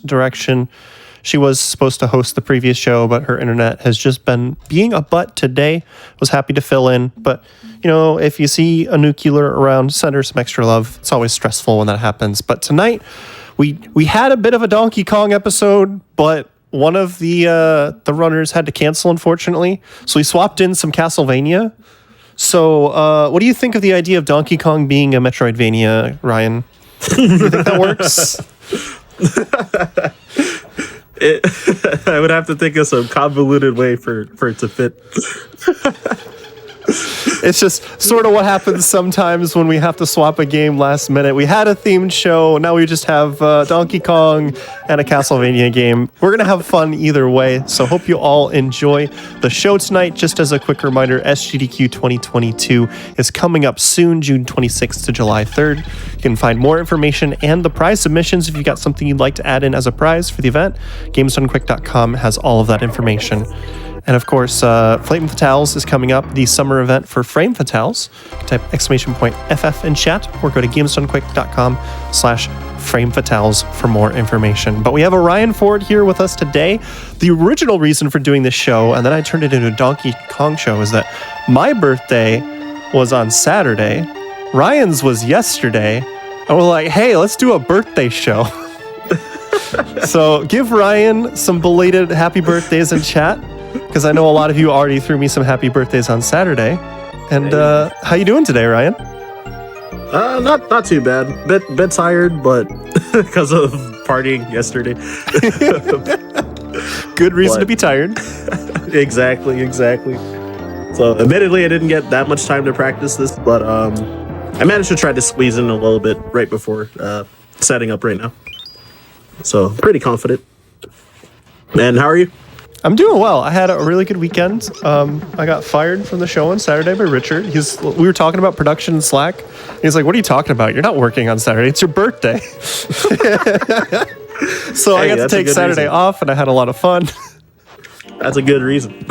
direction. She was supposed to host the previous show, but her internet has just been being a butt today. Was happy to fill in, but if you see a nuclear around, send her some extra love. It's always stressful when that happens. But tonight, we had a bit of a Donkey Kong episode, but one of the runners had to cancel, unfortunately. So we swapped in some Castlevania. So what do you think of the idea of Donkey Kong being a Metroidvania, Ryan? Do you think that works? I would have to think of some convoluted way for it to fit. It's just sort of what happens sometimes when we have to swap a game last minute. We had a themed show. Now we just have Donkey Kong and a Castlevania game. We're going to have fun either way. So hope you all enjoy the show tonight. Just as a quick reminder, SGDQ 2022 is coming up soon, June 26th to July 3rd. You can find more information and the prize submissions if you got something you'd like to add in as a prize for the event. GamesDoneQuick.com has all of that information. And of course, Flame Fatales is coming up, the summer event for Frame Fatales. You can type !FF in chat or go to GamesDoneQuick.com/Frame Fatales for more information. But we have Orion Ford here with us today. The original reason for doing this show, and then I turned it into a Donkey Kong show, is that my birthday was on Saturday. Ryan's was yesterday. And we're like, hey, let's do a birthday show. So give Ryan some belated happy birthdays in chat, because I know a lot of you already threw me some happy birthdays on Saturday. And how you doing today, Ryan? Not too bad. Bit tired, but because of partying yesterday. Good reason to be tired. Exactly. So admittedly, I didn't get that much time to practice this, but I managed to try to squeeze in a little bit right before setting up right now. So pretty confident. And how are you? I'm doing well. I had a really good weekend. I got fired from the show on Saturday by Richard. We were talking about production in Slack. He's like, what are you talking about? You're not working on Saturday. It's your birthday. So I got to take Saturday off, and I had a lot of fun. That's a good reason.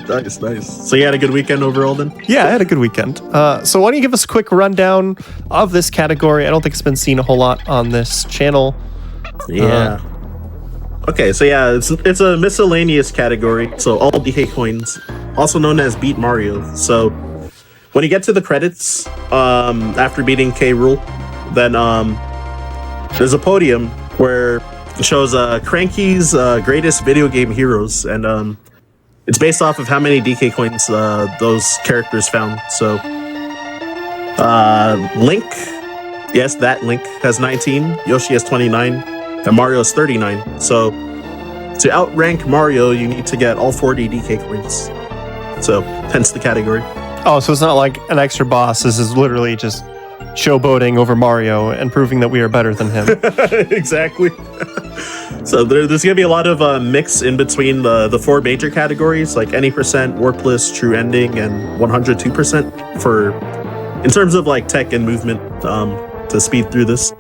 Nice. So you had a good weekend overall then? Yeah, I had a good weekend. So why don't you give us a quick rundown of this category? I don't think it's been seen a whole lot on this channel. Yeah. Okay, so yeah, it's a miscellaneous category. So all DK coins, also known as Beat Mario. So when you get to the credits, after beating K. Rool, then there's a podium where it shows Cranky's greatest video game heroes, and it's based off of how many DK coins those characters found. So Link, yes, that Link has 19, Yoshi has 29. And Mario is 39. So to outrank Mario, you need to get all 40 DK coins. So hence the category. Oh, so it's not like an extra boss. This is literally just showboating over Mario and proving that we are better than him. Exactly. So there's going to be a lot of mix in between the four major categories, like any percent, warpless, true ending, and 102% for in terms of like tech and movement to speed through this.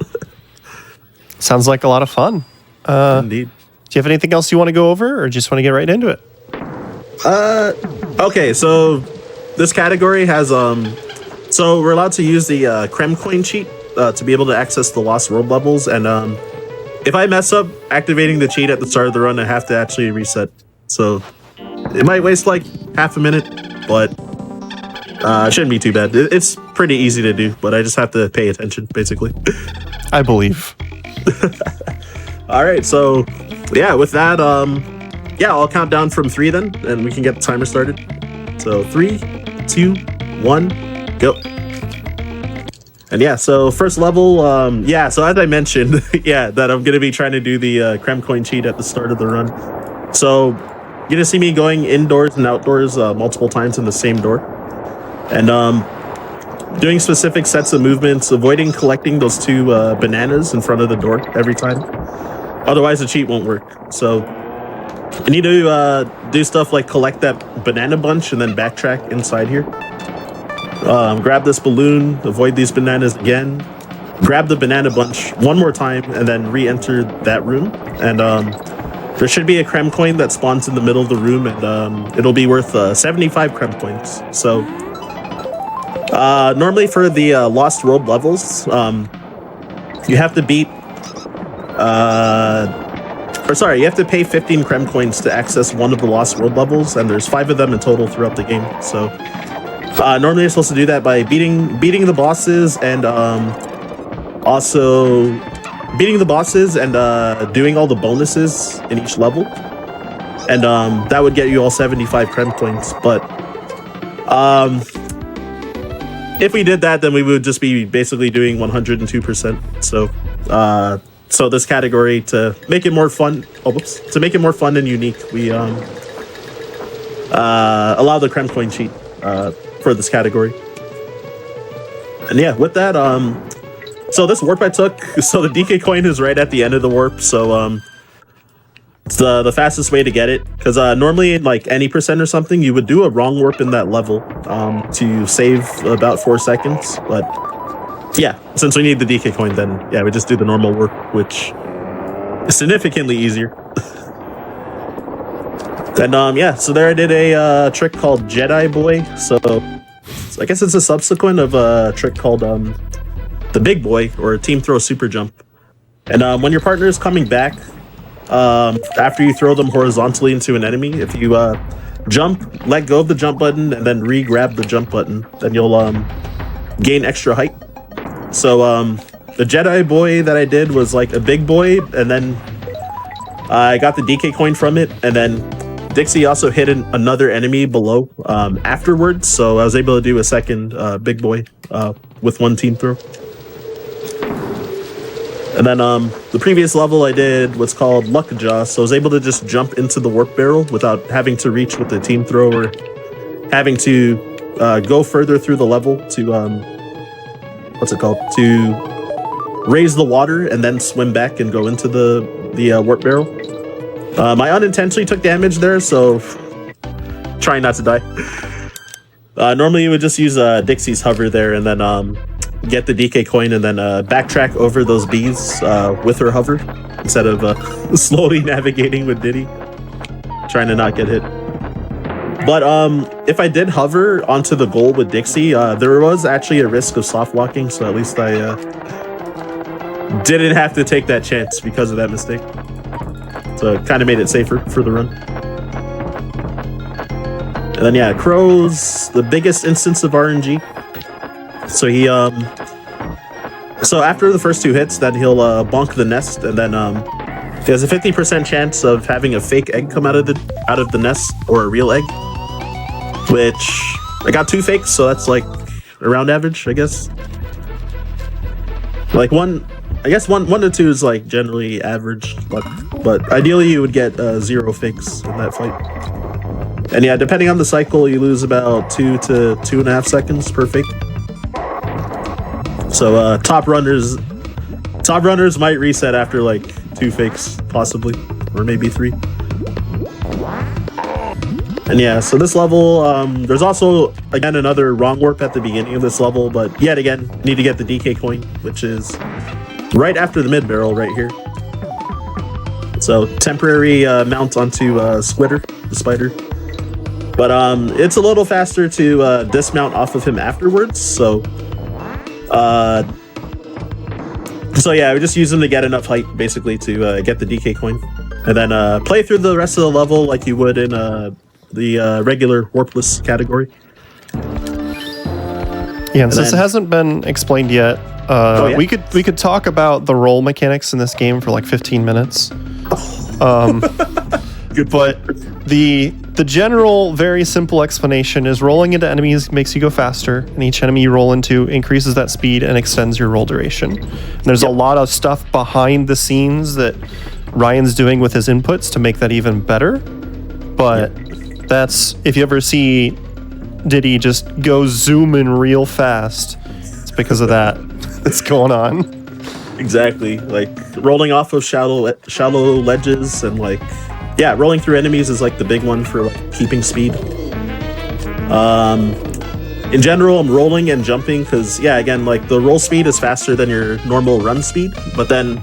Sounds like a lot of fun. Indeed. Do you have anything else you want to go over, or just want to get right into it? Okay, so this category has so we're allowed to use the Creme coin cheat to be able to access the lost world levels, and if I mess up activating the cheat at the start of the run, I have to actually reset. So it might waste like half a minute, but it shouldn't be too bad. It's pretty easy to do, but I just have to pay attention, basically. I believe. All right, so yeah, with that, I'll count down from 3 then, and we can get the timer started. So 3, 2, 1, go. And yeah, so first level, so as I mentioned, that I'm gonna be trying to do the Creme coin cheat at the start of the run. So you're gonna see me going indoors and outdoors multiple times in the same door, and doing specific sets of movements, avoiding collecting those 2 bananas in front of the door every time. Otherwise, the cheat won't work. So you need to do stuff like collect that banana bunch and then backtrack inside here. Grab this balloon, avoid these bananas again, grab the banana bunch one more time, and then re-enter that room. And there should be a Creme coin that spawns in the middle of the room, and it'll be worth 75 Creme coins. So normally for the Lost World levels, you have to beat or sorry, you have to pay 15 Krem coins to access one of the Lost World levels, and there's 5 of them in total throughout the game. So normally you're supposed to do that by beating the bosses and also beating the bosses and doing all the bonuses in each level, and that would get you all 75 Krem coins. But if we did that, then we would just be basically doing 102%. So this category, to make it more fun, to make it more fun and unique, we allow the Krem coin cheat for this category. And yeah, with that, so this warp I took, so the DK coin is right at the end of the warp, so it's the fastest way to get it, because normally in like any percent or something, you would do a wrong warp in that level to save about 4 seconds, but yeah, since we need the DK coin, then yeah, we just do the normal warp, which is significantly easier. And yeah, so there I did a trick called Jedi Boy, so I guess it's a subsequent of a trick called the Big Boy, or Team Throw Super Jump. And when your partner is coming back, after you throw them horizontally into an enemy, if you jump, let go of the jump button, and then re-grab the jump button, then you'll gain extra height. So the Jedi Boy that I did was like a big boy, and then I got the DK coin from it, and then Dixie also hit another enemy below afterwards, so I was able to do a second big boy with one team throw. And then the previous level I did was called Luckjaw, so I was able to just jump into the warp barrel without having to reach with the team throw, or having to go further through the level to to raise the water and then swim back and go into the warp barrel. I unintentionally took damage there, so trying not to die. Normally you would just use Dixie's hover there, and then get the DK coin, and then backtrack over those bees with her hover, instead of slowly navigating with Diddy, trying to not get hit. But if I did hover onto the goal with Dixie, there was actually a risk of soft walking, so at least I didn't have to take that chance because of that mistake. So it kind of made it safer for the run. And then yeah, Crow's the biggest instance of RNG. So he so after the first 2 hits, then he'll bonk the nest, and then he has a 50% chance of having a fake egg come out of the nest, or a real egg. Which I got 2 fakes, so that's like around average, I guess. Like one to 2 is like generally average, but ideally you would get 0 fakes in that fight. And yeah, depending on the cycle, you lose about 2 to 2.5 seconds per fake. So top runners might reset after like 2 fakes, possibly, or maybe 3. And yeah, so this level, there's also, again, another wrong warp at the beginning of this level, but yet again, need to get the DK coin, which is right after the mid barrel right here. So temporary mount onto Squitter, the spider. But it's a little faster to dismount off of him afterwards, so yeah, we just use him to get enough height, basically, to get the DK coin. And then play through the rest of the level like you would in the regular warpless category. Yeah, and since it hasn't been explained yet, we could talk about the roll mechanics in this game for like 15 minutes. Good. But the general, very simple explanation is rolling into enemies makes you go faster, and each enemy you roll into increases that speed and extends your roll duration. And there's a lot of stuff behind the scenes that Ryan's doing with his inputs to make that even better. But that's, if you ever see Diddy just go zooming real fast, it's because of that that's going on. Exactly, like rolling off of shallow ledges, and like, yeah, rolling through enemies is like the big one for like keeping speed. In general, I'm rolling and jumping because, yeah, again, like the roll speed is faster than your normal run speed, but then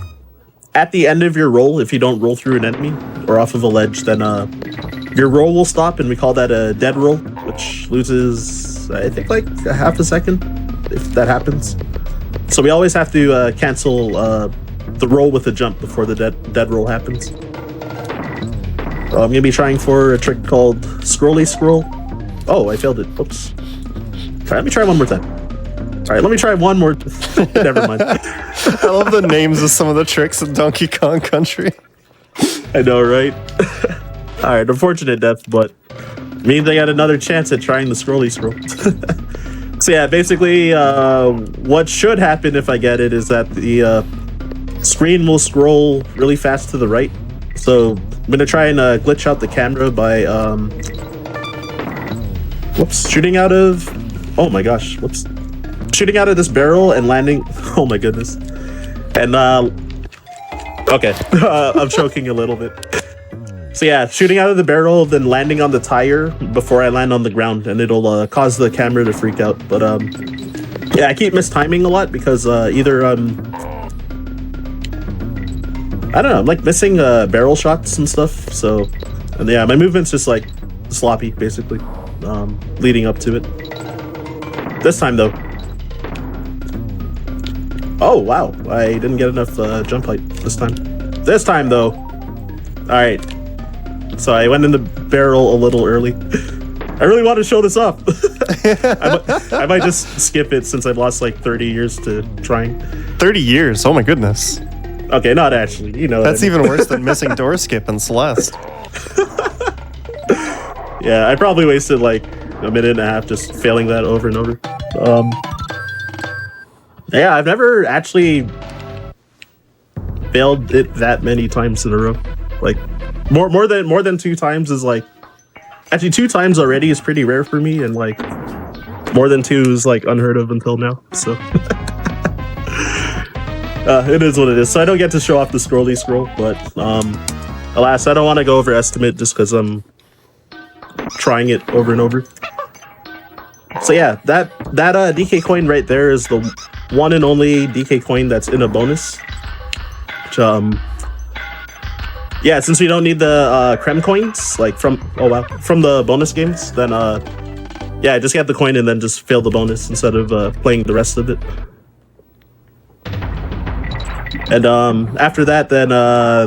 at the end of your roll, if you don't roll through an enemy or off of a ledge, then your roll will stop, and we call that a dead roll, which loses, I think, like a half a second if that happens. So we always have to cancel the roll with the jump before the dead roll happens. I'm gonna be trying for a trick called Scrolly Scroll. Oh, I failed it. Oops. All right, let me try one more time. All right, let me try one more. Never mind. I love the names of some of the tricks in Donkey Kong Country. I know, right? All right, unfortunate death, but means I got another chance at trying the Scrolly Scroll. So yeah, basically, what should happen if I get it is that the screen will scroll really fast to the right. So I'm gonna try and glitch out the camera by shooting out of. Oh my gosh! Whoops! Shooting out of this barrel and landing. Oh my goodness! And okay, I'm choking a little bit. So yeah, shooting out of the barrel, then landing on the tire before I land on the ground, and it'll cause the camera to freak out. But yeah, I keep mistiming a lot because either I don't know, I'm like missing barrel shots and stuff. So, and yeah, my movement's just like sloppy, basically, leading up to it. This time though. Oh wow, I didn't get enough jump height this time. This time though. All right. So I went in the barrel a little early. I really want to show this off. I might just skip it since I've lost like 30 years to trying. 30 years? Oh my goodness. Okay, not actually. You know. That's even worse than missing door skip in Celeste. Yeah, I probably wasted like a minute and a half just failing that over and over. Yeah, I've never actually failed it that many times in a row. Like more than 2 times is like actually 2 times already is pretty rare for me, and like more than 2 is like unheard of until now. So it is what it is. So I don't get to show off the Scrolly Scroll, but alas, I don't want to go overestimate just because I'm trying it over and over. So yeah, that DK coin right there is the one and only DK coin that's in a bonus. Which, yeah, since we don't need the Creme coins, like from the bonus games, then yeah, just get the coin and then just fail the bonus instead of playing the rest of it. And after that, then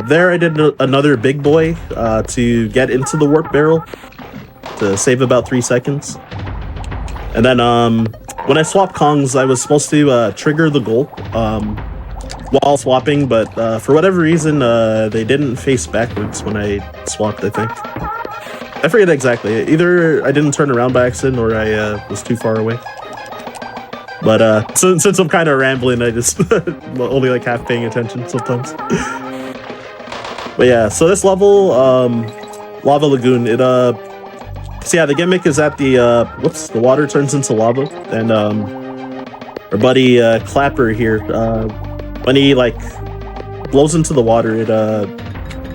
there I did another big boy to get into the warp barrel to save about 3 seconds. And then when I swapped Kongs, I was supposed to trigger the goal while swapping, but for whatever reason, they didn't face backwards when I swapped, I think. I forget exactly. Either I didn't turn around by accident or I was too far away. But since I'm kind of rambling, I just only like half paying attention sometimes. But yeah, so this level, Lava Lagoon, it so yeah, the gimmick is that the water turns into lava, and our buddy Clapper here, when he like blows into the water, it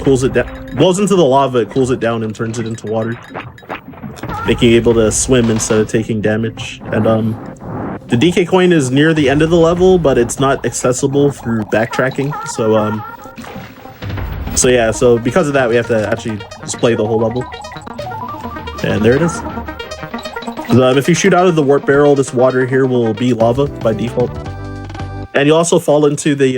cools it down. Blows into the lava, it cools it down and turns it into water, making you able to swim instead of taking damage. And the DK coin is near the end of the level, but it's not accessible through backtracking. So yeah, so because of that, we have to actually just play the whole level. And there it is. If you shoot out of the warp barrel, this water here will be lava by default. And you'll also fall into the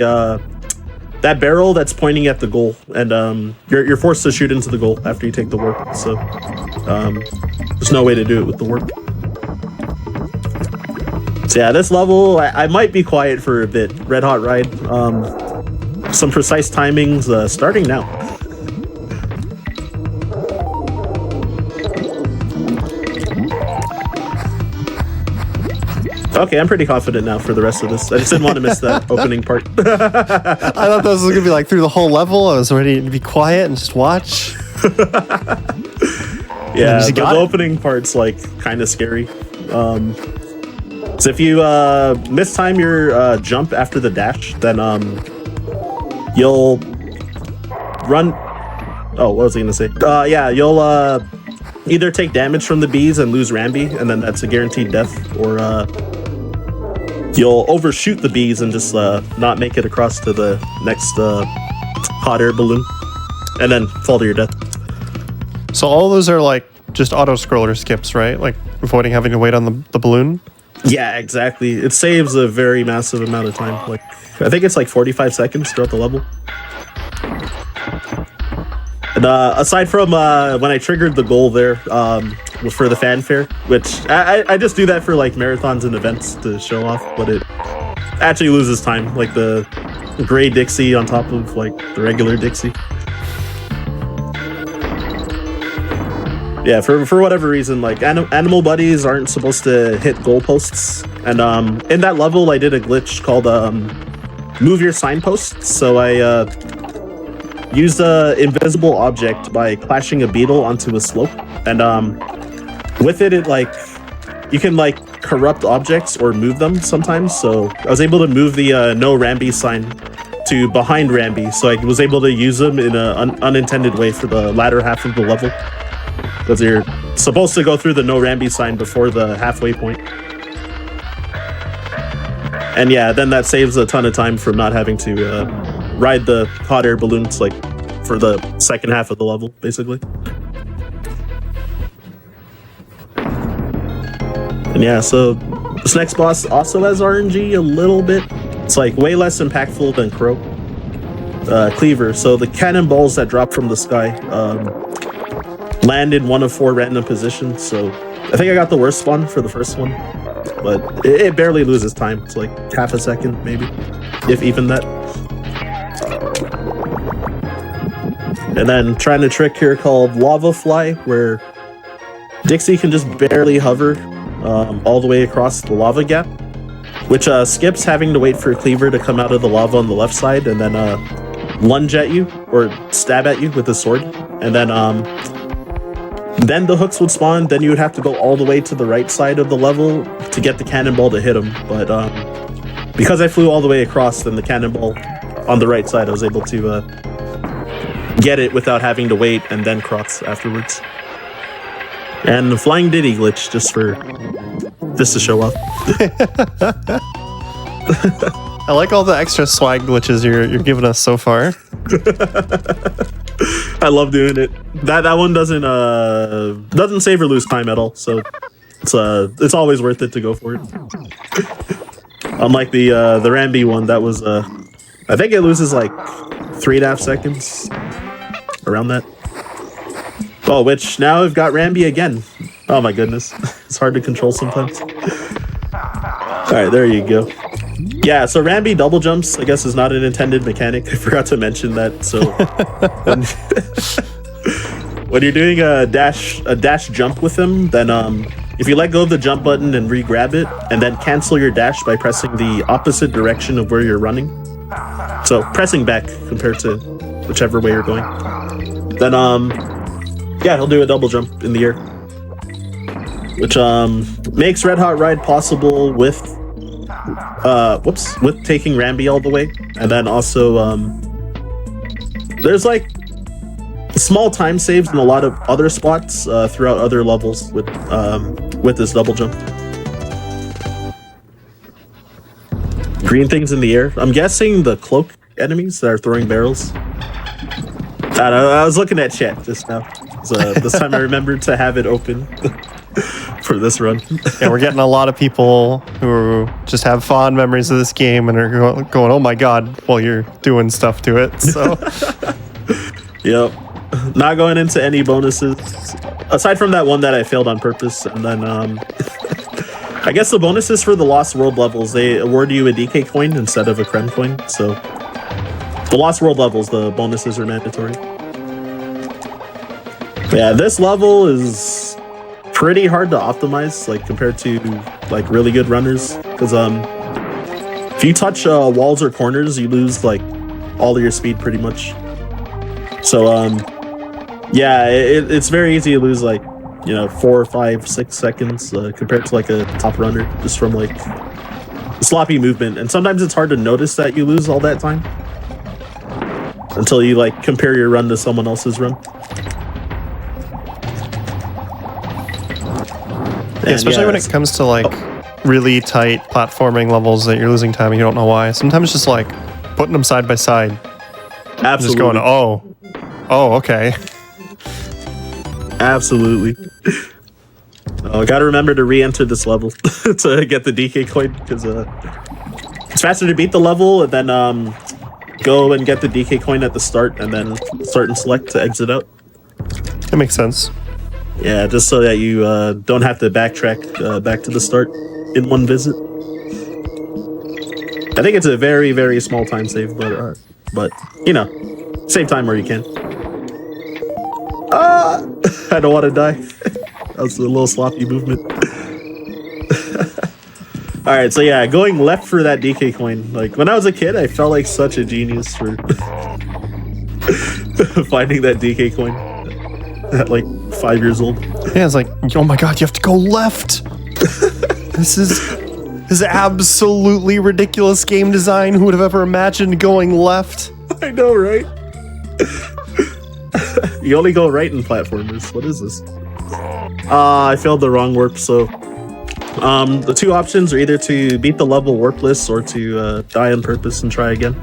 that barrel that's pointing at the goal, and you're forced to shoot into the goal after you take the warp. So there's no way to do it with the warp. So yeah, this level I might be quiet for a bit. Red Hot Ride. Some precise timings starting now. Okay, I'm pretty confident now for the rest of this. I just didn't want to miss that opening part. I thought this was going to be like through the whole level. I was ready to be quiet and just watch. Yeah, the opening part's like kind of scary. So if you mistime your jump after the dash, then you'll run. Oh, what was I going to say? Yeah, you'll either take damage from the bees and lose Rambi, and then that's a guaranteed death, or you'll overshoot the bees and just not make it across to the next hot air balloon, and then fall to your death. So all those are like just auto scroller skips, right? Like avoiding having to wait on the balloon? Yeah, exactly. It saves a very massive amount of time. Like, I think it's like 45 seconds throughout the level. And aside from when I triggered the goal there for the fanfare, which I just do that for like marathons and events to show off, but it actually loses time. Like the gray Dixie on top of like the regular Dixie. Yeah, for whatever reason, like animal buddies aren't supposed to hit goalposts, and in that level I did a glitch called move your signposts. So I used a invisible object by clashing a beetle onto a slope, and with it like you can like corrupt objects or move them sometimes. So I was able to move the no Ramby sign to behind Ramby, so I was able to use them in an unintended way for the latter half of the level. Because you're supposed to go through the no Ramby sign before the halfway point. And yeah, then that saves a ton of time from not having to ride the hot air balloons like for the second half of the level, basically. And yeah, so this next boss also has RNG a little bit. It's like way less impactful than Crow. Cleaver. So the cannonballs that drop from the sky land in one of 4 random positions. So I think I got the worst spawn for the first one, but it barely loses time. It's like half a second, maybe, if even that. And then trying a trick here called Lava Fly, where Dixie can just barely hover all the way across the lava gap, which skips having to wait for Cleaver to come out of the lava on the left side and then lunge at you or stab at you with a sword. And then the hooks would spawn, then you would have to go all the way to the right side of the level to get the cannonball to hit him. But because I flew all the way across, then the cannonball on the right side, I was able to get it without having to wait and then cross afterwards. And the Flying Diddy glitch just to show off. I like all the extra swag glitches you're giving us so far. I love doing it. That one doesn't save or lose time at all, so it's always worth it to go for it. Unlike the Ramby one, that was I think it loses like 3.5 seconds, around that. Oh, which now I've got Ramby again. Oh my goodness, it's hard to control sometimes. All right, there you go. Yeah, so Ramby double jumps, I guess, is not an intended mechanic. I forgot to mention that. So when you're doing a dash jump with him, then if you let go of the jump button and re-grab it, and then cancel your dash by pressing the opposite direction of where you're running. So pressing back compared to whichever way you're going. Then yeah, he'll do a double jump in the air, which makes Red Hot Ride possible with taking Ramby all the way. And then also there's like small time saves in a lot of other spots throughout other levels with this double jump. Green things in the air. I'm guessing the cloak enemies that are throwing barrels. I don't know, I was looking at chat just now. So this time I remembered to have it open for this run. Yeah, we're getting a lot of people who just have fond memories of this game and are going, oh my god, while you're doing stuff to it. So yep. Not going into any bonuses aside from that one that I failed on purpose. And then I guess the bonuses for the Lost World levels, they award you a DK coin instead of a Krem coin. So the Lost World levels, the bonuses are mandatory. Yeah, this level is pretty hard to optimize, like compared to like really good runners, because if you touch walls or corners, you lose like all of your speed pretty much. So yeah, it's very easy to lose like 4, 5, 6 seconds compared to like a top runner just from like sloppy movement. And sometimes it's hard to notice that you lose all that time until you like compare your run to someone else's run. Yeah, especially when it comes to like really tight platforming levels that you're losing time and you don't know why. Sometimes just like putting them side by side. Absolutely. Just going, oh, okay. Absolutely. Oh, I gotta remember to re-enter this level to get the DK coin, because it's faster to beat the level and then go and get the DK coin at the start and then start and select to exit out. That makes sense. Yeah, just so that you don't have to backtrack back to the start in one visit. I think it's a very, very small time save, but you know, save time where you can. I don't want to die. That was a little sloppy movement. All right, so yeah, going left for that DK coin. Like when I was a kid, I felt like such a genius for finding that DK coin at like 5 years old. Yeah, it's like, oh my god, you have to go left. This is absolutely ridiculous game design. Who would have ever imagined going left? I know, right? You only go right in platformers. What is this? I failed the wrong warp, so the two options are either to beat the level warpless or to die on purpose and try again.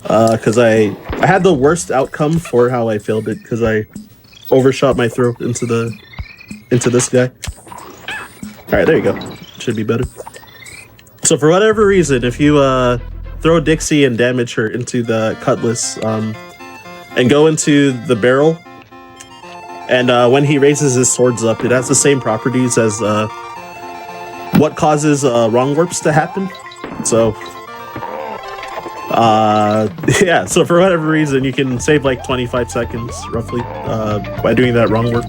Because I had the worst outcome for how I failed it, because I overshot my throw into this guy. Alright, there you go. Should be better. So for whatever reason, if you throw Dixie and damage her into the cutlass, and go into the barrel, and when he raises his swords up, it has the same properties as what causes wrong warps to happen. So yeah, so for whatever reason, you can save like 25 seconds roughly by doing that wrong warp.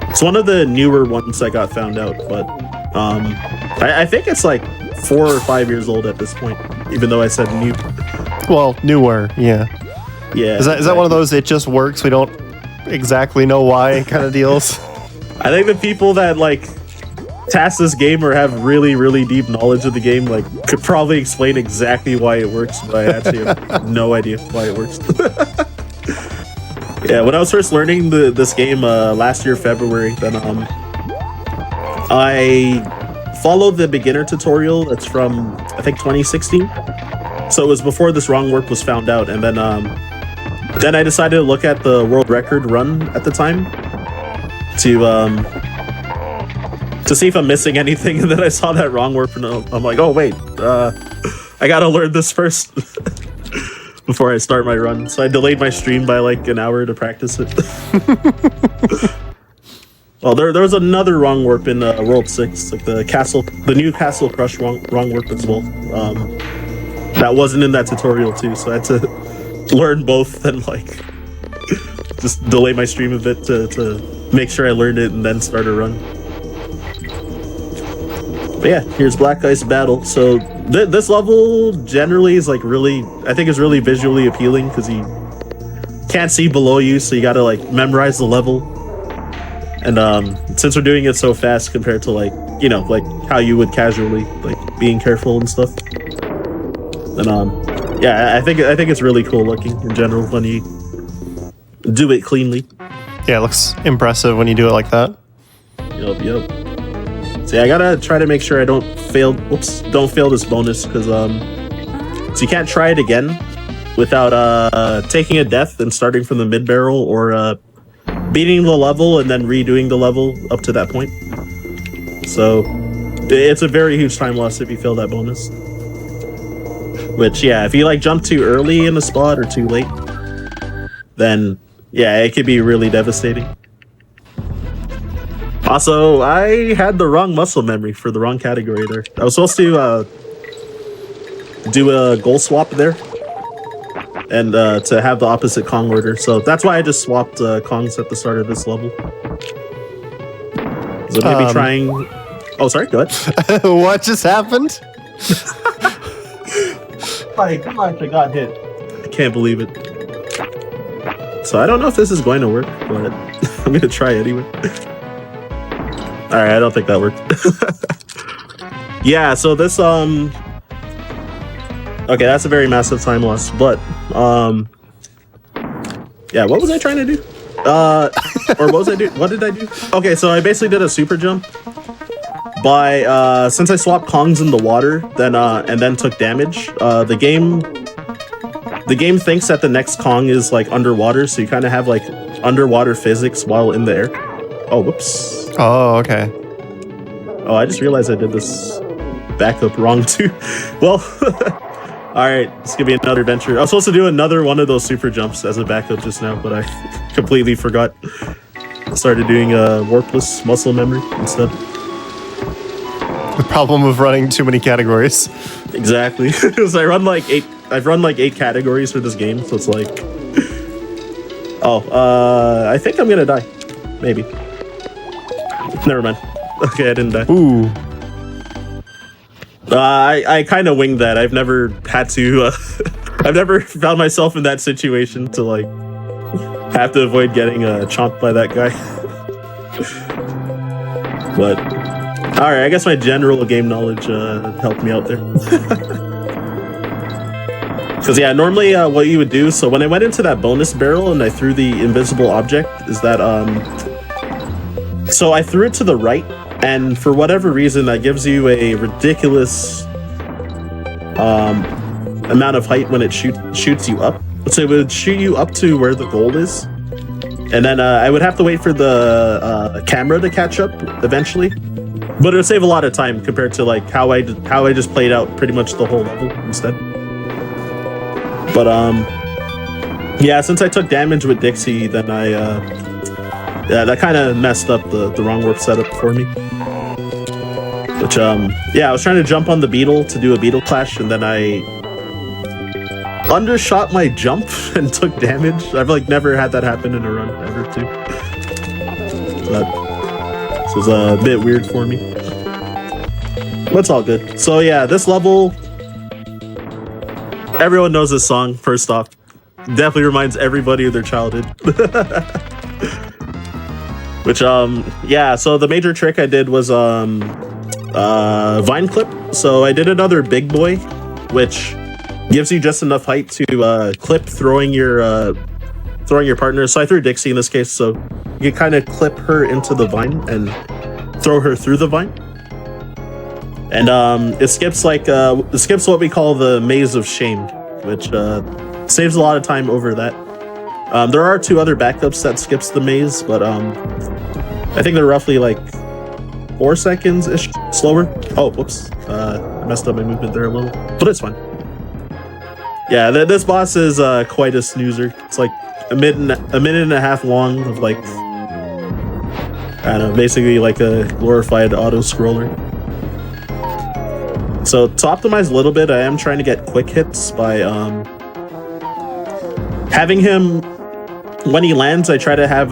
It's one of the newer ones that got found out, but I think it's like 4 or 5 years old at this point, even though I said new. Well, newer, yeah. Yeah. Is that one of those it just works, we don't exactly know why kind of deals? I think the people that like task this game or have really, really deep knowledge of the game like could probably explain exactly why it works, but I actually have no idea why it works. Yeah, when I was first learning this game last year February, then I followed the beginner tutorial that's from I think 2016. So it was before this wrong warp was found out, and then I decided to look at the world record run at the time to see if I'm missing anything, and then I saw that wrong warp and I'm like, oh wait, I gotta learn this first before I start my run. So I delayed my stream by like an hour to practice it. Well, there was another wrong warp in World 6, like the new Castle Crush wrong warp as well. That wasn't in that tutorial too, so I had to learn both and like just delay my stream a bit to make sure I learned it and then start a run. But yeah, here's Black Ice Battle. So this level generally is like really, I think is really visually appealing because you can't see below you, so you gotta like memorize the level. And since we're doing it so fast compared to like, you know, like how you would casually, like being careful and stuff. And yeah, I think it's really cool looking in general when you do it cleanly. Yeah, it looks impressive when you do it like that. Yep. So yeah, I gotta try to make sure I don't fail this bonus, because so you can't try it again without taking a death and starting from the mid barrel, or beating the level and then redoing the level up to that point. So it's a very huge time loss if you fail that bonus. Which, yeah, if you like jump too early in a spot or too late, then yeah, it could be really devastating. Also, I had the wrong muscle memory for the wrong category there. I was supposed to do a goal swap there, and to have the opposite Kong order. So that's why I just swapped Kongs at the start of this level. So maybe trying... Oh, sorry, go ahead. What just happened? Like, come on, I got hit. I can't believe it. So I don't know if this is going to work, but I'm going to try anyway. Alright, I don't think that worked. Yeah, so this, okay, that's a very massive time loss, but, yeah, what was I trying to do? Or what was I doing? What did I do? Okay, so I basically did a super jump by, since I swapped Kongs in the water, then, and then took damage, the game thinks that the next Kong is, like, underwater, so you kind of have, like, underwater physics while in the air. Oh, whoops. Oh, okay. Oh, I just realized I did this backup wrong too. Well, all right, it's gonna be another adventure. I was supposed to do another one of those super jumps as a backup just now, but I completely forgot. I started doing warpless muscle memory instead. The problem of running too many categories. Exactly, because I've run like 8 categories for this game, so it's like, I think I'm gonna die. Maybe. Never mind. Okay, I didn't die. Ooh. I kind of winged that. I've never had to. I've never found myself in that situation to like have to avoid getting chomped by that guy. But all right, I guess my general game knowledge helped me out there. Because yeah, normally what you would do. So when I went into that bonus barrel and I threw the invisible object, is that so I threw it to the right. And for whatever reason, that gives you a ridiculous amount of height when it shoots you up. So it would shoot you up to where the goal is. And then I would have to wait for the camera to catch up eventually. But it would save a lot of time compared to like how I just played out pretty much the whole level instead. But yeah, since I took damage with Dixie, then yeah, that kind of messed up the wrong warp setup for me. Which, yeah, I was trying to jump on the beetle to do a beetle clash, and then I undershot my jump and took damage. I've like never had that happen in a run ever, too. This was a bit weird for me. But it's all good. So yeah, this level, everyone knows this song, first off. Definitely reminds everybody of their childhood. Which, yeah, so the major trick I did was, vine clip. So I did another big boy, which gives you just enough height to, clip throwing your partner. So I threw Dixie in this case, so you can kind of clip her into the vine and throw her through the vine. And, it skips what we call the maze of shame, which, saves a lot of time over that. There are 2 other backups that skips the maze, but I think they're roughly like 4 seconds-ish slower. Oh, whoops. I messed up my movement there a little, but it's fine. Yeah, this boss is quite a snoozer. It's like a minute and a half long of like, I don't know, basically like a glorified auto-scroller. So to optimize a little bit, I am trying to get quick hits by having him, when he lands, I try to have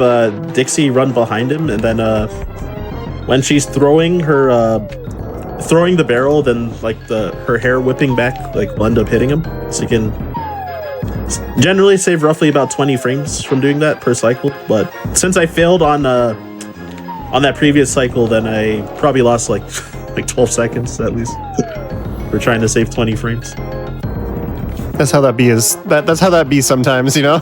Dixie run behind him, and then when she's throwing the barrel, then like her hair whipping back, like will end up hitting him. So you can generally save roughly about 20 frames from doing that per cycle. But since I failed on that previous cycle, then I probably lost like 12 seconds at least for trying to save 20 frames. That's how that be sometimes, you know?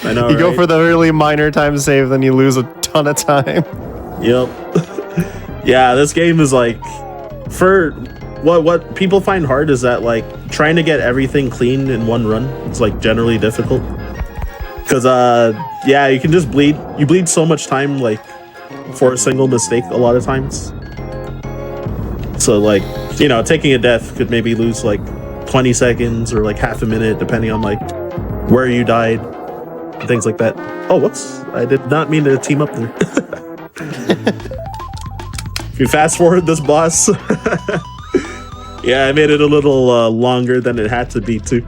I know, you go right? for the really minor time save, then you lose a ton of time. Yep. Yeah, this game is like, for what people find hard is that like trying to get everything clean in one run is like generally difficult. Because yeah, you can just bleed so much time like for a single mistake a lot of times. So like, you know, taking a death could maybe lose like 20 seconds or like half a minute depending on like where you died. Things like that. Oh, whoops. I did not mean to team up there. If you fast forward this boss, yeah, I made it a little longer than it had to be too.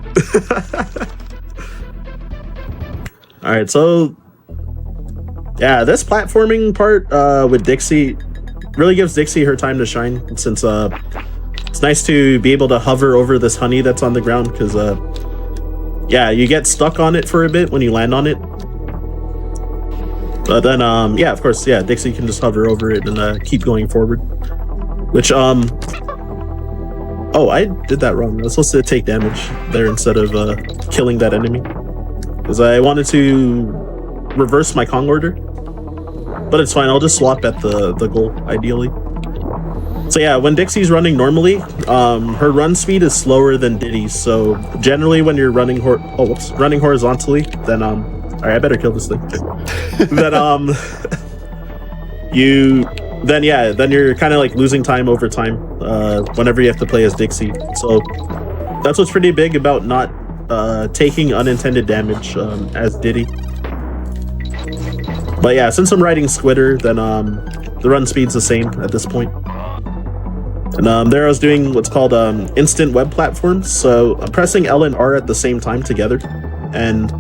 All right, so yeah, this platforming part with Dixie really gives Dixie her time to shine, since it's nice to be able to hover over this honey that's on the ground, because yeah, you get stuck on it for a bit when you land on it. But then, yeah, of course, yeah, Dixie can just hover over it and keep going forward. Which, oh, I did that wrong. I was supposed to take damage there instead of killing that enemy. Because I wanted to reverse my Kong order. But it's fine, I'll just swap at the goal, ideally. So yeah, when Dixie's running normally, her run speed is slower than Diddy's. So generally, when you're running running horizontally, then alright, I better kill this thing. Then then you're kind of like losing time over time whenever you have to play as Dixie. So that's what's pretty big about not taking unintended damage as Diddy. But yeah, since I'm riding Squitter, then the run speed's the same at this point. And there I was doing what's called instant web platforms. So I'm pressing L and R at the same time together, and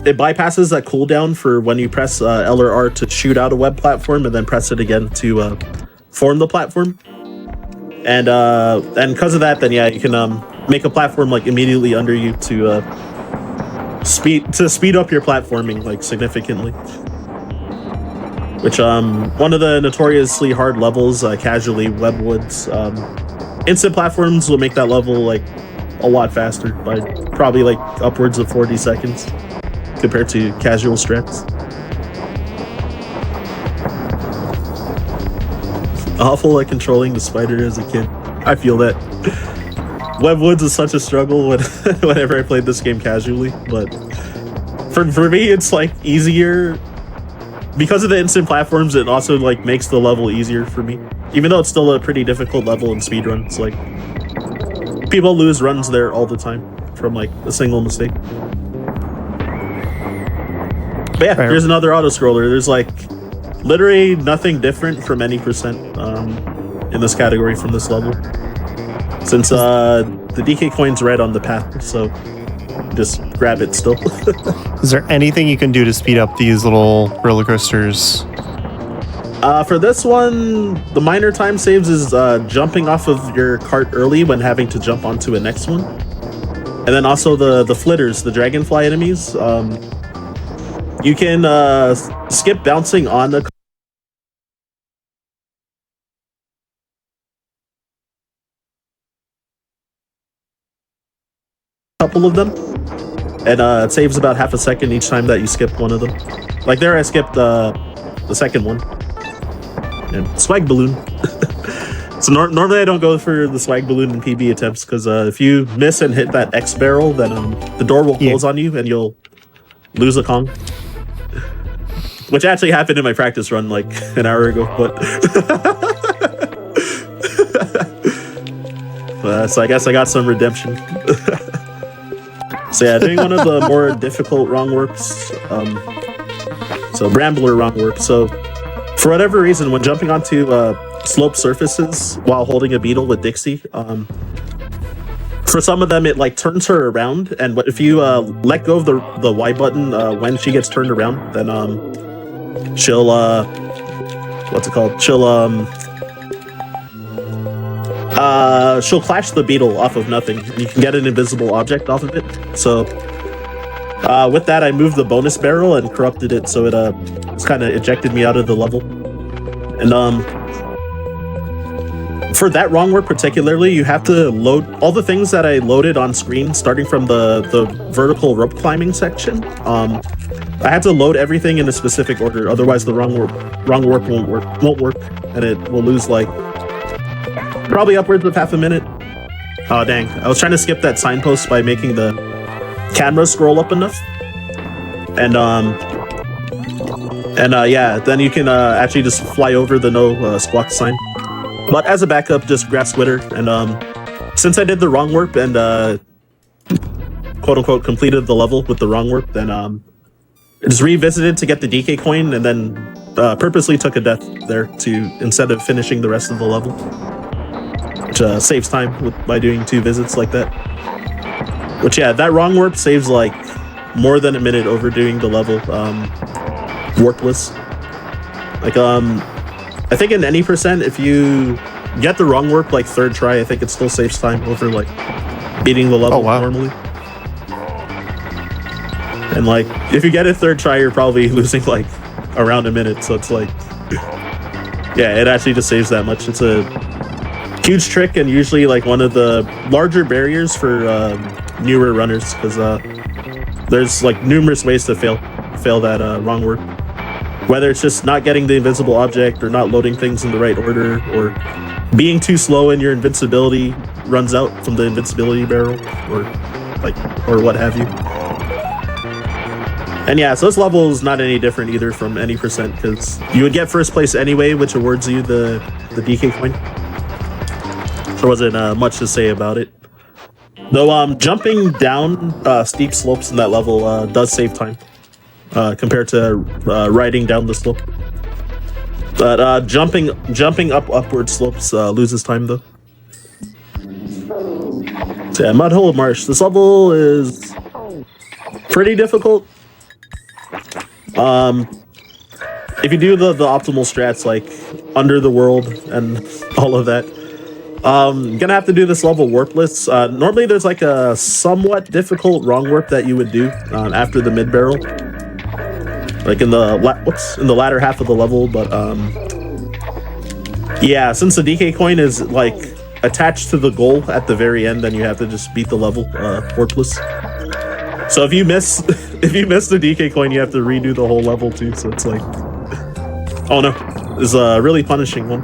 it bypasses that cooldown for when you press L or R to shoot out a web platform, and then press it again to form the platform. And because of that, then yeah, you can make a platform like immediately under you to speed up your platforming like significantly. Which one of the notoriously hard levels, casually Webwoods, instant platforms will make that level like a lot faster by probably like upwards of 40 seconds compared to casual strats. Awful at controlling the spider as a kid. I feel that. Webwoods is such a struggle whenever I played this game casually, but for me it's like easier because of the instant platforms. It also like makes the level easier for me, even though it's still a pretty difficult level in speedruns. Like people lose runs there all the time from like a single mistake. But yeah, here's another auto scroller. There's like literally nothing different from any percent in this category from this level, since the DK coin's right on the path, so just grab it still. Is there anything you can do to speed up these little roller coasters? For this one, the minor time saves is jumping off of your cart early when having to jump onto a next one. And then also the flitters, the dragonfly enemies. You can skip bouncing on the couple of them, and it saves about half a second each time that you skip one of them. Like there I skipped the second one. And swag balloon. So normally I don't go for the swag balloon and PB attempts, because if you miss and hit that X barrel, then the door will close on you and you'll lose a Kong. Which actually happened in my practice run like an hour ago, but so I guess I got some redemption. So yeah, doing one of the more difficult wrong works. So Rambler wrong work. So for whatever reason, when jumping onto sloped surfaces while holding a beetle with Dixie, for some of them it like turns her around, and if you let go of the Y button when she gets turned around, then she'll what's it called? She'll clash the beetle off of nothing. You can get an invisible object off of it. So with that, I moved the bonus barrel and corrupted it, so it's kind of ejected me out of the level. And for that wrong work particularly, you have to load all the things that I loaded on screen, starting from the vertical rope climbing section. I had to load everything in a specific order, otherwise the wrong work won't work, and it will lose like probably upwards of half a minute. Oh dang! I was trying to skip that signpost by making the camera scroll up enough, and yeah, then you can actually just fly over the no squawk sign. But as a backup, just grab Squitter, and since I did the wrong work and quote unquote completed the level with the wrong work, then I just revisited to get the DK coin, and then purposely took a death there instead of finishing the rest of the level, which saves time by doing 2 visits like that. Which yeah, that wrong warp saves like more than a minute overdoing the level warpless. Like I think in any percent, if you get the wrong warp like 3rd try, I think it still saves time over like beating the level normally. And like if you get it 3rd try, you're probably losing like around a minute, so it's like yeah, it actually just saves that much. It's a huge trick, and usually like one of the larger barriers for newer runners, because there's like numerous ways to fail that wrong work, whether it's just not getting the invisible object, or not loading things in the right order, or being too slow and your invincibility runs out from the invincibility barrel, or what have you. And yeah, so this level is not any different either from any percent, because you would get first place anyway, which awards you the DK coin. There wasn't much to say about it. Though jumping down steep slopes in that level does save time compared to riding down the slope. But jumping up upward slopes loses time though. So yeah, Mudhole Marsh. This level is pretty difficult. If you do the optimal strats like Under the World and all of that, you're gonna have to do this level warpless. Normally there's like a somewhat difficult wrong warp that you would do after the mid barrel, like in the latter half of the level. But yeah, since the DK coin is like attached to the goal at the very end, then you have to just beat the level warpless. So if you miss the DK coin, you have to redo the whole level too. So it's like, oh no, it's a really punishing one.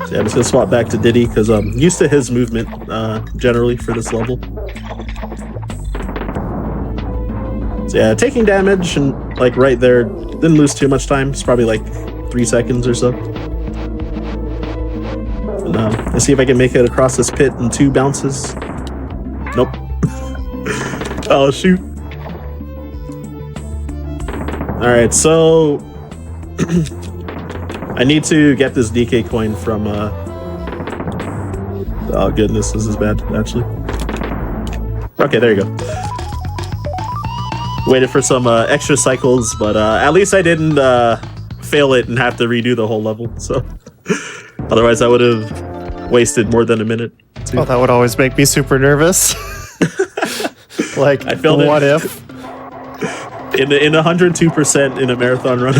So yeah, I'm just gonna swap back to Diddy because I'm used to his movement generally for this level. So yeah, taking damage and like right there, didn't lose too much time. It's probably like 3 seconds or so. And, let's see if I can make it across this pit in 2 bounces. Nope. Oh shoot. Alright, so I need to get this DK coin from oh goodness, this is bad actually. Okay, there you go. Waited for some extra cycles, but at least I didn't fail it and have to redo the whole level, so otherwise I would have wasted more than a minute too. Oh, that would always make me super nervous. Like, I failed what it. if? In 102% in a marathon run,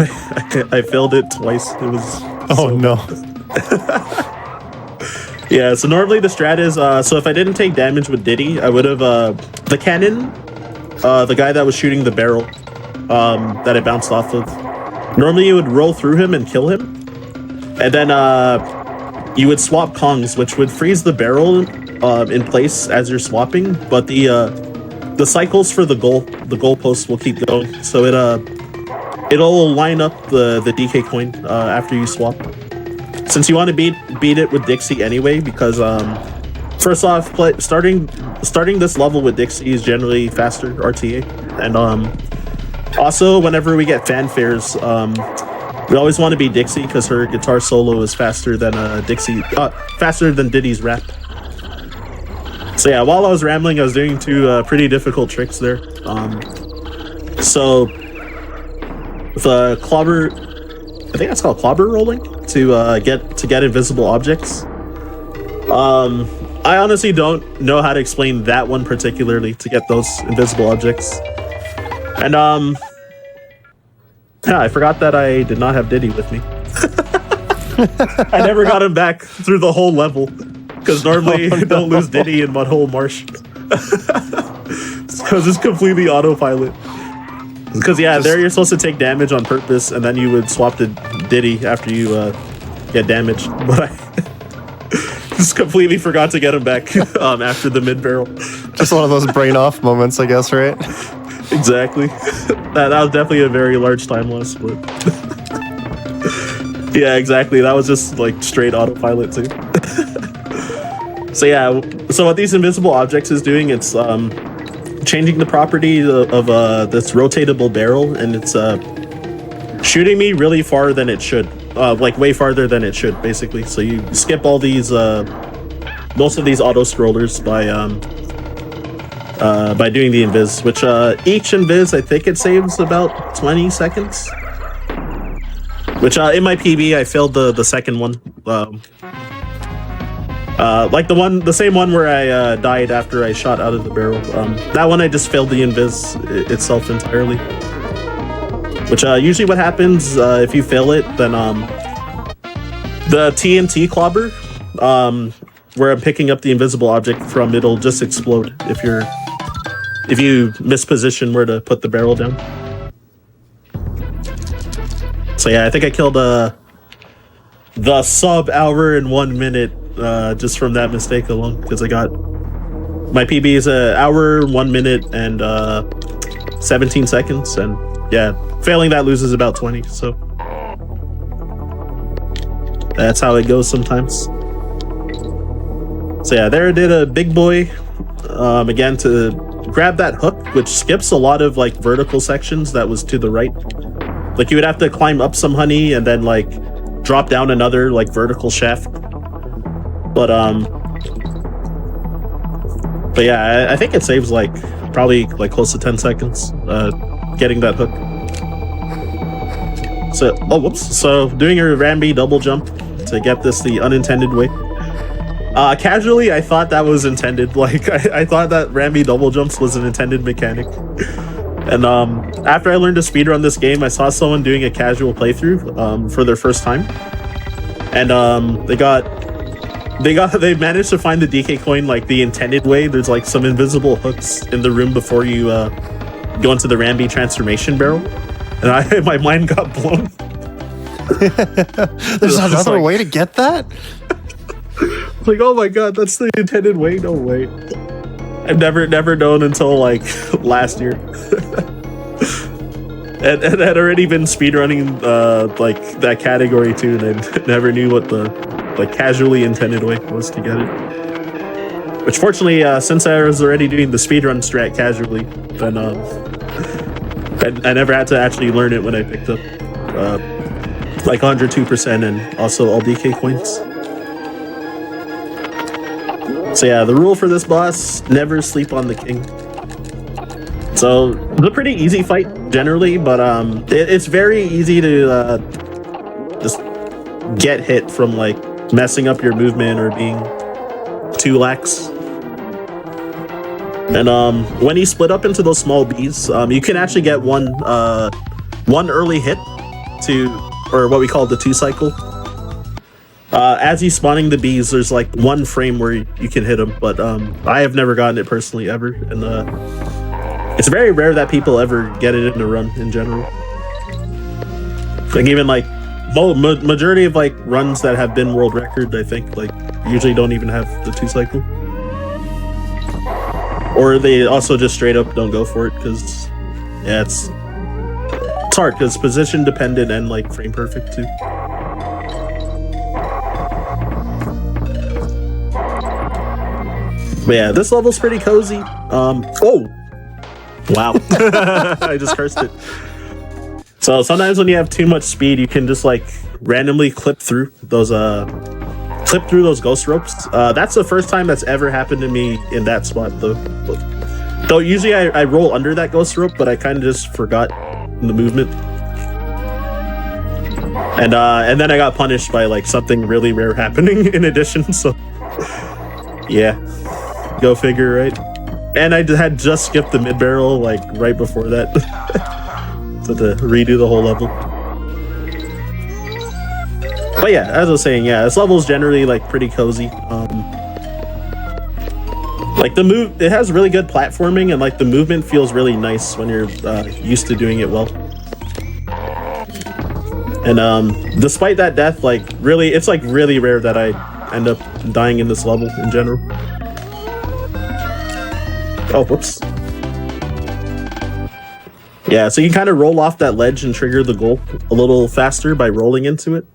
I failed it twice. It was no. Yeah, so normally the strat is so if I didn't take damage with Diddy, I would have the cannon, the guy that was shooting the barrel that it bounced off of. Normally you would roll through him and kill him, and then you would swap Kongs, which would freeze the barrel in place as you're swapping, but the cycles for the goalposts will keep going, so it'll line up the DK coin after you swap. Since you want to beat it with Dixie anyway, because first off, starting this level with Dixie is generally faster RTA, and also whenever we get fanfares, we always want to beat Dixie because her guitar solo is faster than faster than Diddy's rap. So yeah, while I was rambling, I was doing 2 pretty difficult tricks there. So the clobber, I think that's called clobber rolling, to get invisible objects. I honestly don't know how to explain that one particularly to get those invisible objects. And yeah, I forgot that I did not have Diddy with me. I never got him back through the whole level. Because normally you don't lose Diddy in Mudhole Marsh. Because it's completely autopilot. Because yeah, there you're supposed to take damage on purpose, and then you would swap to Diddy after you get damaged. But I just completely forgot to get him back after the mid barrel. Just one of those brain off moments, I guess, right? Exactly. That was definitely a very large time loss, but yeah, exactly. That was just like straight autopilot too. So yeah, so what these invisible objects is doing, it's changing the property of this rotatable barrel, and it's shooting me really far than it should, like way farther than it should, basically. So you skip all these, most of these auto scrollers by doing the invis, which each invis I think it saves about 20 seconds. Which in my PB I failed the second one. Like the same one where I died after I shot out of the barrel. That one I just failed the invis itself entirely. Which usually what happens if you fail it, then the TNT clobber, where I'm picking up the invisible object from, it'll just explode if you misposition where to put the barrel down. So yeah, I think I killed the sub hour and 1 minute just from that mistake alone, because I got my PB is an hour, 1 minute, and 17 seconds, and yeah, failing that loses about 20. So that's how it goes sometimes. So yeah, there did a big boy again to grab that hook, which skips a lot of like vertical sections that was to the right. Like you would have to climb up some honey and then like drop down another like vertical shaft. But yeah, I think it saves like probably like close to 10 seconds getting that hook. So so doing a Rambi double jump to get this the unintended way. Casually, I thought that was intended. Like, I thought that Rambi double jumps was an intended mechanic. And after I learned to speedrun this game, I saw someone doing a casual playthrough for their first time, and they managed to find the DK coin like the intended way. There's like some invisible hooks in the room before you go into the Rambi transformation barrel, and my mind got blown. There's another way to get that? Like, oh my god, that's the intended way? No way. I've never known until like last year. and had already been speedrunning like that category too, and I never knew what the like casually intended way was to get it. Which fortunately, since I was already doing the speedrun strat casually, then I never had to actually learn it when I picked up like 102% and also all DK coins. So yeah, the rule for this boss, never sleep on the king. So it's a pretty easy fight generally, but it's very easy to just get hit from like messing up your movement or being too lax. And when you split up into those small bees, you can actually get one early hit or what we call the 2 cycle. As he's spawning the bees, there's like 1 frame where you can hit him, but I have never gotten it personally ever, and it's very rare that people ever get it in a run in general. Like even like majority of like runs that have been world record, I think like usually don't even have the 2 cycle, or they also just straight up don't go for it because yeah, it's hard because it's position dependent and like frame perfect too. But yeah, this level's pretty cozy. Oh! Wow. I just cursed it. So sometimes when you have too much speed, you can just like randomly clip through those ghost ropes. That's the first time that's ever happened to me in that spot though. Though usually I roll under that ghost rope, but I kind of just forgot the movement. And then I got punished by like something really rare happening in addition, so yeah. Go figure, right? And I had just skipped the mid barrel like right before that. So to redo the whole level. But yeah, as I was saying, yeah, this level is generally like pretty cozy. Like it has really good platforming, and like the movement feels really nice when you're used to doing it well. And despite that death, like really, it's like really rare that I end up dying in this level in general. Oh, whoops. Yeah, so you can kind of roll off that ledge and trigger the goal a little faster by rolling into it.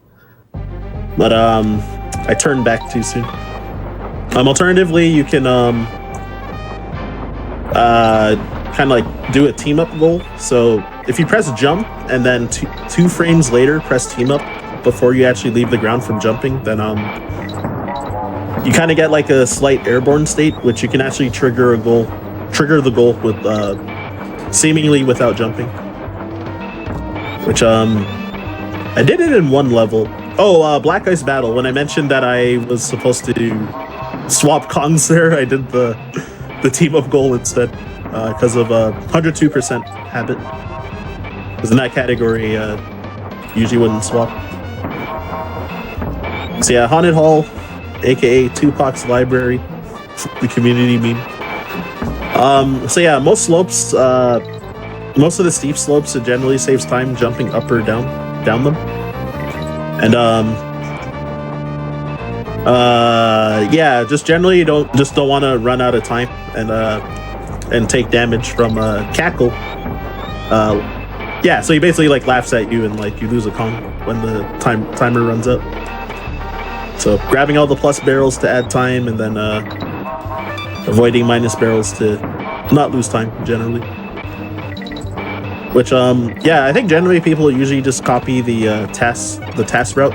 But I turned back too soon. Alternatively, you can kind of like do a team up goal. So if you press jump and then two frames later press team up before you actually leave the ground from jumping, then you kind of get like a slight airborne state, which you can actually trigger the goal with seemingly without jumping. Which I did it in one level. Oh, Black Ice Battle. When I mentioned that I was supposed to swap Kongs there, I did the team up goal instead because of 102% habit. Because in that category, usually wouldn't swap. So yeah, Haunted Hall, aka Tupac's Library, the community meme. So yeah, most slopes, most of the steep slopes, it generally saves time jumping up or down them. And yeah, just generally you don't want to run out of time. And and take damage from Cackle. Yeah, so he basically like laughs at you and like you lose a Kong when the timer runs out. So grabbing all the plus barrels to add time, and then avoiding minus barrels to not lose time generally. Which yeah, I think generally people usually just copy the task route.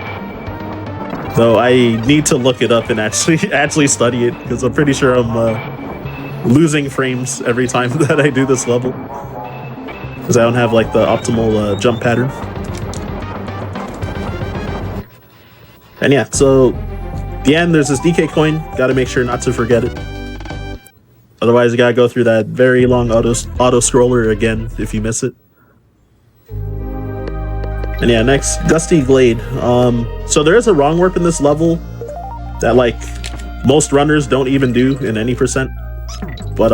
Though I need to look it up and actually study it, because I'm pretty sure I'm losing frames every time that I do this level, because I don't have like the optimal jump pattern. And yeah, so the end, there's this DK coin. Got to make sure not to forget it. Otherwise, you gotta go through that very long auto scroller again if you miss it. And yeah, next, Gusty Glade. So there is a wrong warp in this level that like most runners don't even do in any percent. But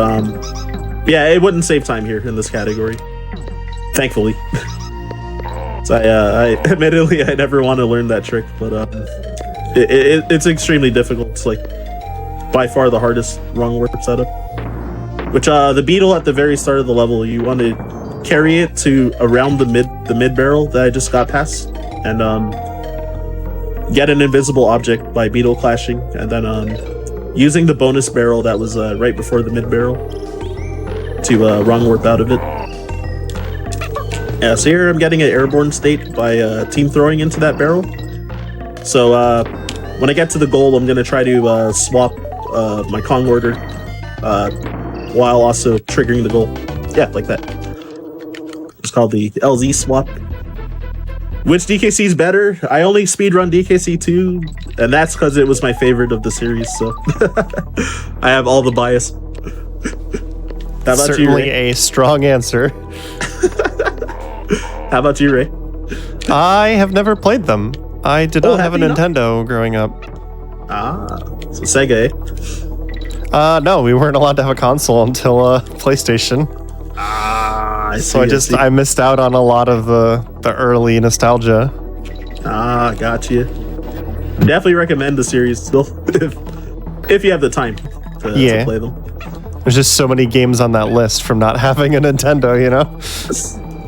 yeah, it wouldn't save time here in this category, thankfully. So I admittedly I never want to learn that trick, but it's extremely difficult. It's like by far the hardest wrong warp setup. Which the beetle at the very start of the level, you want to carry it to around the mid barrel that I just got past, and get an invisible object by beetle clashing, and then using the bonus barrel that was right before the mid barrel to wrong warp out of it. Yeah, so here I'm getting an airborne state by team throwing into that barrel. So when I get to the goal, I'm gonna try to swap my Kong order while also triggering the goal. Yeah, like that. It's called the LZ swap. Which DKC is better? I only speedrun DKC 2, and that's because it was my favorite of the series, so I have all the bias. How about Certainly you, Ray? a strong answer. How about you, Ray? I have never played them. I did not have a you not? Nintendo growing up. Ah, so Sega, eh? No, we weren't allowed to have a console until PlayStation. Ah, I see. So I missed out on a lot of the early nostalgia. Ah, gotcha. Definitely recommend the series still, if you have the time to play them. There's just so many games on that list from not having a Nintendo, you know?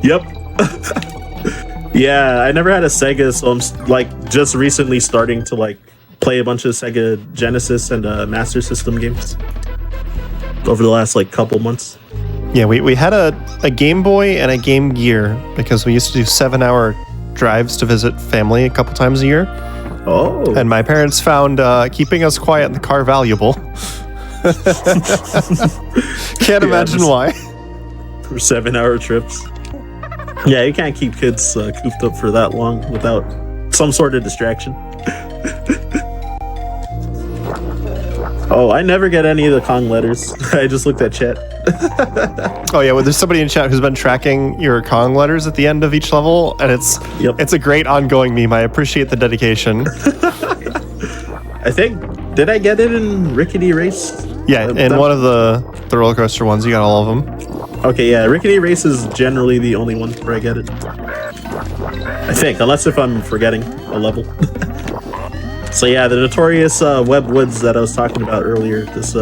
Yep. Yeah, I never had a Sega, so I'm like just recently starting to like play a bunch of Sega Genesis and Master System games over the last like couple months. Yeah, we had a Game Boy and a Game Gear because we used to do 7-hour drives to visit family a couple times a year. Oh. And my parents found keeping us quiet in the car valuable. Can't imagine why. For 7-hour trips. Yeah, you can't keep kids cooped up for that long without some sort of distraction. Oh, I never get any of the Kong letters. I just looked at chat. Oh yeah, well, there's somebody in chat who's been tracking your Kong letters at the end of each level, and it's a great ongoing meme. I appreciate the dedication. I think, did I get it in Rickety Race? Yeah, in one of the roller coaster ones, you got all of them. Okay, yeah, Rickety Race is generally the only one where I get it. I think, unless if I'm forgetting a level. So yeah, the notorious Web Woods that I was talking about earlier, this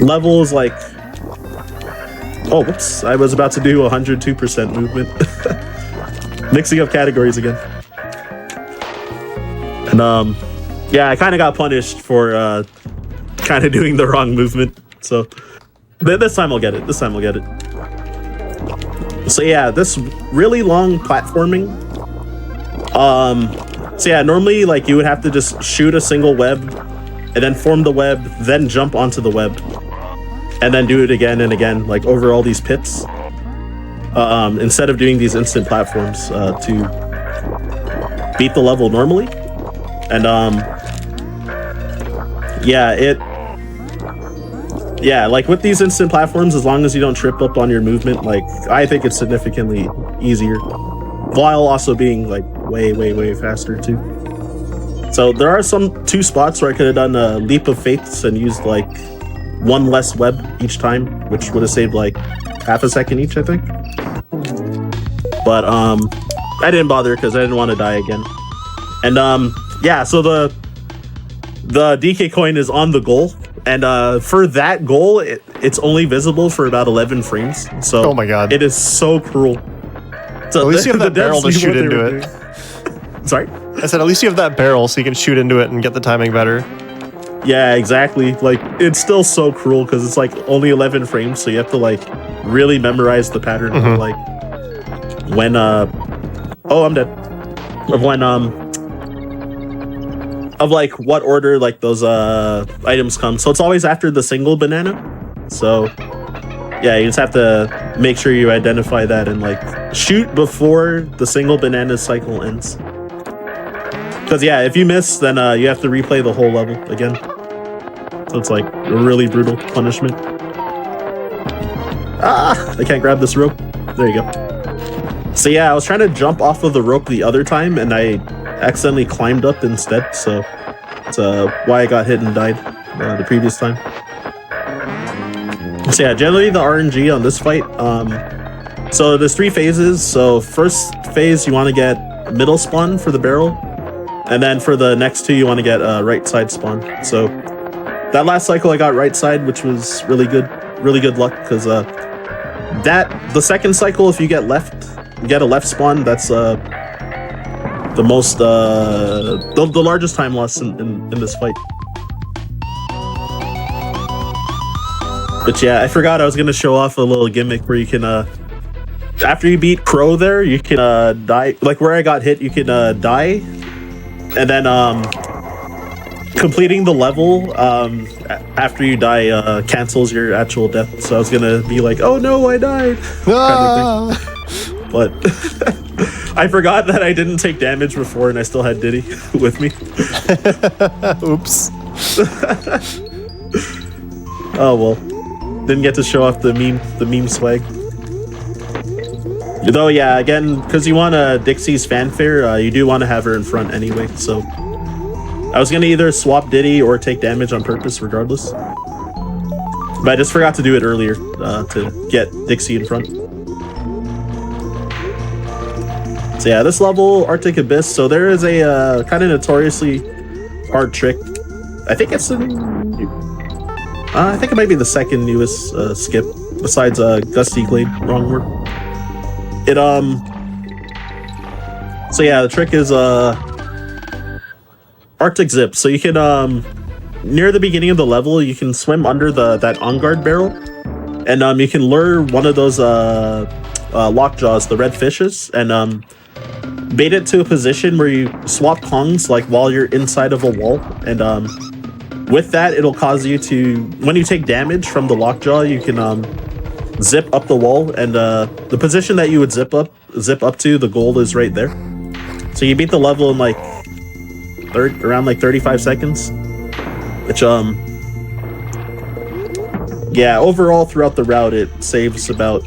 level is like... Oh, whoops, I was about to do 102% movement. Mixing up categories again. And yeah, I kind of got punished for kind of doing the wrong movement. So this time I'll get it. So yeah, this really long platforming. So yeah, normally like you would have to just shoot a single web and then form the web, then jump onto the web, and then do it again and again, like over all these pits. Instead of doing these instant platforms to beat the level normally. And yeah, like with these instant platforms, as long as you don't trip up on your movement, like I think it's significantly easier, while also being like way faster too. So there are two spots where I could have done a leap of faiths and used like one less web each time, which would have saved like half a second each, I think. But I didn't bother because I didn't want to die again. And yeah, so the DK coin is on the goal, And for that goal, it's only visible for about 11 frames. So Oh my God. it is so cruel. So At least you have that devs barrel to knew shoot what they into were it. doing. Sorry? I said, at least you have that barrel so you can shoot into it and get the timing better. Yeah, exactly. Like, it's still so cruel because it's like only 11 frames, so you have to like really memorize the pattern of like when oh, I'm dead. Of when of like what order like those items come. So it's always after the single banana. So yeah, you just have to make sure you identify that and like shoot before the single banana cycle ends. Because yeah, if you miss, then you have to replay the whole level again. So it's like a really brutal punishment. Ah, I can't grab this rope. There you go. So yeah, I was trying to jump off of the rope the other time, and I accidentally climbed up instead. So that's why I got hit and died the previous time. So yeah, generally the RNG on this fight. So there's 3 phases. So first phase, you want to get middle spawn for the barrel. And then for the next 2, you want to get right side spawn. So that last cycle I got right side, which was really good luck, because the second cycle, if you get a left spawn, that's the most the largest time loss in this fight. But yeah, I forgot I was gonna show off a little gimmick where you can after you beat Crow there, you can die, like where I got hit, you can die. And then completing the level after you die cancels your actual death. So I was gonna be like, oh no, I died, kind of thing. But I forgot that I didn't take damage before and I still had Diddy with me. Oops. Oh well, didn't get to show off the meme swag. Though, yeah, again, because you want Dixie's fanfare, you do want to have her in front anyway, so I was going to either swap Diddy or take damage on purpose regardless. But I just forgot to do it earlier to get Dixie in front. So yeah, this level, Arctic Abyss, so there is a kind of notoriously hard trick. I think it's I think it might be the second newest skip, besides Gusty Glade, wrong word. So yeah, the trick is Arctic Zip. So you can near the beginning of the level, you can swim under that on guard barrel, and you can lure one of those lockjaws, the red fishes, and bait it to a position where you swap Kongs like while you're inside of a wall, and with that it'll cause you to, when you take damage from the lockjaw, you can zip up the wall, and the position that you would zip up to, the goal is right there. So you beat the level in like around like 35 seconds, which yeah, overall throughout the route it saves about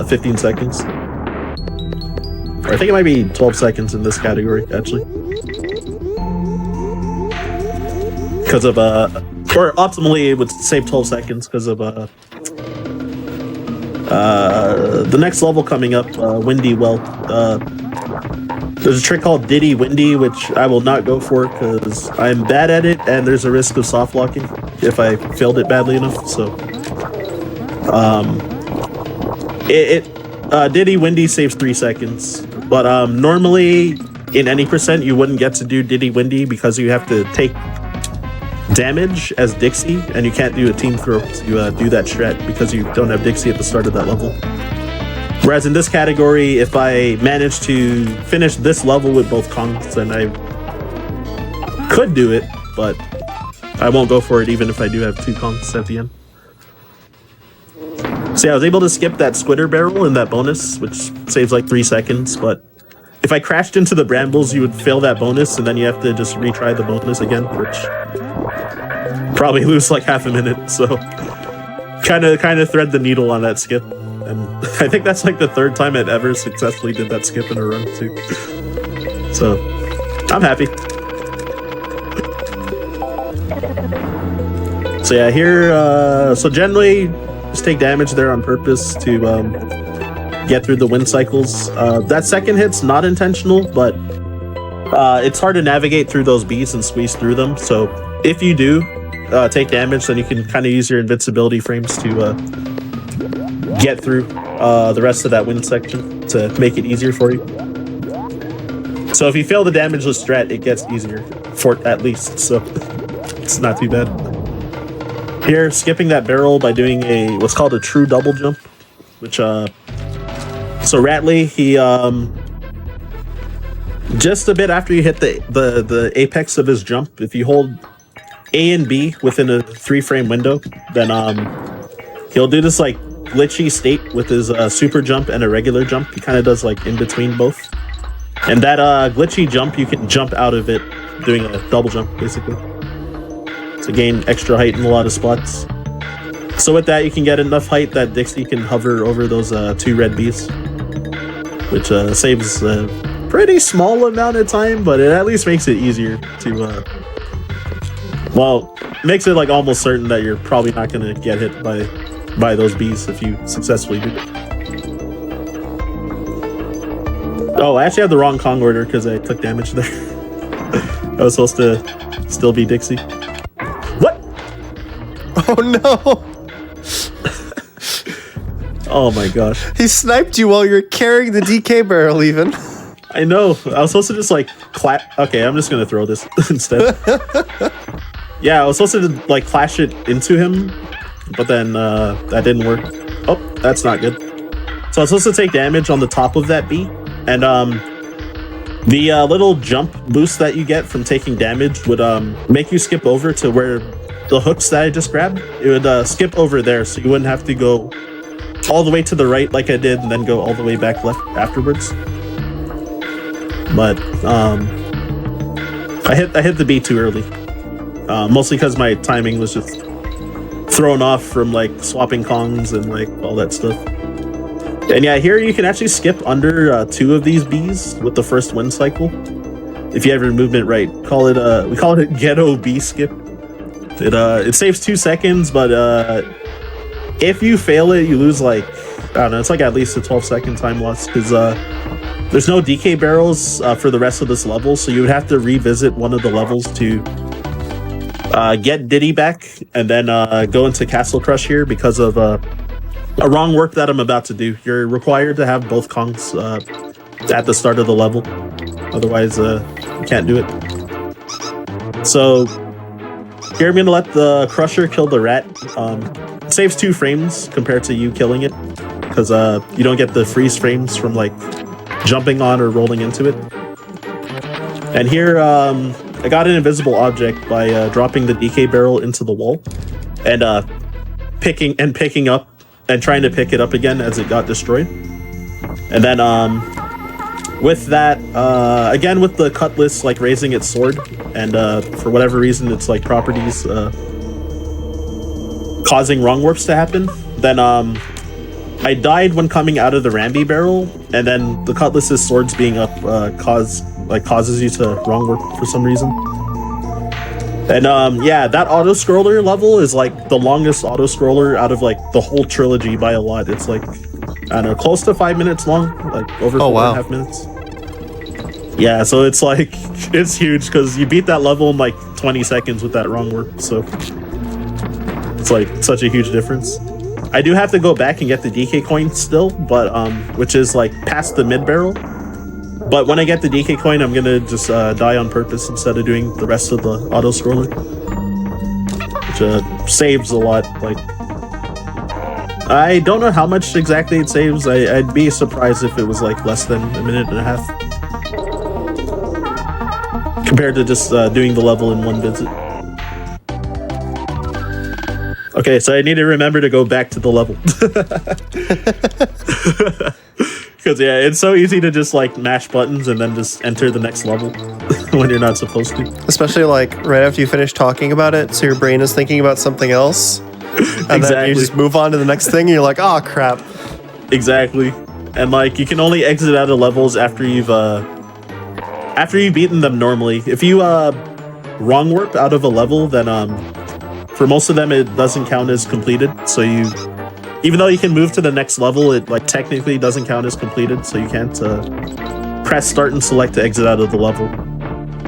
15 seconds, or I think it might be 12 seconds in this category actually, because of or optimally it would save 12 seconds because of the next level coming up, Windy Well. There's a trick called Diddy Windy, which I will not go for because I'm bad at it, and there's a risk of soft locking if I failed it badly enough. So, Diddy Windy saves 3 seconds, but normally in any percent you wouldn't get to do Diddy Windy because you have to take damage as Dixie, and you can't do a team throw to do that strat because you don't have Dixie at the start of that level. Whereas in this category, if I manage to finish this level with both Kongs, then I could do it, but I won't go for it even if I do have 2 Kongs at the end. So yeah, I was able to skip that Squitter barrel in that bonus, which saves like 3 seconds, but if I crashed into the brambles, you would fail that bonus, and then you have to just retry the bonus again, which probably lose like half a minute. So kind of thread the needle on that skip, and I think that's like the 3rd time I'd ever successfully did that skip in a run too. So I'm happy. So yeah, here so generally just take damage there on purpose to get through the wind cycles. That second hit's not intentional, but it's hard to navigate through those beats and squeeze through them. So if you do, take damage, then you can kind of use your invincibility frames to get through the rest of that wind section to make it easier for you. So if you fail the damageless strat, it gets easier for at least, so it's not too bad. Here, skipping that barrel by doing what's called a true double jump, which so Ratley, he just a bit after you hit the apex of his jump, if you hold A and B within a 3-frame window, then he'll do this like glitchy state with his super jump and a regular jump. He kind of does like in between both. And that glitchy jump, you can jump out of it doing a double jump, basically, to gain extra height in a lot of spots. So with that, you can get enough height that Dixie can hover over those 2 red bees, which saves a pretty small amount of time, but it at least makes it easier to, well, makes it like almost certain that you're probably not going to get hit by those bees if you successfully do it. Oh, I actually have the wrong Kong order because I took damage there. I was supposed to still be Dixie. What? Oh no! Oh my gosh. He sniped you while you're carrying the DK barrel even. I know. I was supposed to just like clap. Okay, I'm just gonna throw this instead. Yeah, I was supposed to like clash it into him, but then that didn't work. Oh, that's not good. So I was supposed to take damage on the top of that bee. And the little jump boost that you get from taking damage would make you skip over to where the hooks that I just grabbed. It would skip over there, so you wouldn't have to go all the way to the right like I did, and then go all the way back left afterwards. But I hit the bee too early, mostly because my timing was just thrown off from like swapping Kongs and like all that stuff. And yeah, here you can actually skip under 2 of these bees with the first wind cycle. If you have your movement right, we call it a ghetto bee skip. It saves 2 seconds, but if you fail it, you lose like, I don't know, it's like at least a 12-second time loss because there's no DK barrels for the rest of this level, so you would have to revisit one of the levels to get Diddy back and then go into Castle Crush here because of a wrong work that I'm about to do. You're required to have both Kongs at the start of the level. Otherwise, you can't do it. So here I'm going to let the Crusher kill the rat. It saves 2 frames compared to you killing it, because you don't get the freeze frames from like jumping on or rolling into it. And here I got an invisible object by dropping the DK barrel into the wall and picking up and trying to pick it up again as it got destroyed. And then with that, again with the cutlass like raising its sword, and for whatever reason its like properties causing wrong warps to happen, then I died when coming out of the Rambi barrel, and then the cutlass's swords being up causes you to wrong warp for some reason. And yeah, that auto scroller level is like the longest auto scroller out of like the whole trilogy by a lot. It's like, I don't know, close to 5 minutes long, like over 4.5 minutes. Yeah, so it's like, it's huge because you beat that level in like 20 seconds with that wrong work. So it's like such a huge difference. I do have to go back and get the DK coin still, but which is like past the mid barrel. But when I get the DK coin, I'm gonna just die on purpose instead of doing the rest of the auto scroller, which saves a lot. Like, I don't know how much exactly it saves. I'd be surprised if it was like less than a minute and a half compared to just doing the level in one visit. Okay, so I need to remember to go back to the level. Because yeah, it's so easy to just like mash buttons and then just enter the next level when you're not supposed to. Especially like right after you finish talking about it, so your brain is thinking about something else. And then you just move on to the next thing and you're like, oh crap. Exactly. And like you can only exit out of levels after you've beaten them normally. If you wrong warp out of a level, then for most of them it doesn't count as completed. So even though you can move to the next level, it like technically doesn't count as completed, so you can't press start and select to exit out of the level.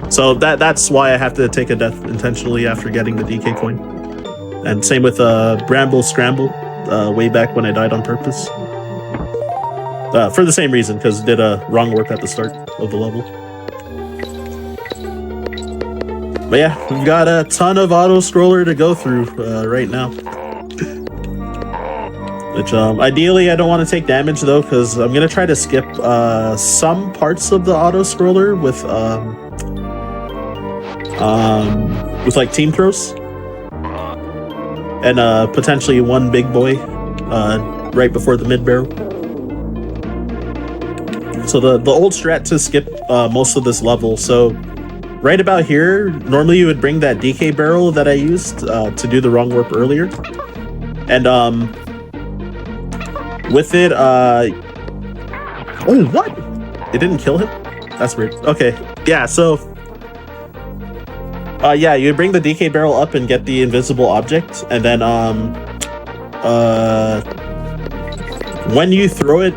So that's why I have to take a death intentionally after getting the DK coin. And same with Bramble Scramble, way back when I died on purpose. For the same reason, because it did a wrong warp at the start of the level. But yeah, we've got a ton of auto-scroller to go through right now. Which, ideally, I don't want to take damage, though, because I'm going to try to skip some parts of the auto-scroller with like team throws. And potentially one big boy right before the mid-barrel. So the old strat to skip most of this level. So right about here, normally you would bring that DK barrel that I used to do the wrong warp earlier. And with it, oh, what? It didn't kill him? That's weird. Okay, yeah, so yeah, you bring the DK barrel up and get the invisible object, and then when you throw it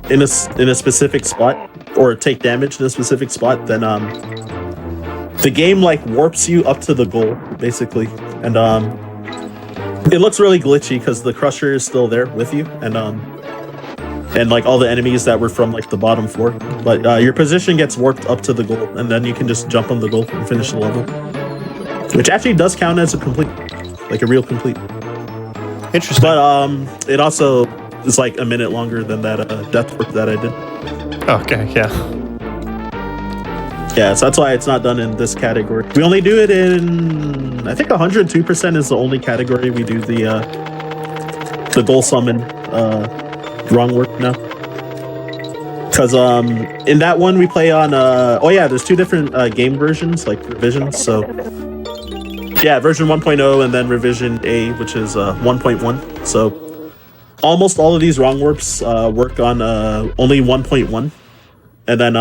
in a specific spot or take damage in a specific spot, then the game like warps you up to the goal basically, and it looks really glitchy because the crusher is still there with you, and like all the enemies that were from like the bottom floor, but your position gets warped up to the goal, and then you can just jump on the goal and finish the level, which actually does count as a complete, like a real complete. Interesting. But it also is like a minute longer than that death warp that I did. Okay, yeah. Yeah, so that's why it's not done in this category. We only do it in, I think 102% is the only category we do the goal summon wrong work now. Because in that one we play on, oh yeah, there's two different game versions, like revisions. So yeah, version 1.0 and then revision A, which is 1.1. So almost all of these wrong warps work on only 1.1. And then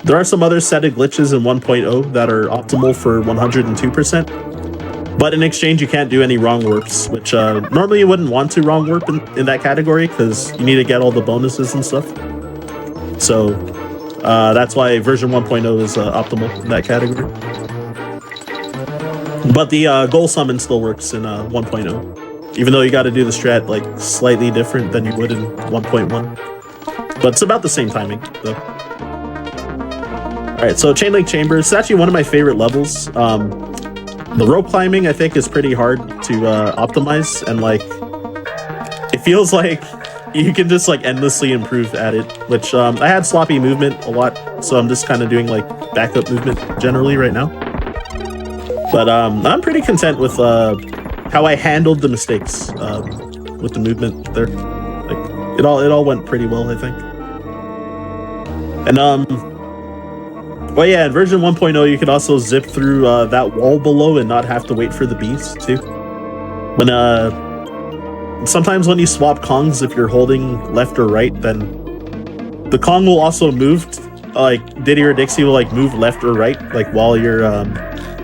there are some other set of glitches in 1.0 that are optimal for 102%. But in exchange, you can't do any wrong warps, which normally you wouldn't want to wrong warp in that category because you need to get all the bonuses and stuff. So that's why version 1.0 is optimal in that category. But the goal summon still works in 1.0, even though you got to do the strat like slightly different than you would in 1.1. But it's about the same timing, though. Alright, so Chain Link Chambers is actually one of my favorite levels. The rope climbing, I think, is pretty hard to optimize, and like it feels like you can just like endlessly improve at it, which I had sloppy movement a lot, so I'm just kind of doing like backup movement generally right now. But I'm pretty content with how I handled the mistakes with the movement there. Like it all went pretty well, I think. And well, yeah, in version 1.0, you could also zip through that wall below and not have to wait for the bees, too. When, sometimes when you swap Kongs, if you're holding left or right, then the Kong will also move, like, Diddy or Dixie will, like, move left or right, like, while you're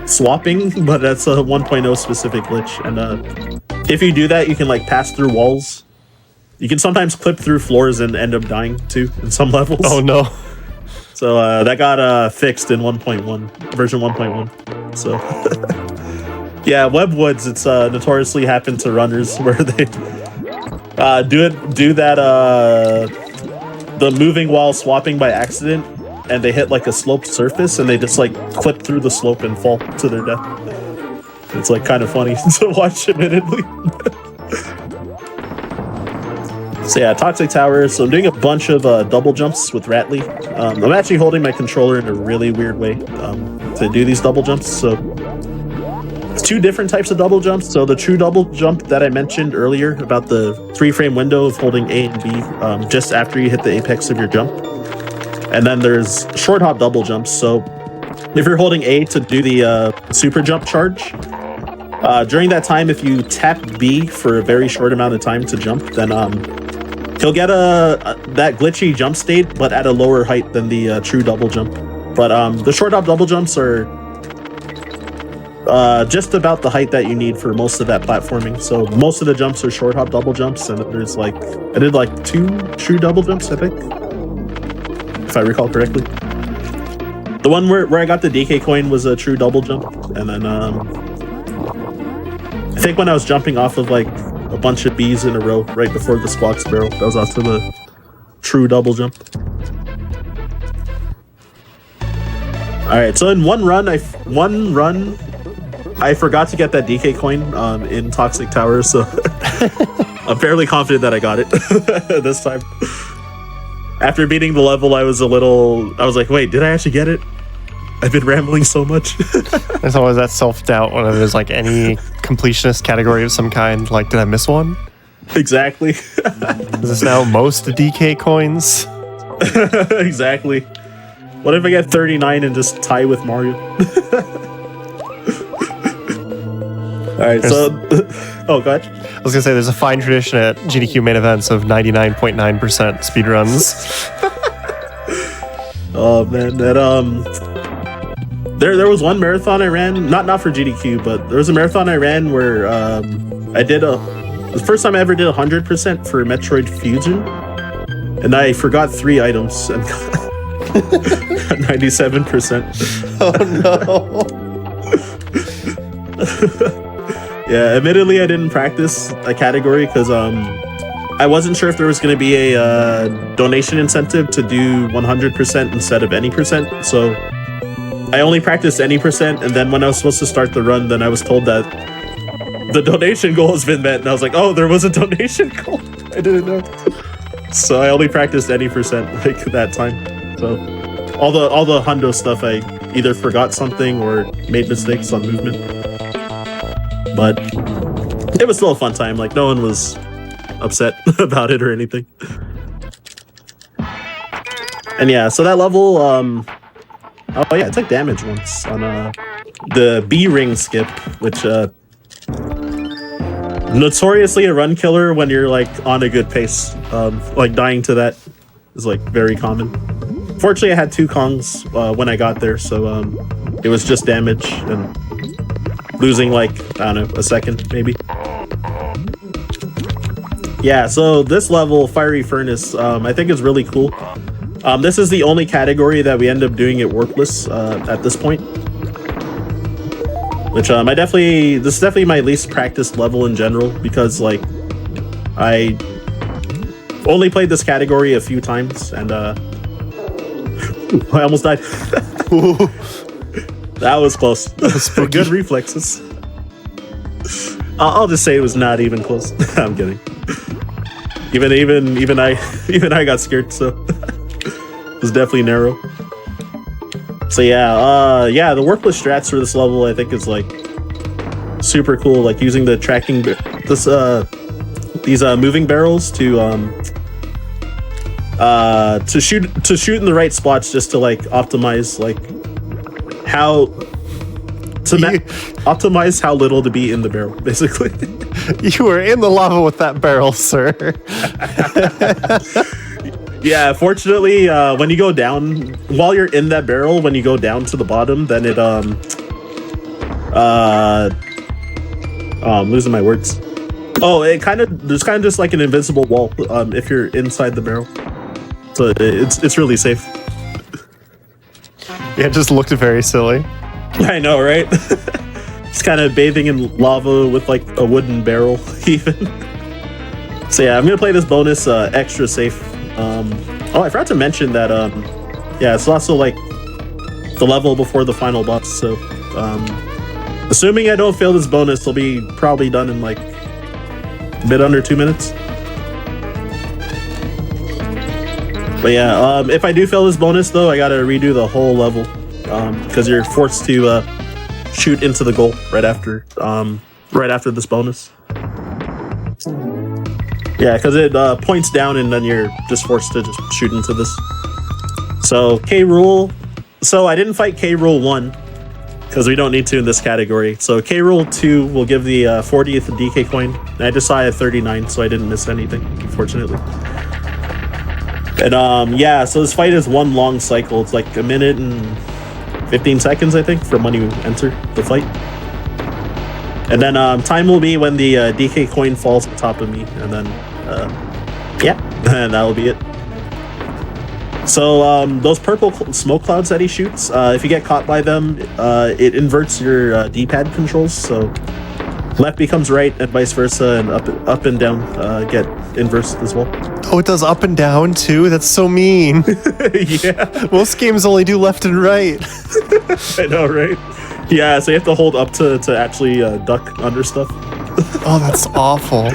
swapping, but that's a 1.0 specific glitch. And if you do that, you can, like, pass through walls. You can sometimes clip through floors and end up dying, too, in some levels. Oh, no. So that got fixed in 1.1, version 1.1. So yeah, web woods, it's notoriously happened to runners where they do that the moving while swapping by accident, and they hit like a sloped surface and they just like clip through the slope and fall to their death. It's like kind of funny to watch admittedly. So yeah, Toxic Tower. So I'm doing a bunch of double jumps with Ratley. I'm actually holding my controller in a really weird way to do these double jumps. So it's two different types of double jumps. So the true double jump that I mentioned earlier about the 3-frame window of holding A and B just after you hit the apex of your jump. And then there's short hop double jumps. So if you're holding A to do the super jump charge, during that time, if you tap B for a very short amount of time to jump, then he'll get that glitchy jump state, but at a lower height than the true double jump. But the short hop double jumps are just about the height that you need for most of that platforming. So most of the jumps are short hop double jumps, and there's like, I did like 2 true double jumps, I think, if I recall correctly. The one where I got the DK coin was a true double jump, and then I I think when I was jumping off of like a bunch of bees in a row right before the Squawks barrel, that was also the true double jump. All right, so in one run, I forgot to get that DK coin in Toxic Tower, so I'm fairly confident that I got it this time. After beating the level, I was like, wait, did I actually get it? I've been rambling so much. There's always that self-doubt when there's like any completionist category of some kind. Like, did I miss one? Exactly. Is this now most DK coins? Exactly. What if I get 39 and just tie with Mario? Alright, so... oh, go ahead. I was gonna say, there's a fine tradition at GDQ main events of 99.9% speedruns. Oh, man. That, There was one marathon I ran, not for GDQ, but there was a marathon I ran where I did the first time I ever did 100% for Metroid Fusion, and I forgot 3 items and got 97%. Oh no. Yeah, admittedly I didn't practice a category because I wasn't sure if there was going to be a donation incentive to do 100% instead of any percent, so I only practiced any percent, and then when I was supposed to start the run, then I was told that the donation goal has been met, and I was like, oh, there was a donation goal. I didn't know. So I only practiced any percent like that time. So all the hundo stuff, I either forgot something or made mistakes on movement. But it was still a fun time. Like, no one was upset about it or anything. And yeah, so that level, oh yeah, I took damage once on the B ring skip, which notoriously a run killer when you're like on a good pace. Like dying to that is like very common. Fortunately, I had 2 Kongs when I got there, so it was just damage and losing like, I don't know, a second maybe. Yeah, so this level, Fiery Furnace, I think is really cool. This is the only category that we end up doing it warpless at this point. Which this is definitely my least practiced level in general, because like I only played this category a few times and I almost died. That was close. Good reflexes. I'll just say it was not even close. I'm kidding. Even I got scared, so it was definitely narrow. So yeah, the workless strats for this level I think is like super cool. Like using the tracking these moving barrels to shoot in the right spots, just to like optimize like how to optimize how little to be in the barrel, basically. You were in the lava with that barrel, sir. Yeah, fortunately, when you go down, while you're in that barrel, when you go down to the bottom, then it I'm losing my words. Oh, there's kind of just like an invisible wall if you're inside the barrel, so it's really safe. Yeah, it just looked very silly. I know, right? It's kind of bathing in lava with like a wooden barrel, even. So yeah, I'm gonna play this bonus extra safe. Oh, I forgot to mention that yeah, it's also like the level before the final boss, so assuming I don't fail this bonus, it'll be probably done in like a bit under 2 minutes. But yeah, if I do fail this bonus though, I gotta redo the whole level, because you're forced to shoot into the goal right after this bonus. Yeah, because it points down and then you're just forced to just shoot into this. So K Rool. So I didn't fight K Rool 1 because we don't need to in this category. So K Rool 2 will give the 40th DK coin. And I just saw I had 39, so I didn't miss anything, unfortunately. And yeah, so this fight is one long cycle. It's like 1 minute and 15 seconds, I think, from when you enter the fight. And then time will be when the DK coin falls on top of me, and then yeah, and that'll be it. So those purple smoke clouds that he shoots, if you get caught by them, it inverts your D-pad controls. So left becomes right, and vice versa, and up and down get inversed as well. Oh, it does up and down too? That's so mean. Yeah. Most games only do left and right. I know, right? Yeah, so you have to hold up to actually duck under stuff. Oh, that's awful.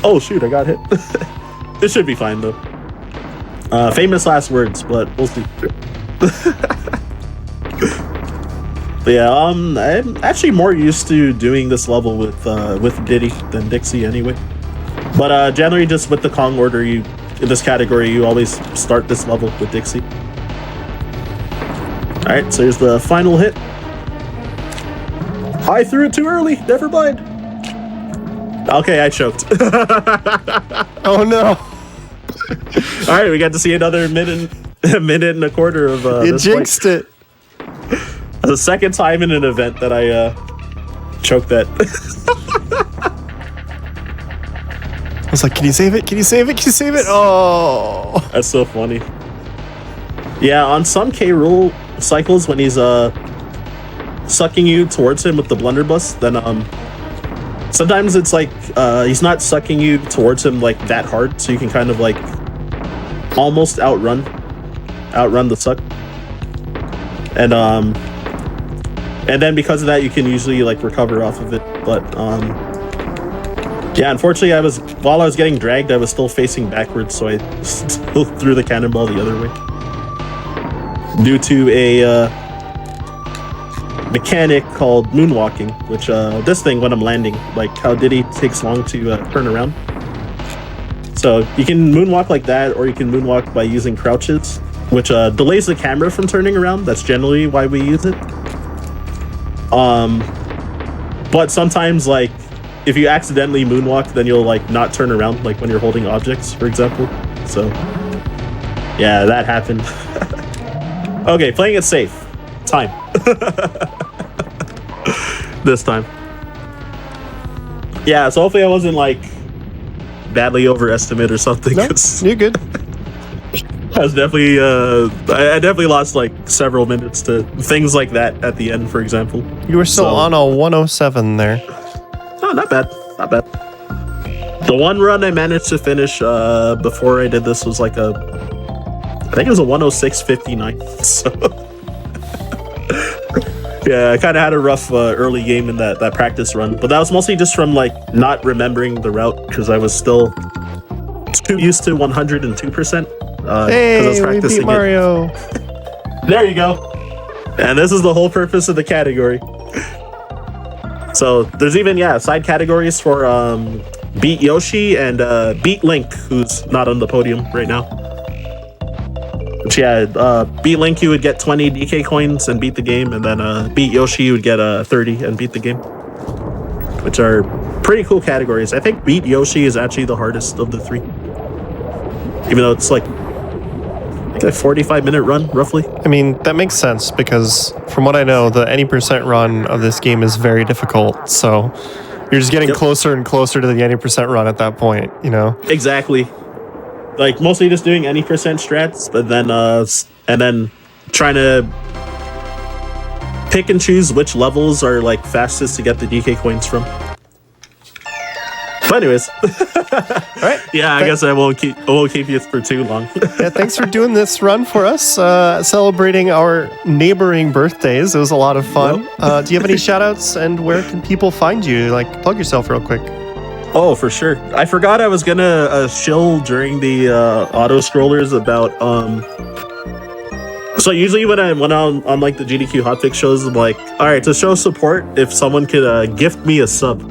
Oh, shoot, I got hit. This should be fine, though. Famous last words, but we'll see. But yeah, I'm actually more used to doing this level with Diddy than Dixie anyway. But generally, just with the Kong order, in this category, you always start this level with Dixie. All right, so here's the final hit. I threw it too early. Never mind. Okay, I choked. Oh no! All right, we got to see another minute and a quarter of. You jinxed it. The second time in an event that I choked that. I was like, can you save it? Can you save it? Can you save it? Oh. That's so funny. Yeah, on some K. Rool cycles, when he's sucking you towards him with the blunderbuss, then sometimes it's like he's not sucking you towards him like that hard, so you can kind of like almost outrun the suck. And then because of that, you can usually like recover off of it. But yeah, unfortunately, while I was getting dragged, I was still facing backwards, so I still threw the cannonball the other way. Due to a mechanic called moonwalking, which this thing, when I'm landing, like how Diddy takes long to turn around. So you can moonwalk like that, or you can moonwalk by using crouches, which delays the camera from turning around. That's generally why we use it. But sometimes, like, if you accidentally moonwalk, then you'll like not turn around, like when you're holding objects, for example. So yeah, that happened. Okay, playing it safe. Time. This time. Yeah, so hopefully I wasn't like badly overestimate or something. No, you're good. I was definitely I definitely lost like several minutes to things like that at the end, for example. You were still on a 107 there. Oh, not bad. Not bad. The one run I managed to finish before I did this was like I think it was a 106.59. So yeah, I kind of had a rough early game in that practice run, but that was mostly just from like not remembering the route because I was still too used to 102%. Hey, we beat Mario. There you go. And this is the whole purpose of the category. So there's even side categories for beat Yoshi and beat Link, who's not on the podium right now. Which beat Link you would get 20 DK coins and beat the game, and then beat Yoshi you would get 30 and beat the game. Which are pretty cool categories. I think beat Yoshi is actually the hardest of the three. Even though it's like a 45-minute run, roughly. I mean, that makes sense because from what I know, the any percent run of this game is very difficult. So you're just getting closer and closer to the any percent run at that point, you know? Exactly. Like mostly just doing any percent strats, but then and then trying to pick and choose which levels are like fastest to get the DK coins from. But anyways, all right. Yeah, I guess I won't keep you for too long. Yeah, thanks for doing this run for us, celebrating our neighboring birthdays. It was a lot of fun. Do you have any shout-outs, and where can people find you? Like, plug yourself real quick. Oh, for sure. I forgot I was gonna shill during the auto scrollers about So usually when I'm on like the GDQ hotfix shows, I'm like, all right, to show support, if someone could gift me a sub.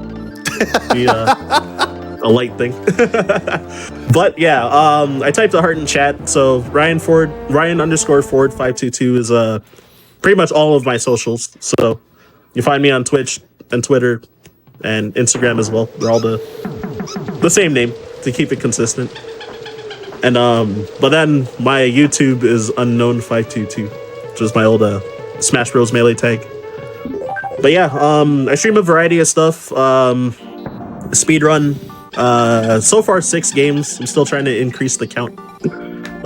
Be a light thing. But yeah, I typed a heart in chat. So Ryan _Ford 522 is pretty much all of my socials. So you find me on Twitch and Twitter and Instagram as well. They're all the same name to keep it consistent. And but then my YouTube is unknown 522, which is my old Smash Bros Melee tag. But yeah, I stream a variety of stuff. Speedrun. So far 6 games. I'm still trying to increase the count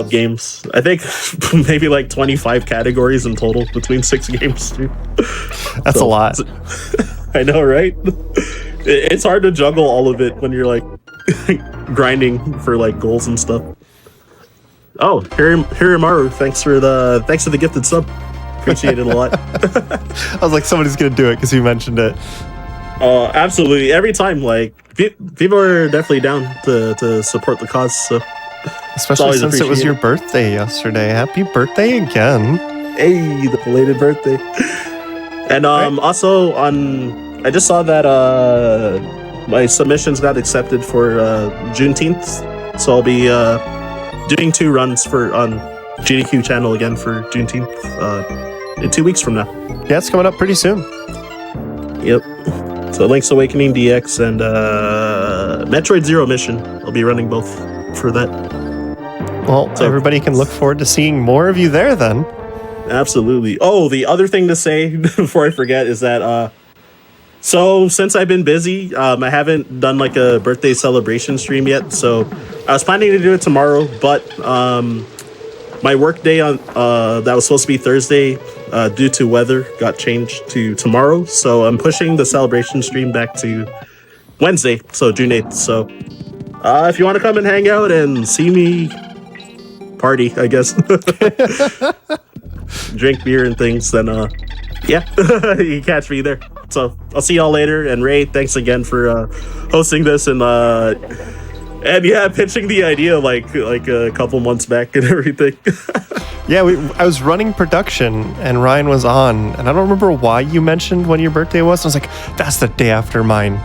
of games. I think maybe like 25 categories in total between 6 games too. That's a lot. I know, right? It's hard to juggle all of it when you're like grinding for like goals and stuff. Oh, Hirimaru, thanks for the gifted sub. Appreciate it a lot. I was like, somebody's gonna do it because you mentioned it. Absolutely. Every time, like people are definitely down to support the cause. So, especially since it was your birthday yesterday. Happy birthday again! Hey, the belated birthday. And also I just saw that my submissions got accepted for Juneteenth, so I'll be doing 2 runs on GDQ channel again for Juneteenth in 2 weeks from now. Yeah, it's coming up pretty soon. Yep. So Link's Awakening DX and Metroid Zero Mission. I'll be running both for that. Well, so everybody can look forward to seeing more of you there then. Absolutely. Oh, the other thing to say before I forget is that so since I've been busy, I haven't done like a birthday celebration stream yet. So I was planning to do it tomorrow, but my work day on that was supposed to be Thursday due to weather got changed to tomorrow. So I'm pushing the celebration stream back to Wednesday, so June 8th. So if you want to come and hang out and see me party, I guess, drink beer and things, then yeah, you can catch me there. So I'll see y'all later. And Ray, thanks again for hosting this and yeah, pitching the idea like a couple months back and everything. Yeah, I was running production and Ryan was on, and I don't remember why you mentioned when your birthday was. I was like, that's the day after mine.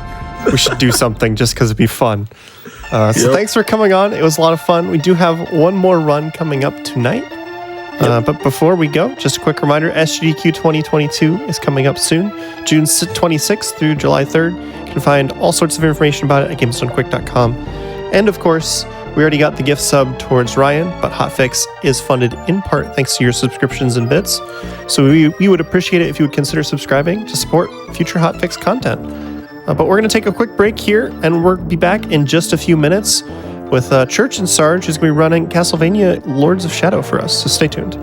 We should do something just because it'd be fun. So thanks for coming on. It was a lot of fun. We do have one more run coming up tonight. But before we go, just a quick reminder, SGDQ 2022 is coming up soon, June 26th through July 3rd. You can find all sorts of information about it at GamesDoneQuick.com. And of course, we already got the gift sub towards Ryan, but Hotfix is funded in part thanks to your subscriptions and bits. So we would appreciate it if you would consider subscribing to support future Hotfix content. But we're going to take a quick break here, and we'll be back in just a few minutes with Church and Sarge, who's going to be running Castlevania Lords of Shadow for us. So stay tuned.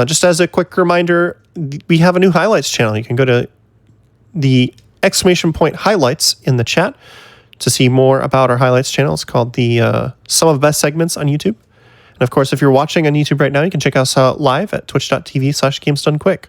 Just as a quick reminder, we have a new highlights channel. You can go to the ! highlights in the chat to see more about our highlights channel. It's called the Some of the Best Segments on YouTube. And of course, if you're watching on YouTube right now, you can check us out live at twitch.tv/GamesDoneQuick.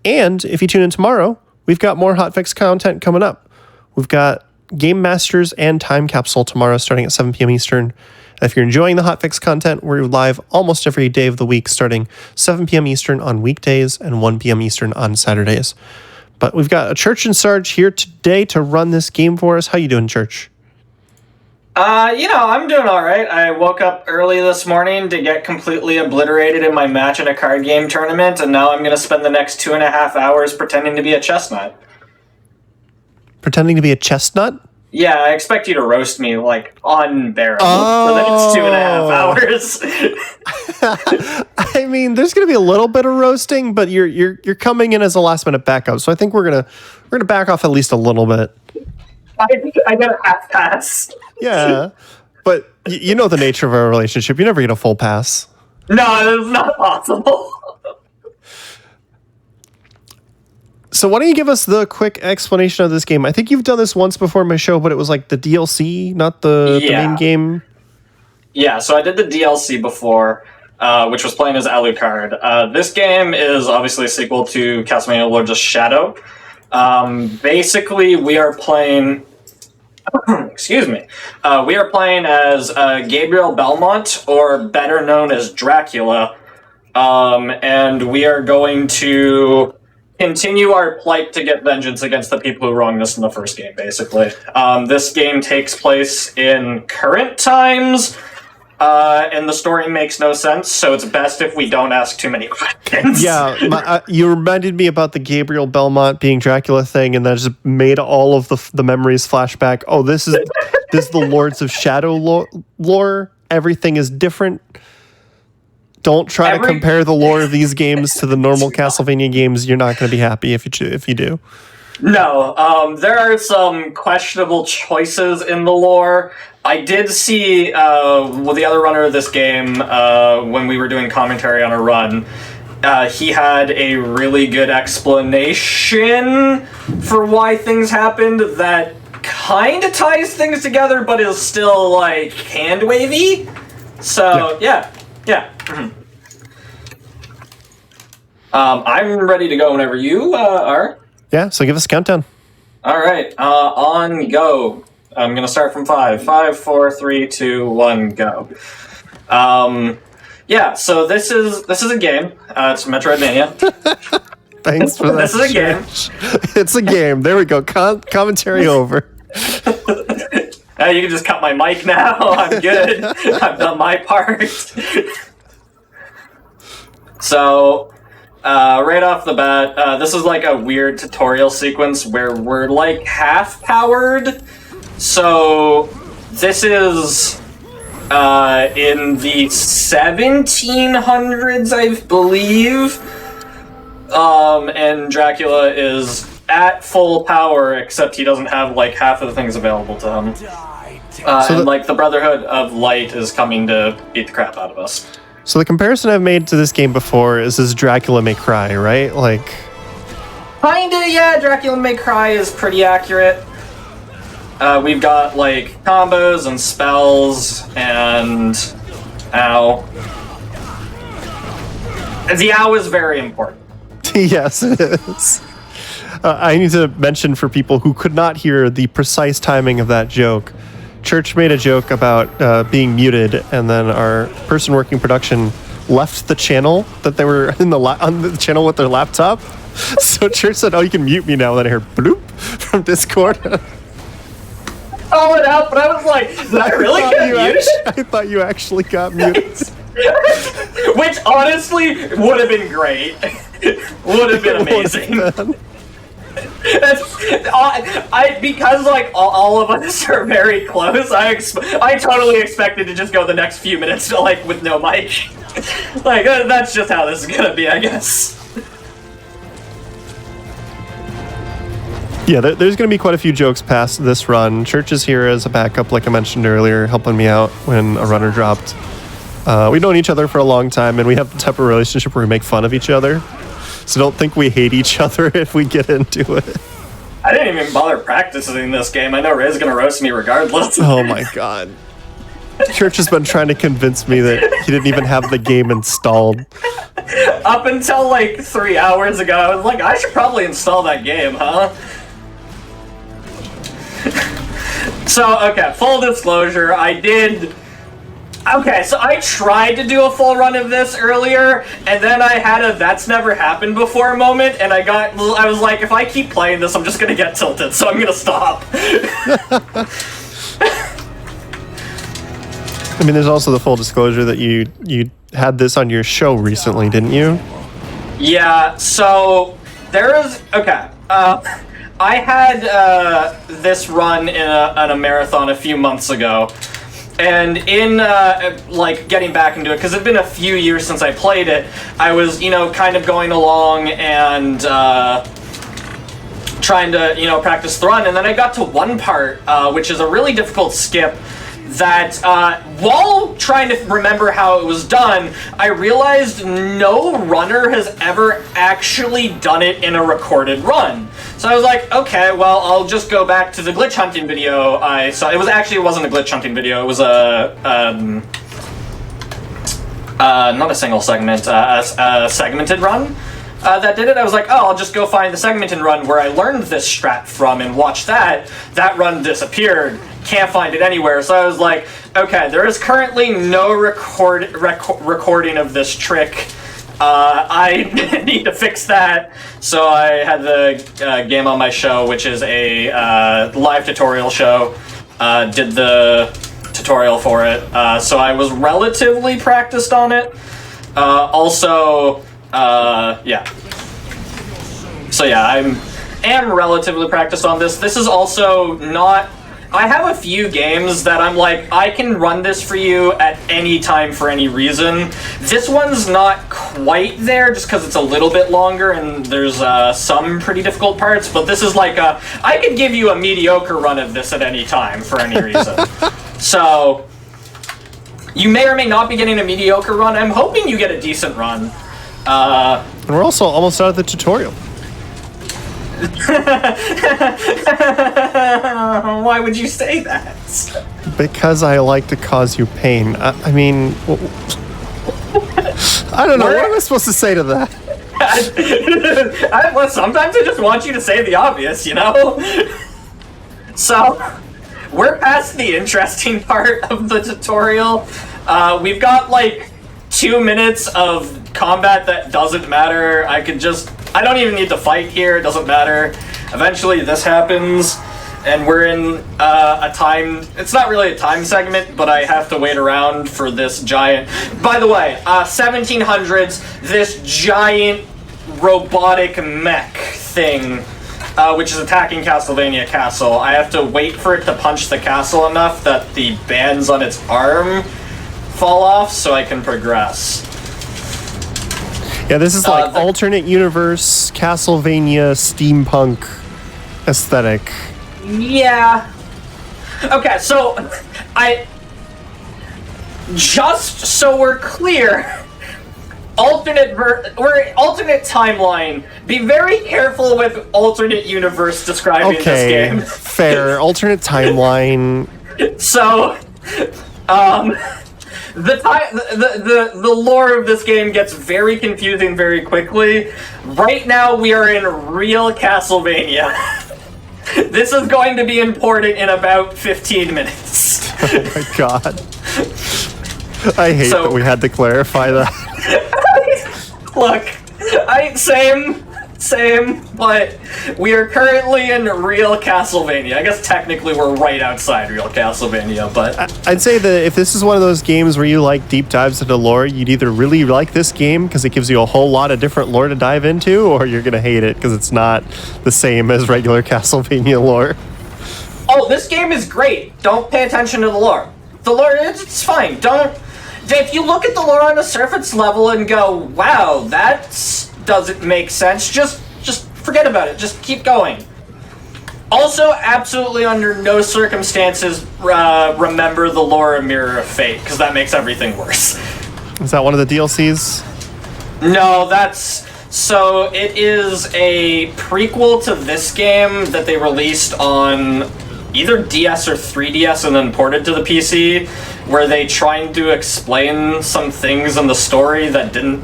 And if you tune in tomorrow, we've got more Hotfix content coming up. We've got Game Masters and Time Capsule tomorrow starting at 7 p.m. Eastern. And if you're enjoying the Hotfix content, we're live almost every day of the week starting 7 p.m. Eastern on weekdays and 1 p.m. Eastern on Saturdays. But we've got a Church and Sarge here today to run this game for us. How you doing, Church? I'm doing all right. I woke up early this morning to get completely obliterated in my match in a card game tournament, and now I'm going to spend the next 2.5 hours pretending to be a chestnut. Pretending to be a chestnut? Yeah, I expect you to roast me, unbearable for the next 2.5 hours. I mean, there's going to be a little bit of roasting, but you're coming in as a last-minute backup, so I think we're gonna back off at least a little bit. I got a half pass. Yeah, but you know the nature of our relationship. You never get a full pass. No, that's not possible. So why don't you give us the quick explanation of this game? I think you've done this once before in my show, but it was like the DLC, not the main game. Yeah, so I did the DLC before, which was playing as Alucard. This game is obviously a sequel to Castlevania Lords of Shadow. Basically, we are playing... excuse me. We are playing as Gabriel Belmont, or better known as Dracula. And we are going to continue our plight to get vengeance against the people who wronged us in the first game, basically. This game takes place in current times, and the story makes no sense, so it's best if we don't ask too many questions. Yeah, you reminded me about the Gabriel Belmont being Dracula thing, and that just made all of the memories flashback. Oh, this is the Lords of Shadow lore. Everything is different. Don't try to compare the lore of these games to the normal Castlevania games. You're not going to be happy if you do. No, there are some questionable choices in the lore. I did see the other runner of this game when we were doing commentary on a run. he had a really good explanation for why things happened that kind of ties things together, but is still like hand wavy. So yeah. Mm-hmm. I'm ready to go whenever you are. Yeah, so give us a countdown. All right, on go. I'm gonna start from 5. 5, 4, 3, 2, 1, go. Yeah. So this is a game. It's Metroidvania. Thanks for that. This is a game. It's a game. There we go. Commentary over. You can just cut my mic now. I'm good. I've done my part. So, right off the bat, this is like a weird tutorial sequence where we're like half powered. So, this is in the 1700s, I believe. And Dracula is at full power, except he doesn't have like half of the things available to him. And like the Brotherhood of Light is coming to beat the crap out of us. So the comparison I've made to this game before is this Dracula May Cry, right? Like, kinda, yeah. Dracula May Cry is pretty accurate. We've got like combos and spells and ow. The ow is very important. yes, it is. I need to mention for people who could not hear the precise timing of that joke. Church made a joke about being muted, and then our person working production left the channel that they were in on the channel with their laptop. So Church said, "Oh, you can mute me now." And then I heard bloop from Discord. Oh, it out, but I was like, did I really get muted? I thought you actually got muted. Which honestly would have been great. Would have been amazing. Because like all of us are very close. I totally expected to just go the next few minutes like with no mic. Like that's just how this is gonna be, I guess. Yeah, there's going to be quite a few jokes past this run. Church is here as a backup, like I mentioned earlier, helping me out when a runner dropped. We've known each other for a long time, and we have the type of relationship where we make fun of each other. So don't think we hate each other if we get into it. I didn't even bother practicing this game. I know Ray's gonna roast me regardless. Oh my god. Church has been trying to convince me that he didn't even have the game installed. Up until like 3 hours ago, I was like, I should probably install that game, huh? So, okay, full disclosure, Okay, so I tried to do a full run of this earlier, and then I had a that's never happened before moment, and I was like, if I keep playing this, I'm just gonna get tilted, so I'm gonna stop. I mean, there's also the full disclosure that you had this on your show recently, didn't you? Yeah, so there is, okay, I had this run in a marathon a few months ago. And in, like, getting back into it, because it's been a few years since I played it, I was, kind of going along and trying to, practice the run. And then I got to one part, which is a really difficult skip, that while trying to remember how it was done, I realized no runner has ever actually done it in a recorded run. So I was like, okay, well, I'll just go back to the glitch hunting video I saw. It wasn't a glitch hunting video. It was not a single segment, a segmented run that did it. I was like, oh, I'll just go find the segmented run where I learned this strat from and watch that. That run disappeared. Can't find it anywhere. So I was like, okay, there is currently no recording of this trick. I need to fix that. So I had the game on my show, which is a live tutorial show. Did the tutorial for it. So I was relatively practiced on it. Yeah. So yeah, I am relatively practiced on this. This is also not... I have a few games that I'm like, I can run this for you at any time for any reason. This one's not quite there, just because it's a little bit longer and there's some pretty difficult parts, but this is like I could give you a mediocre run of this at any time for any reason. So, you may or may not be getting a mediocre run. I'm hoping you get a decent run. And we're also almost out of the tutorial. Why would you say that? Because I like to cause you pain. I mean, I don't know. What am I supposed to say to that? Well, sometimes I just want you to say the obvious, you know? So, we're past the interesting part of the tutorial. We've got like 2 minutes of combat that doesn't matter. I don't even need to fight here, it doesn't matter. Eventually this happens, and we're in a time, it's not really a time segment, but I have to wait around for this giant, by the way, 1700s, this giant robotic mech thing, which is attacking Castlevania Castle. I have to wait for it to punch the castle enough that the bands on its arm fall off so I can progress. Yeah, this is like alternate universe, Castlevania, steampunk aesthetic. Yeah. Okay, so just so we're clear, alternate timeline. Be very careful with alternate universe describing this game. Fair. Alternate timeline. So, the lore of this game gets very confusing very quickly. Right now, we are in real Castlevania. This is going to be important in about 15 minutes. Oh my god. I hate that we had to clarify that. Look, same, but we are currently in real Castlevania. I guess technically we're right outside real Castlevania, but I'd say that if this is one of those games where you like deep dives into lore, you'd either really like this game because it gives you a whole lot of different lore to dive into, or you're gonna hate it because it's not the same as regular Castlevania lore. Oh, this game is great. Don't pay attention to the lore. The lore, it's fine. If you look at the lore on a surface level and go, wow, that doesn't make sense, just forget about it. Just keep going. Also, absolutely under no circumstances remember the lore of Mirror of Fate, because that makes everything worse. Is that one of the DLCs? No, so it is a prequel to this game that they released on either DS or 3DS and then ported to the PC, where they tried to explain some things in the story that didn't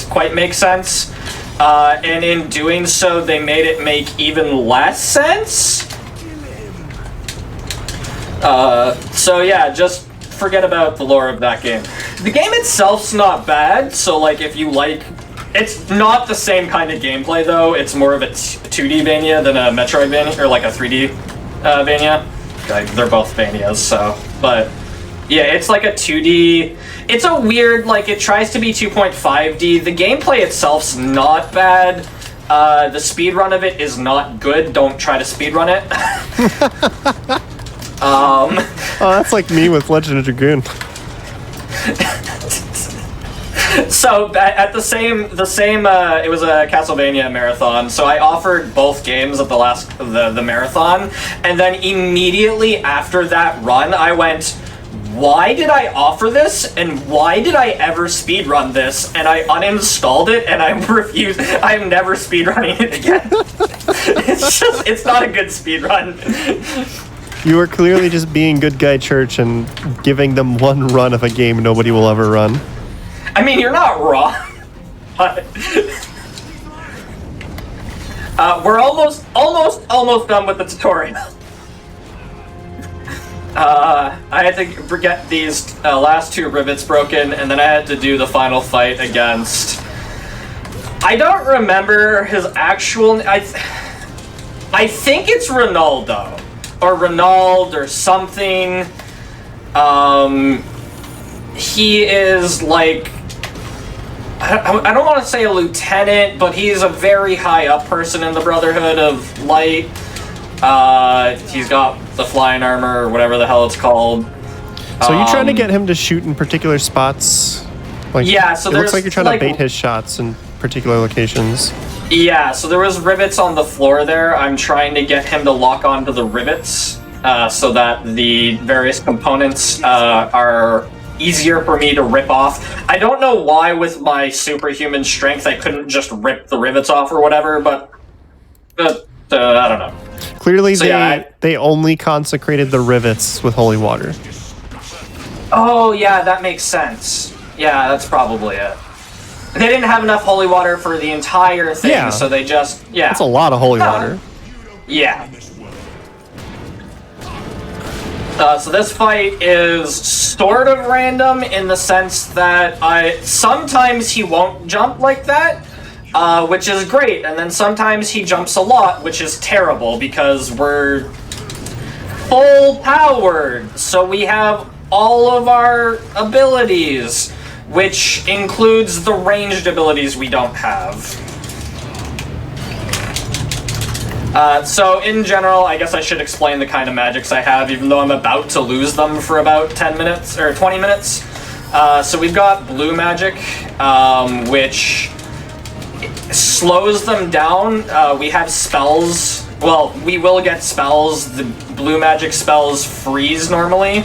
quite make sense. And in doing so, they made it make even less sense. So yeah, just forget about the lore of that game. The game itself's not bad, so like if you like... It's not the same kind of gameplay though, it's more of a 2D Vania than a Metroidvania, or like a 3D Vania. Like, they're both Vanias, so... But, yeah, it's like a 2D... It's a weird, like, it tries to be 2.5D. The gameplay itself's not bad. The speedrun of it is not good. Don't try to speedrun it. Oh, that's like me with Legend of Dragoon. So at the same, it was a Castlevania marathon. So I offered both games at the marathon, and then immediately after that run, I went, "Why did I offer this? And why did I ever speedrun this?" And I uninstalled it, and I refused. I'm never speedrunning it again. It's not a good speedrun. You were clearly just being good guy church and giving them one run of a game nobody will ever run. I mean, you're not wrong, but we're almost done with the tutorial. I had to get these last 2 rivets broken, and then I had to do the final fight against... I don't remember his actual... I think it's Ronaldo, or Ronald, or something. He is like... I don't want to say a lieutenant, but he's a very high up person in the Brotherhood of Light. He's got the flying armor, or whatever the hell it's called. So you're trying to get him to shoot in particular spots? Like, yeah, so it looks like you're trying to bait his shots in particular locations. Yeah, so there was rivets on the floor there. I'm trying to get him to lock onto the rivets so that the various components are easier for me to rip off. I don't know why with my superhuman strength I couldn't just rip the rivets off or whatever, but I don't know. Clearly, So, they only consecrated the rivets with holy water. Oh, yeah, that makes sense. Yeah, that's probably it. They didn't have enough holy water for the entire thing, so they just... Yeah. That's a lot of holy water. Yeah. So this fight is sort of random in the sense that sometimes he won't jump like that, which is great, and then sometimes he jumps a lot, which is terrible because we're full powered, so we have all of our abilities, which includes the ranged abilities we don't have. So in general, I guess I should explain the kind of magics I have, even though I'm about to lose them for about 10 minutes, or 20 minutes. So we've got blue magic, which slows them down. We have spells. Well, we will get spells. The blue magic spells freeze normally,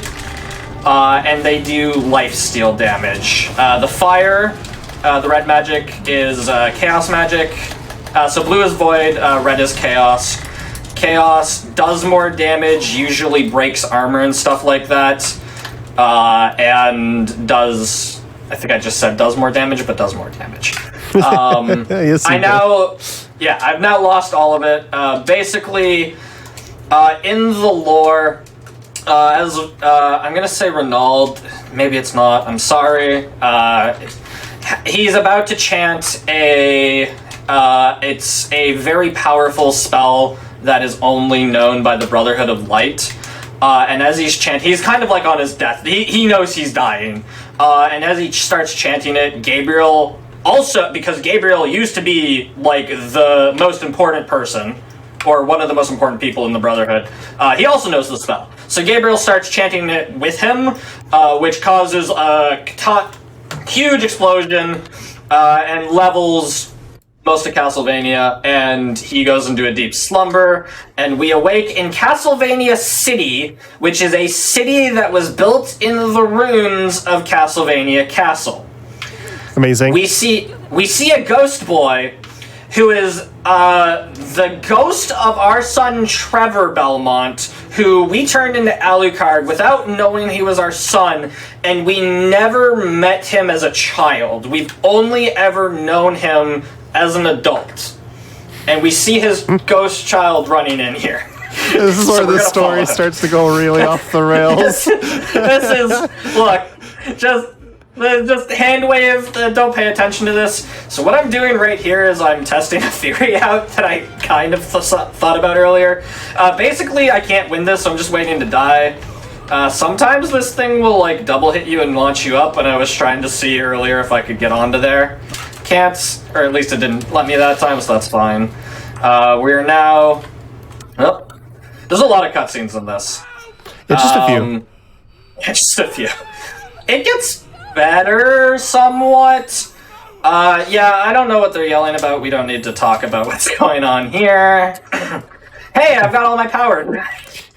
and they do lifesteal damage. The fire, the red magic is chaos magic. So blue is void, red is chaos. Chaos does more damage, usually breaks armor and stuff like that, and does... I think I just said does more damage, but does more damage. Yes, I've now lost all of it. Basically, in the lore, I'm gonna say Renaud, maybe it's not, I'm sorry. He's about to chant it's a very powerful spell that is only known by the Brotherhood of Light. And as he's chanting, he's kind of like on his death. He knows he's dying. And as he starts chanting it, Gabriel also, because Gabriel used to be like the most important person, or one of the most important people in the Brotherhood, he also knows the spell. So Gabriel starts chanting it with him, which causes a huge explosion and levels most of Castlevania, and he goes into a deep slumber, and we awake in Castlevania City, which is a city that was built in the ruins of Castlevania Castle. Amazing. We see a ghost boy who is the ghost of our son Trevor Belmont, who we turned into Alucard without knowing he was our son, and we never met him as a child. We've only ever known him as an adult. And we see his ghost child running in here. This is where the story starts to go really off the rails. This is, look, just hand wave, don't pay attention to this. So what I'm doing right here is I'm testing a theory out that I kind of thought about earlier. Basically, I can't win this, so I'm just waiting to die. Sometimes this thing will like double hit you and launch you up, and I was trying to see earlier if I could get onto there. Can't, or at least it didn't let me that time, so that's fine. We're now... Oh, there's a lot of cutscenes in this. Yeah, just a few. Yeah, just a few. It gets better somewhat. Yeah, I don't know what they're yelling about. We don't need to talk about what's going on here. Hey, I've got all my power.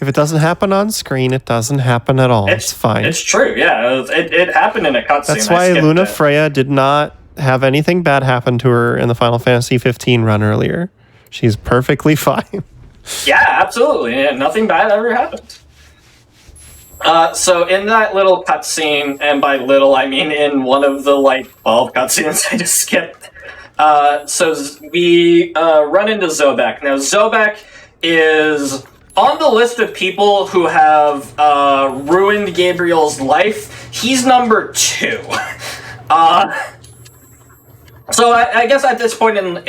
If it doesn't happen on screen, it doesn't happen at all. It's fine. It's true, yeah. It happened in a cutscene. That's why Luna Freya did not have anything bad happen to her in the Final Fantasy 15 run earlier. She's perfectly fine. Yeah, absolutely. Yeah, nothing bad ever happened. So in that little cutscene, and by little I mean in one of the like 12 cutscenes I just skipped, so we run into Zobek. Now Zobek is on the list of people who have ruined Gabriel's life. He's number 2. So I guess at this point in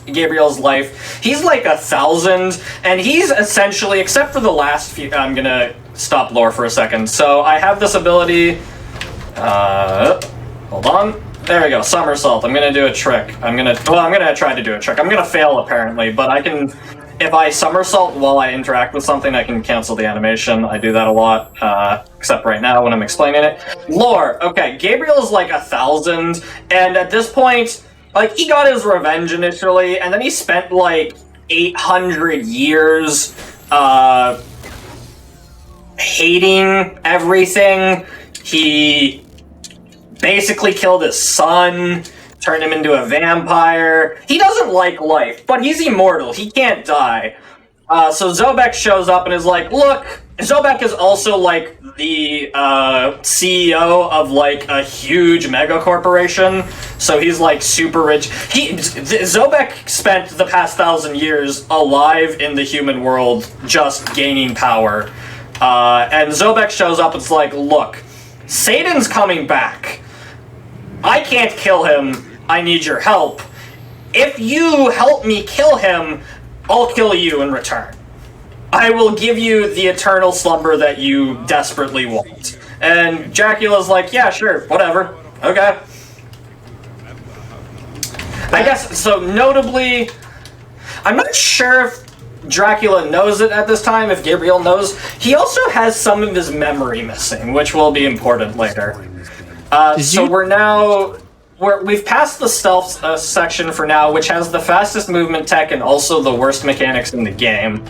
Gabriel's life, he's like 1,000, and he's essentially, except for the last few, I'm gonna stop lore for a second. So I have this ability, hold on, there we go, somersault. I'm gonna do a trick. I'm gonna try to do a trick. I'm gonna fail apparently, but I can, if I somersault while I interact with something, I can cancel the animation. I do that a lot, except right now when I'm explaining it. Lore, okay, Gabriel's like 1,000, and at this point, like, he got his revenge initially, and then he spent like 800 years, hating everything, He basically killed his son, turned him into a vampire. He doesn't like life, but he's immortal. He can't die. So Zobek shows up and is like, look, Zobek is also like the CEO of like a huge mega corporation, so he's like super rich. Zobek spent the past 1,000 years alive in the human world, just gaining power. And Zobek shows up and is like, look, Satan's coming back. I can't kill him. I need your help. If you help me kill him, I'll kill you in return. I will give you the eternal slumber that you desperately want. And Dracula's like, yeah, sure, whatever. Okay. I guess, so notably, I'm not sure if Dracula knows it at this time, if Gabriel knows. He also has some of his memory missing, which will be important later. We've passed the stealth section for now, which has the fastest movement tech and also the worst mechanics in the game.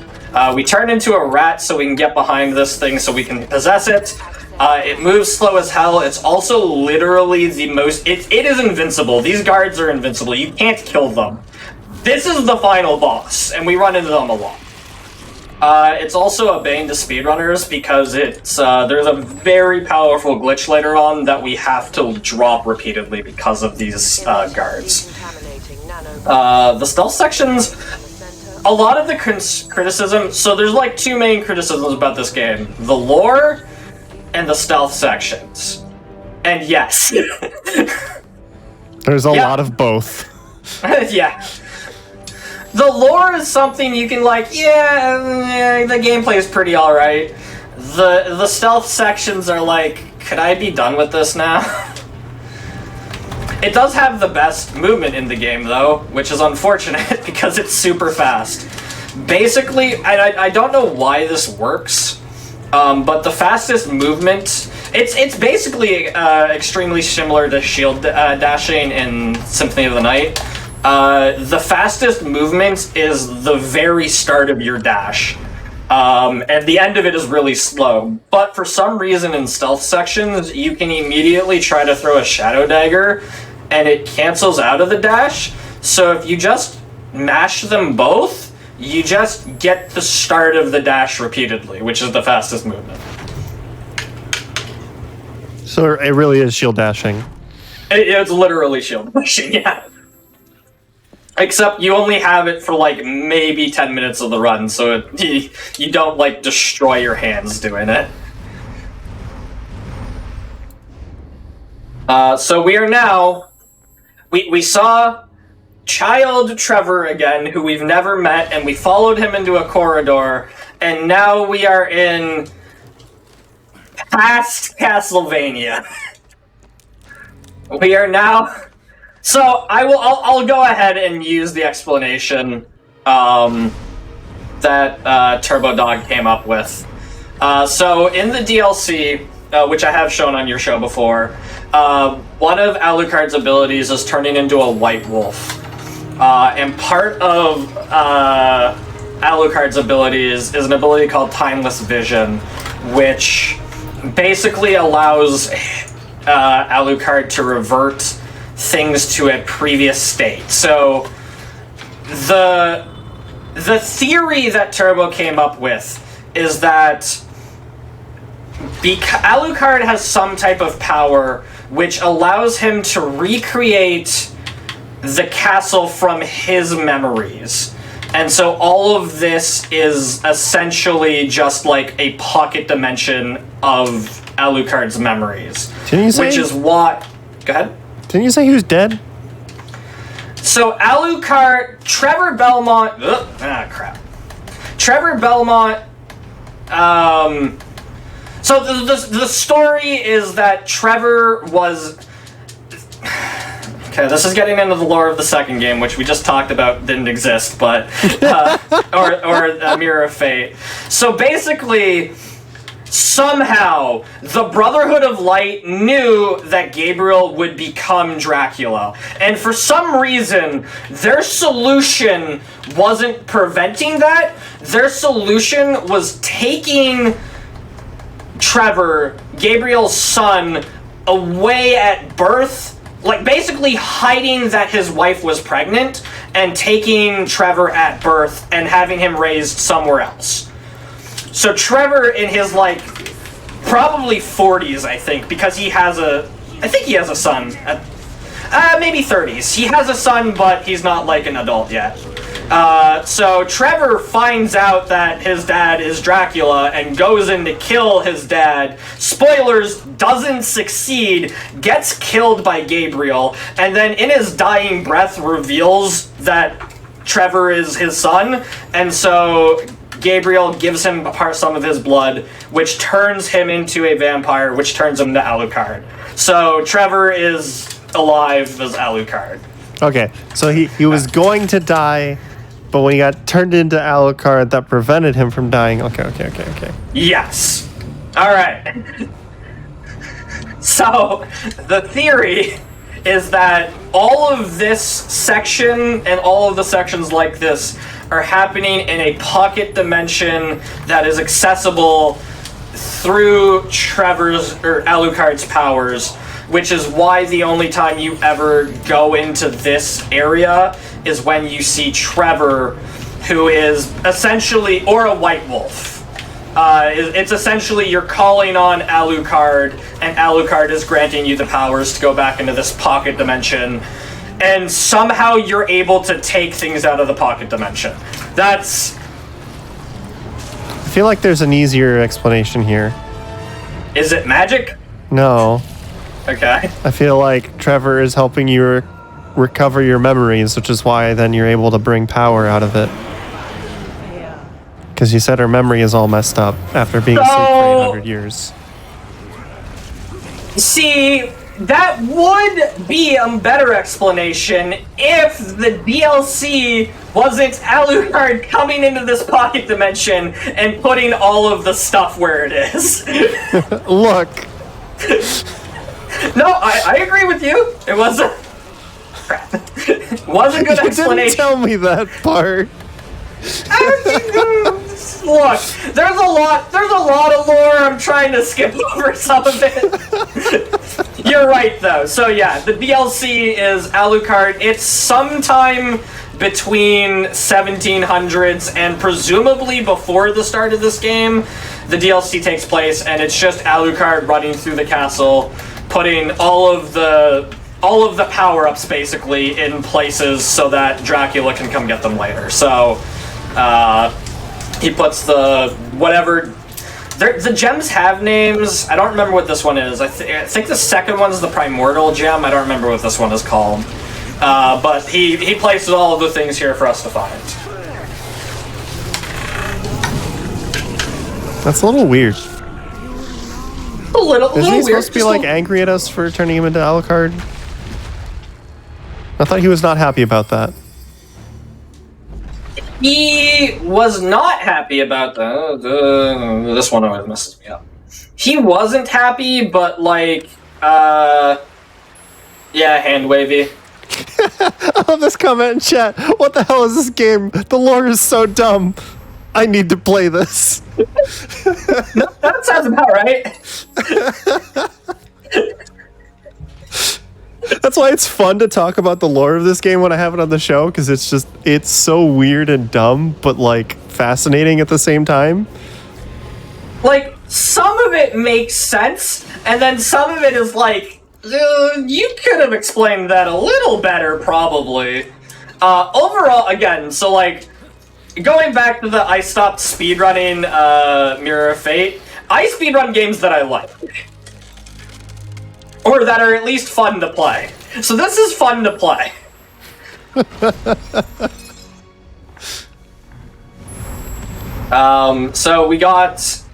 We turn into a rat so we can get behind this thing so we can possess it. It moves slow as hell. It's also literally the most... It is invincible. These guards are invincible. You can't kill them. This is the final boss, and we run into them a lot. It's also a bane to speedrunners because there's a very powerful glitch later on that we have to drop repeatedly because of these guards. The stealth sections, a lot of the criticism, so there's like two main criticisms about this game: the lore and the stealth sections. And yes. There's a lot of both. Yeah. The lore is something you can like, the gameplay is pretty alright. The stealth sections are like, could I be done with this now? It does have the best movement in the game though, which is unfortunate because it's super fast. Basically, I don't know why this works, but the fastest movement, it's basically extremely similar to shield dashing in Symphony of the Night. The fastest movement is the very start of your dash, and the end of it is really slow. But for some reason in stealth sections, you can immediately try to throw a shadow dagger, and it cancels out of the dash. So if you just mash them both, you just get the start of the dash repeatedly, which is the fastest movement. So it really is shield dashing. It's literally shield dashing, yeah. Except you only have it for like maybe 10 minutes of the run, so you don't like destroy your hands doing it. So we are now... We saw Child Trevor again, who we've never met, and we followed him into a corridor, and now we are in past Castlevania. We are now... So I'll go ahead and use the explanation that Turbo Dog came up with. So in the DLC, which I have shown on your show before, one of Alucard's abilities is turning into a white wolf. And part of Alucard's abilities is an ability called Timeless Vision, which basically allows Alucard to revert things to a previous state. So the theory that Turbo came up with is that Alucard has some type of power which allows him to recreate the castle from his memories. And so all of this is essentially just like a pocket dimension of Alucard's memories. Which is what... Go ahead. Didn't you say he was dead? So Trevor Belmont... Trevor Belmont... So the story is that Trevor was... Okay, this is getting into the lore of the second game, which we just talked about didn't exist, but... or Mirror of Fate. So basically... Somehow, the Brotherhood of Light knew that Gabriel would become Dracula. And for some reason, their solution wasn't preventing that. Their solution was taking Trevor, Gabriel's son, away at birth, like basically hiding that his wife was pregnant and taking Trevor at birth and having him raised somewhere else. So Trevor in his like probably 40s, I think, because he has a son at maybe 30s. He has a son, but he's not like an adult yet. So Trevor finds out that his dad is Dracula and goes in to kill his dad. Spoilers, doesn't succeed, gets killed by Gabriel, and then in his dying breath reveals that Trevor is his son, and so Gabriel gives him some of his blood, which turns him into a vampire, which turns him to Alucard. So Trevor is alive as Alucard. Okay, so he was going to die, but when he got turned into Alucard, that prevented him from dying. Okay. Yes. All right. So the theory is that all of this section and all of the sections like this are happening in a pocket dimension that is accessible through Trevor's or Alucard's powers, which is why the only time you ever go into this area is when you see Trevor, who is essentially, or a white wolf. It's essentially you're calling on Alucard, and Alucard is granting you the powers to go back into this pocket dimension, and somehow you're able to take things out of the pocket dimension. That's... I feel like there's an easier explanation here. Is it magic? No. Okay. I feel like Trevor is helping you recover your memories, which is why then you're able to bring power out of it. Because you said her memory is all messed up after being asleep for 800 years. See, that would be a better explanation if the DLC wasn't Alucard coming into this pocket dimension and putting all of the stuff where it is. Look. No, I agree with you. It was a... was a good explanation. You didn't tell me that part. Look, there's a lot of lore. I'm trying to skip over some of it. You're right, though. So yeah, the DLC is Alucard. It's sometime between 1700s and presumably before the start of this game. The DLC takes place, and it's just Alucard running through the castle, putting all of the power-ups basically in places so that Dracula can come get them later. So he puts the whatever. The gems have names. I don't remember what this one is. I think the second one's the Primordial Gem. I don't remember what this one is called. But he places all of the things here for us to find. That's a little weird. A little Is he weird. supposed to be like angry at us for turning him into Alucard? I thought he was not happy about that. He was not happy about this one always messes me up. He wasn't happy, but like, yeah, hand wavy. I love this comment in chat. What the hell is this game? The lore is so dumb. I need to play this. No, that sounds about right. That's why it's fun to talk about the lore of this game when I have it on the show, because it's so weird and dumb, but like fascinating at the same time. Like, some of it makes sense, and then some of it is like, you could have explained that a little better, probably. Overall, again, so like, going back to the I stopped speedrunning Mirror of Fate, I speedrun games that I like. Or that are at least fun to play. So this is fun to play. So we got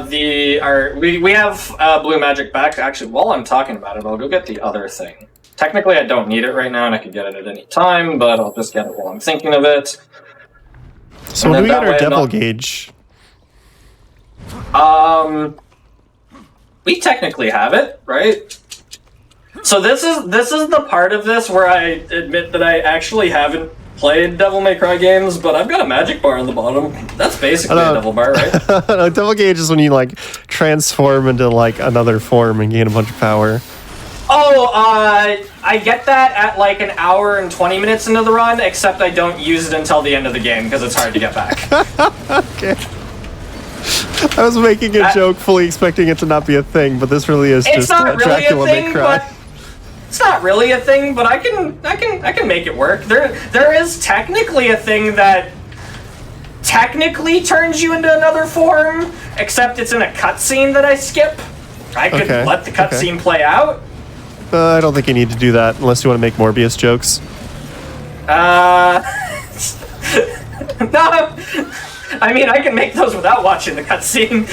we have blue magic back. Actually, while I'm talking about it, I'll go get the other thing. Technically, I don't need it right now, and I could get it at any time, but I'll just get it while I'm thinking of it. So when do we get our devil gauge? We technically have it, right? So this is the part of this where I admit that I actually haven't played Devil May Cry games, but I've got a magic bar on the bottom. That's basically a devil bar, right? No, devil gauge is when you like transform into like another form and gain a bunch of power? Oh, I get that at like an hour and 20 minutes into the run, except I don't use it until the end of the game because it's hard to get back. Okay. I was making a joke, fully expecting it to not be a thing, but this really is just Dracula May Cry. It's not really a thing, but I can make it work. There is technically a thing that technically turns you into another form, except it's in a cutscene that I skip. I could let the cutscene play out. I don't think you need to do that unless you want to make Morbius jokes. No, I mean, I can make those without watching the cutscene.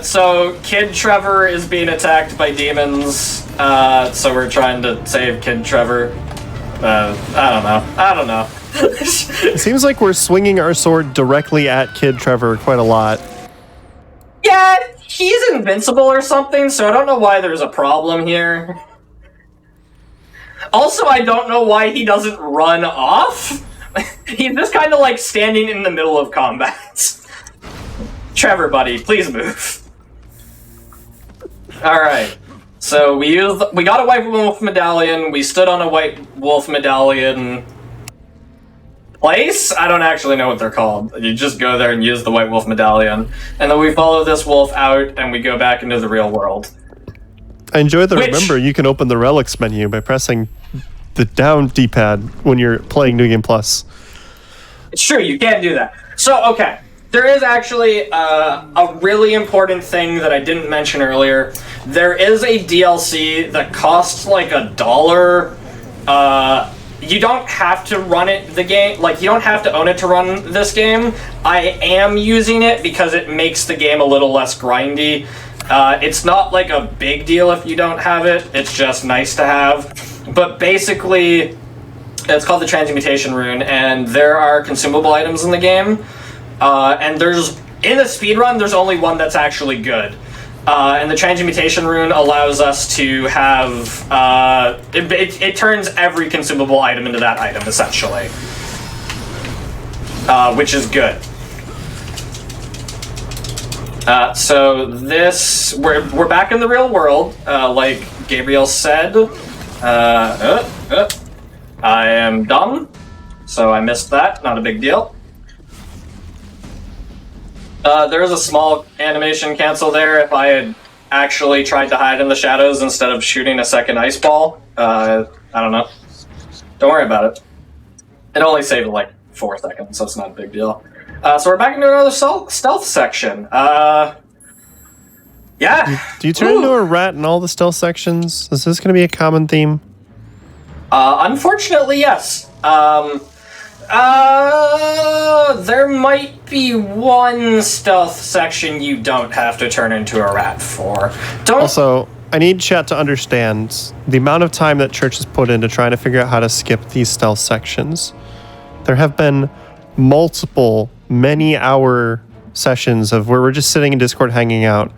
So Kid Trevor is being attacked by demons, so we're trying to save Kid Trevor. I don't know. It seems like we're swinging our sword directly at Kid Trevor quite a lot. Yeah, he's invincible or something, so I don't know why there's a problem here. Also, I don't know why he doesn't run off. He's just kind of like standing in the middle of combat. Trevor, buddy, please move. Alright, so we got a White Wolf Medallion, we stood on a White Wolf Medallion place? I don't actually know what they're called. You just go there and use the White Wolf Medallion, and then we follow this wolf out and we go back into the real world. I enjoy that. Remember, you can open the relics menu by pressing the down D-pad when you're playing New Game Plus. It's true, you can do that. So, okay. There is actually a really important thing that I didn't mention earlier. There is a DLC that costs like $1. You don't have to run the game, like you don't have to own it to run this game. I am using it because it makes the game a little less grindy. It's not like a big deal if you don't have it, it's just nice to have. But basically, it's called the Transmutation Rune, and there are consumable items in the game. And in the speedrun, there's only one that's actually good. And the Transmutation Rune allows us to have, it turns every consumable item into that item, essentially. Which is good. So we're back in the real world, like Gabriel said. I am dumb, so I missed that, not a big deal. There is a small animation cancel there if I had actually tried to hide in the shadows instead of shooting a second ice ball. I don't know. Don't worry about it. It only saved like 4 seconds, so it's not a big deal. So we're back into another stealth section. Yeah. Do you turn into a rat in all the stealth sections? Is this going to be a common theme? Unfortunately, yes. There might be one stealth section you don't have to turn into a rat for. Also, I need chat to understand the amount of time that Church has put into trying to figure out how to skip these stealth sections. There have been multiple, many-hour sessions of where we're just sitting in Discord hanging out,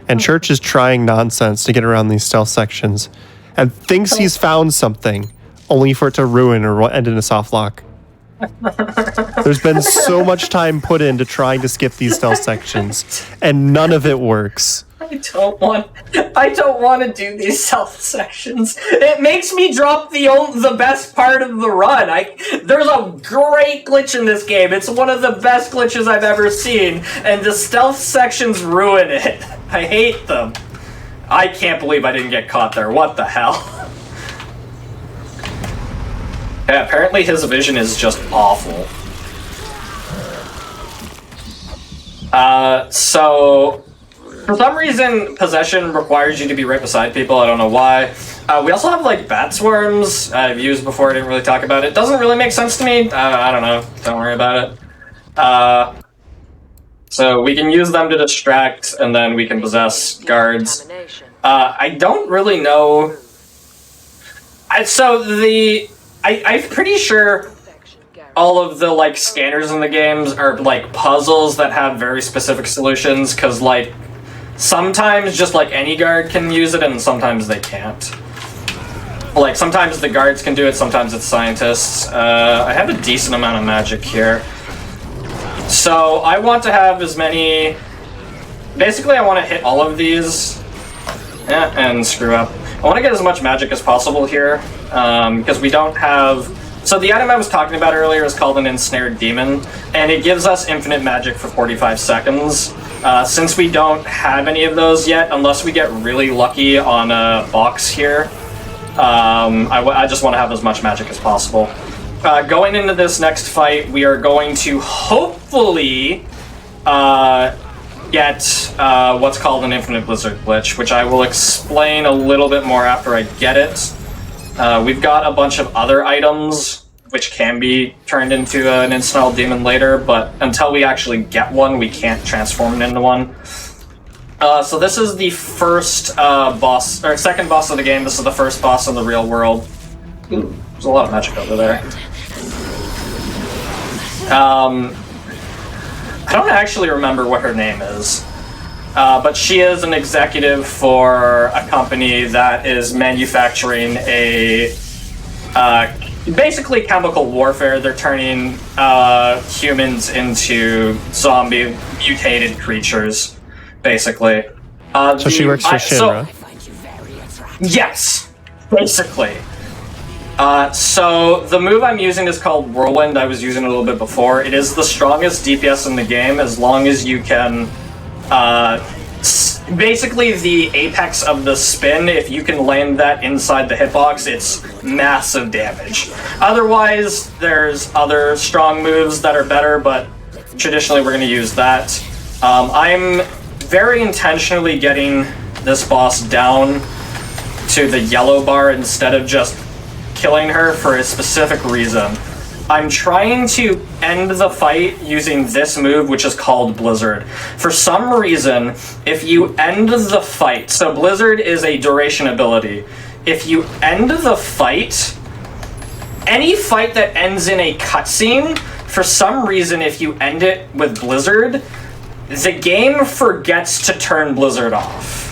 and Church is trying nonsense to get around these stealth sections, and thinks he's found something, only for it to ruin or end in a soft lock. There's been so much time put into trying to skip these stealth sections, and none of it works. I don't want to do these stealth sections. It makes me drop the best part of the run. There's a great glitch in this game. It's one of the best glitches I've ever seen, and the stealth sections ruin it. I hate them. I can't believe I didn't get caught there. What the hell? Yeah, apparently his vision is just awful. So for some reason, possession requires you to be right beside people. I don't know why. We also have like bat swarms. I've used before. I didn't really talk about it. Doesn't really make sense to me. I don't know. Don't worry about it. So we can use them to distract, and then we can possess guards. I don't really know. I'm pretty sure all of the like scanners in the games are like puzzles that have very specific solutions, because like sometimes just like any guard can use it and sometimes they can't. Like sometimes the guards can do it, sometimes it's scientists. I have a decent amount of magic here. So I want to have as many... Basically, I want to hit all of these and screw up. I want to get as much magic as possible here because we don't have... So the item I was talking about earlier is called an Ensnared Demon, and it gives us infinite magic for 45 seconds. Since we don't have any of those yet, unless we get really lucky on a box here, I just want to have as much magic as possible. Going into this next fight, we are going to hopefully get what's called an Infinite Blizzard glitch, which I will explain a little bit more after I get it. We've got a bunch of other items which can be turned into an Installed Demon later, but until we actually get one, we can't transform it into one. So this is the first boss, or second boss of the game. This is the first boss in the real world. Ooh, there's a lot of magic over there. I don't actually remember what her name is, but she is an executive for a company that is manufacturing a basically chemical warfare. They're turning humans into zombie mutated creatures, basically. So she works for Shinra. Yes, basically. So the move I'm using is called Whirlwind. I was using it a little bit before. It is the strongest DPS in the game as long as you can... basically the apex of the spin, if you can land that inside the hitbox, it's massive damage. Otherwise, there's other strong moves that are better, but traditionally we're going to use that. I'm very intentionally getting this boss down to the yellow bar instead of just killing her for a specific reason. I'm trying to end the fight using this move, which is called Blizzard. For some reason, if you end the fight, so Blizzard is a duration ability. If you end the fight, any fight that ends in a cutscene, for some reason, if you end it with Blizzard, the game forgets to turn Blizzard off.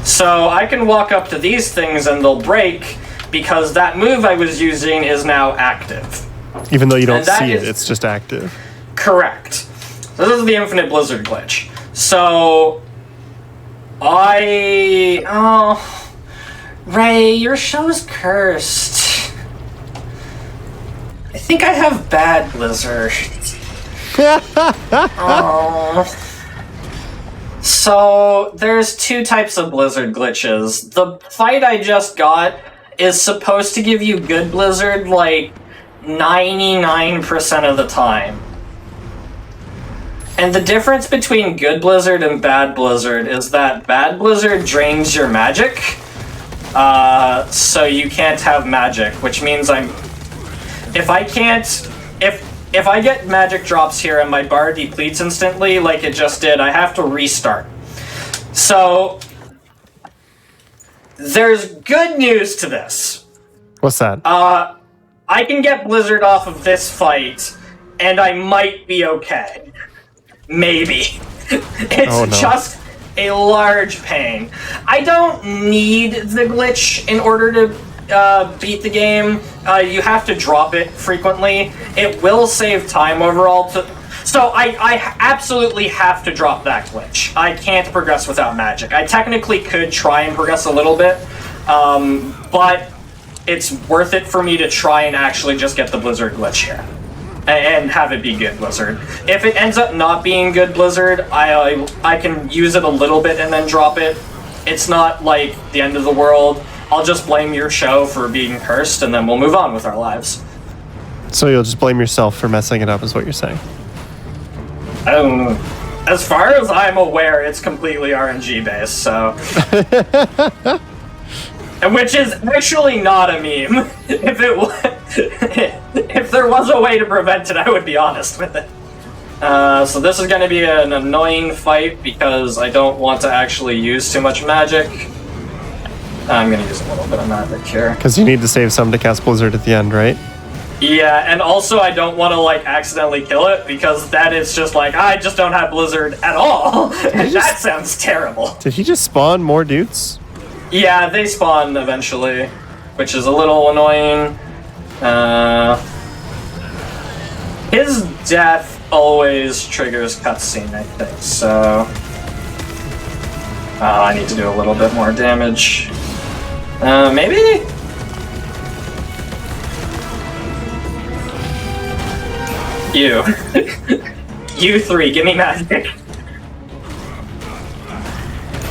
So I can walk up to these things and they'll break, because that move I was using is now active. Even though you don't see it, it's just active. Correct. So this is the Infinite Blizzard glitch. So... Oh... Ray, your show's cursed. I think I have bad Blizzard. Oh... So, there's two types of Blizzard glitches. The fight I just got is supposed to give you good Blizzard, like, 99% of the time. And the difference between good Blizzard and bad Blizzard is that bad Blizzard drains your magic, so you can't have magic, which means if I get magic drops here and my bar depletes instantly, like it just did, I have to restart. So, there's good news to this. What's that? I can get Blizzard off of this fight, and I might be okay. Maybe. It's just a large pain. I don't need the glitch in order to beat the game. You have to drop it frequently. It will save time overall. So I absolutely have to drop that glitch. I can't progress without magic. I technically could try and progress a little bit, but it's worth it for me to try and actually just get the Blizzard glitch here and have it be good Blizzard. If it ends up not being good Blizzard, I can use it a little bit and then drop it. It's not like the end of the world. I'll just blame your show for being cursed, and then we'll move on with our lives. So you'll just blame yourself for messing it up, is what you're saying? As far as I'm aware, it's completely RNG based, so... Which is actually not a meme. If there was a way to prevent it, I would be honest with it. So this is going to be an annoying fight because I don't want to actually use too much magic. I'm going to use a little bit of magic here. Because you need to save some to cast Blizzard at the end, right? Yeah, and also I don't want to, like, accidentally kill it, because that is just like, I just don't have Blizzard at all. And that sounds terrible. Did he just spawn more dudes? Yeah, they spawn eventually, which is a little annoying. His death always triggers cutscene, I think, so... I need to do a little bit more damage. Maybe? You. You three, give me magic.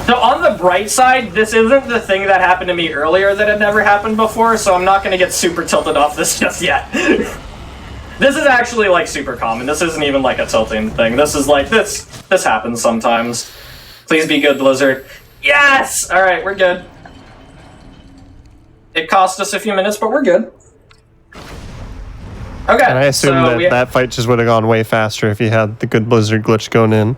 So on the bright side, this isn't the thing that happened to me earlier that had never happened before, so I'm not going to get super tilted off this just yet. This is actually, like, super common. This isn't even, like, a tilting thing. This is, like, this happens sometimes. Please be good, Blizzard. Yes! Alright, we're good. It cost us a few minutes, but we're good. Okay, And I assume that fight just would have gone way faster if you had the good Blizzard glitch going in.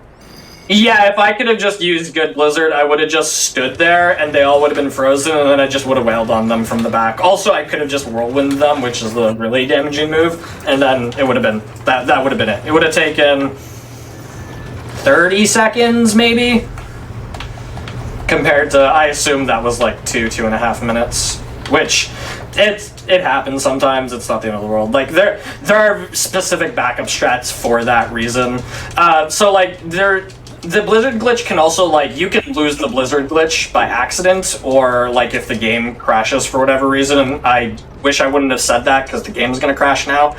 Yeah, if I could have just used Good Blizzard, I would have just stood there, and they all would have been frozen, and then I just would have wailed on them from the back. Also, I could have just whirlwind them, which is the really damaging move, and then it would have been... That would have been it. It would have taken... 30 seconds, maybe? Compared to... I assume that was like 2.5 minutes. Which... It happens sometimes, it's not the end of the world. Like, there are specific backup strats for that reason. So, like, the Blizzard glitch can also, like, you can lose the Blizzard glitch by accident, or, like, if the game crashes for whatever reason, and I wish I wouldn't have said that, because the game's gonna crash now.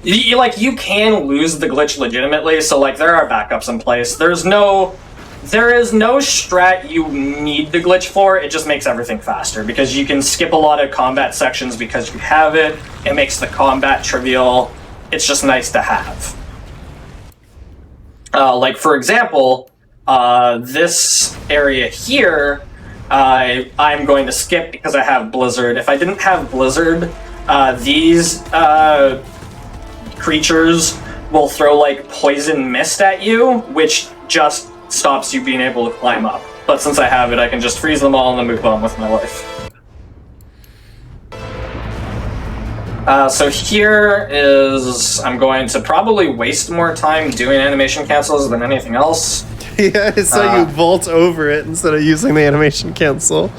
You can lose the glitch legitimately, so, like, there are backups in place. There is no strat you need the glitch for, it just makes everything faster, because you can skip a lot of combat sections because you have it, it makes the combat trivial, it's just nice to have. Like, for example, this area here, I'm going to skip because I have Blizzard. If I didn't have Blizzard, these creatures will throw, like, poison mist at you, which just stops you being able to climb up. But since I have it, I can just freeze them all and then move on with my life. So here is... I'm going to probably waste more time doing animation cancels than anything else. Yeah, so you vault over it instead of using the animation cancel.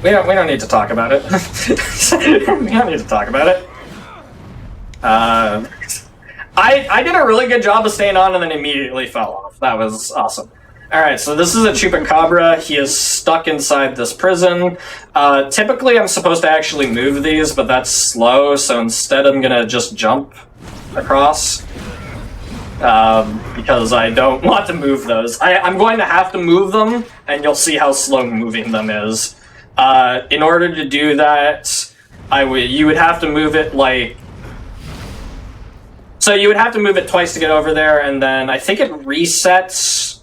We don't need to talk about it. We don't need to talk about it. I did a really good job of staying on and then immediately fell off. That was awesome. Alright, so this is a Chupacabra. He is stuck inside this prison. Typically, I'm supposed to actually move these, but that's slow, so instead I'm gonna just jump across. Because I don't want to move those. I'm going to have to move them, and you'll see how slow moving them is. In order to do that, you would have to move it, like... So you would have to move it twice to get over there, and then I think it resets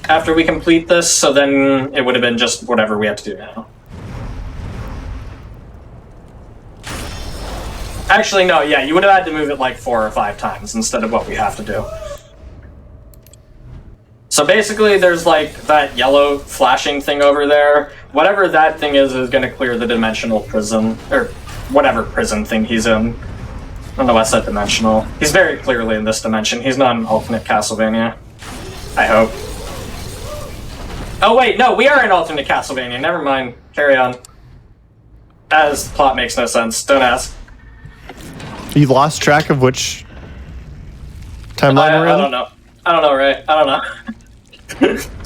after we complete this, so then it would have been just whatever we have to do now. Actually, no, yeah, you would have had to move it like 4 or 5 times instead of what we have to do. So basically, there's like that yellow flashing thing over there. Whatever that thing is going to clear the dimensional prison, or whatever prison thing he's in. I don't know what's that dimensional. He's very clearly in this dimension. He's not an alternate Castlevania. I hope. Oh wait, no, we are in alternate Castlevania. Never mind. Carry on. As plot makes no sense. Don't ask. You lost track of which timeline we're in? I don't know. I don't know, Ray. I don't know.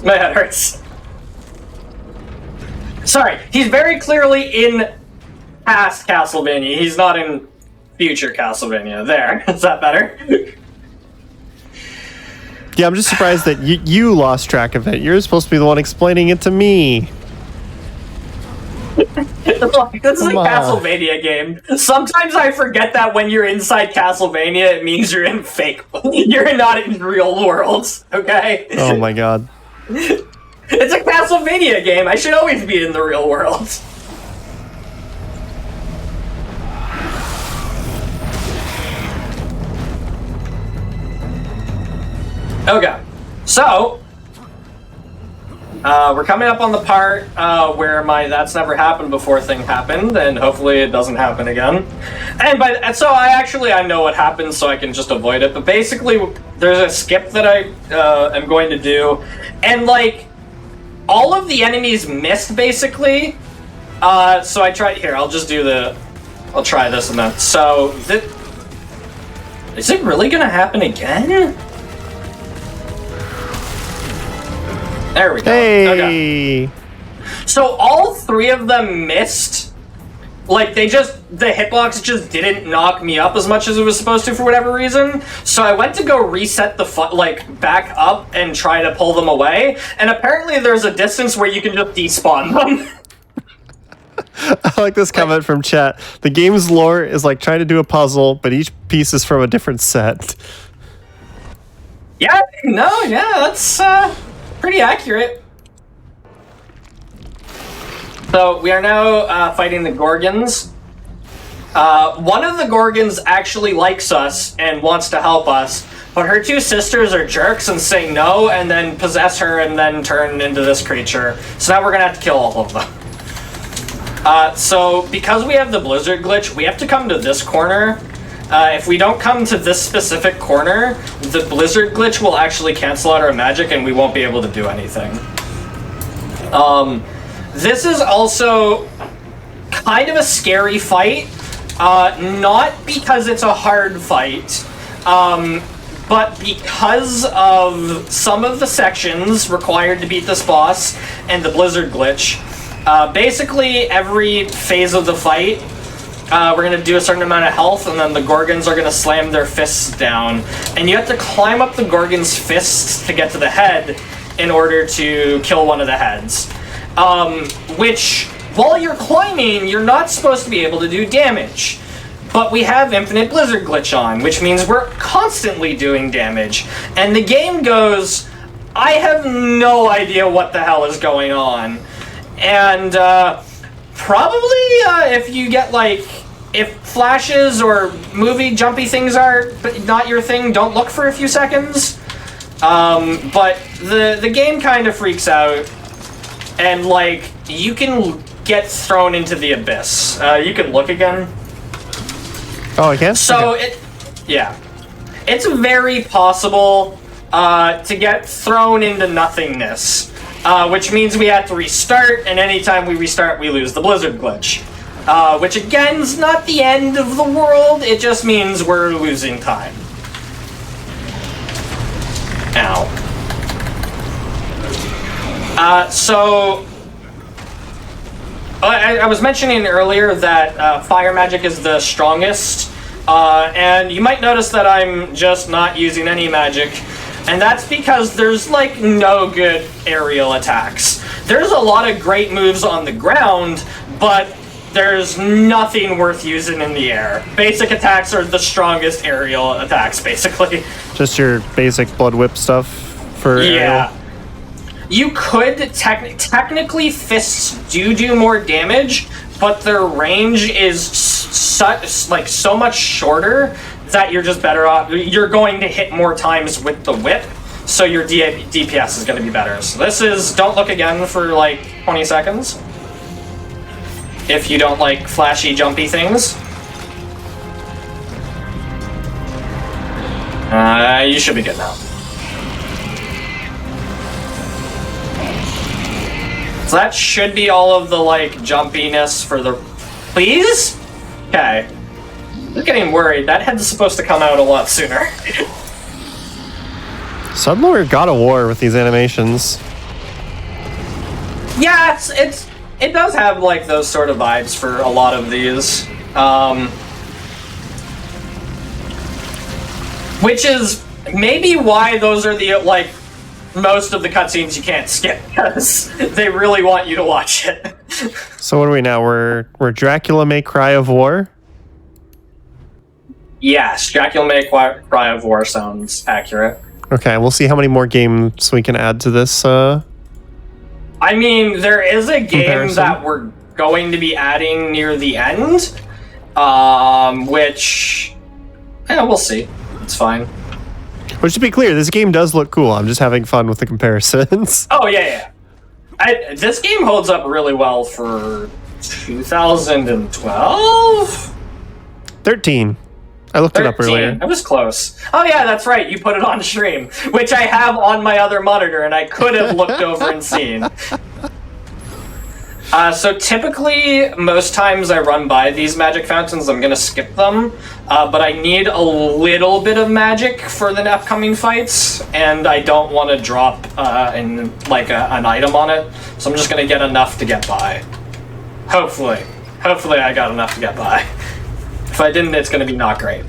My head hurts. Sorry, he's very clearly in past Castlevania. He's not in future Castlevania. There. Is that better? Yeah, I'm just surprised that you lost track of it. You're supposed to be the one explaining it to me. Look, this is a Castlevania game. Sometimes I forget that when you're inside Castlevania, it means you're in fake. You're not in real worlds, okay? Oh my god. It's a Castlevania game. I should always be in the real world. Okay, so we're coming up on the part where my "that's never happened before" thing happened, and hopefully it doesn't happen again. And so I know what happens, so I can just avoid it. But basically, there's a skip that I am going to do, and like all of the enemies missed basically. So I tried here. I'll try this and then. So Is it really gonna happen again? There we go. Hey! Okay. So all 3 of them missed. Like, the hitbox just didn't knock me up as much as it was supposed to for whatever reason. So I went to go reset the back up and try to pull them away. And apparently there's a distance where you can just despawn them. I like this comment from chat. The game's lore is like trying to do a puzzle, but each piece is from a different set. Yeah, that's pretty accurate. So we are now fighting the Gorgons. One of the Gorgons actually likes us and wants to help us, but her 2 sisters are jerks and say no, and then possess her and then turn into this creature. So now we're gonna have to kill all of them. So because we have the blizzard glitch, we have to come to this corner. If we don't come to this specific corner, the blizzard glitch will actually cancel out our magic and we won't be able to do anything. This is also kind of a scary fight, not because it's a hard fight, but because of some of the sections required to beat this boss and the blizzard glitch. Basically, every phase of the fight, we're going to do a certain amount of health, and then the Gorgons are going to slam their fists down. And you have to climb up the Gorgon's fists to get to the head in order to kill one of the heads. Which, while you're climbing, you're not supposed to be able to do damage. But we have Infinite Blizzard Glitch on, which means we're constantly doing damage. And the game goes, I have no idea what the hell is going on. And probably if you get if flashes or movie jumpy things are not your thing, don't look for a few seconds. But the game kind of freaks out, and you can get thrown into the abyss. You can look again. Oh, I can? So okay. it's very possible to get thrown into nothingness. Which means we have to restart, and anytime we restart, we lose the blizzard glitch. Which again is not the end of the world, it just means we're losing time. Ow. I was mentioning earlier that fire magic is the strongest, and you might notice that I'm just not using any magic. And that's because there's no good aerial attacks. There's a lot of great moves on the ground, but there's nothing worth using in the air. Basic attacks are the strongest aerial attacks, basically. Just your basic blood whip stuff for aerial? You could technically fists do more damage, but their range is so much shorter that you're just better off. You're going to hit more times with the whip, so your DPS is going to be better. So this is, don't look again for 20 seconds. If you don't like flashy, jumpy things. You should be good now. So that should be all of the jumpiness for the... Please? Okay. I'm getting worried. That head's supposed to come out a lot sooner. Suddenly we're God of War with these animations. Yeah, it does have those sort of vibes for a lot of these. Which is maybe why those are the most of the cutscenes you can't skip, because they really want you to watch it. So what are we now? We're Dracula May Cry of War? Yes, Dracula May Cry of War sounds accurate. Okay, we'll see how many more games we can add to this. I mean, there is a game comparison that we're going to be adding near the end, which we'll see. It's fine. But to be clear, this game does look cool. I'm just having fun with the comparisons. Oh, yeah. This game holds up really well for 2012? 13. I looked it up earlier. I was close. Oh yeah, that's right. You put it on stream, which I have on my other monitor, and I could have looked over and seen. So typically, most times I run by these magic fountains, I'm gonna skip them, but I need a little bit of magic for the upcoming fights, and I don't want to drop an item on it, so I'm just gonna get enough to get by. Hopefully I got enough to get by. If I didn't, it's gonna be not great.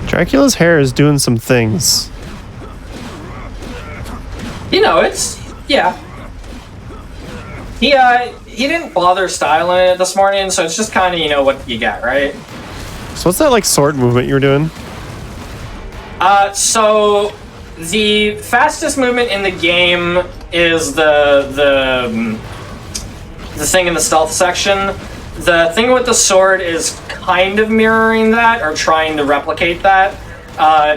Dracula's hair is doing some things. You know, yeah. He didn't bother styling it this morning, so it's just kind of, what you get, right? So what's that, like, sword movement you were doing? So the fastest movement in the game is the thing in the stealth section. The thing with the sword is kind of mirroring that, or trying to replicate that.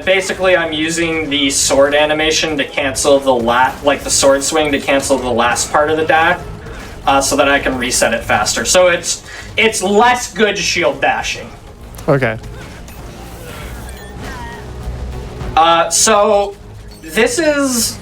Basically, I'm using the sword animation to cancel the sword swing to cancel the last part of the dash, so that I can reset it faster. So it's less good shield dashing. Okay. So this is,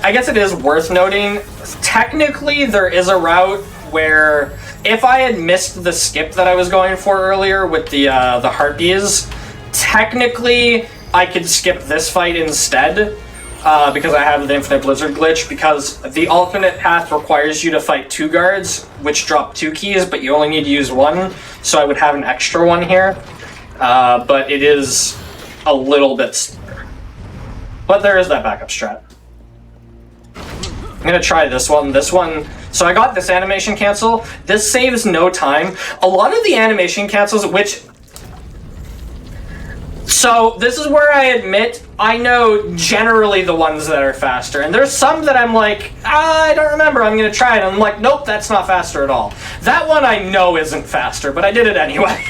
I guess it is worth noting, technically there is a route where if I had missed the skip that I was going for earlier with the harpies, technically I could skip this fight instead, because I have the infinite blizzard glitch, because the alternate path requires you to fight 2 guards, which drop 2 keys, but you only need to use 1, so I would have an extra one here. But it is a little bit slower. But there is that backup strat. I'm gonna try this one. So I got this animation cancel. This saves no time. A lot of the animation cancels, so this is where I admit I know generally the ones that are faster, and there's some that I'm like, I don't remember, I'm gonna try it, and I'm like, nope, that's not faster at all. That one I know isn't faster, but I did it anyway.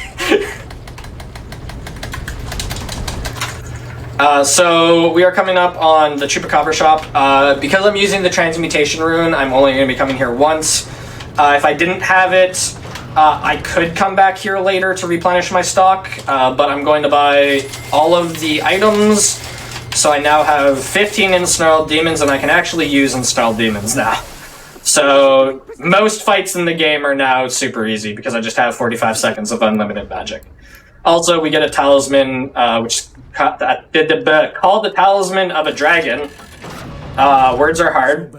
So we are coming up on the Chupacabra shop. Because I'm using the transmutation rune, I'm only going to be coming here once. If I didn't have it, I could come back here later to replenish my stock, but I'm going to buy all of the items, so I now have 15 ensnarled demons, and I can actually use ensnarled demons now. So most fights in the game are now super easy, because I just have 45 seconds of unlimited magic. Also, we get a talisman, which is called the Talisman of a Dragon. Words are hard.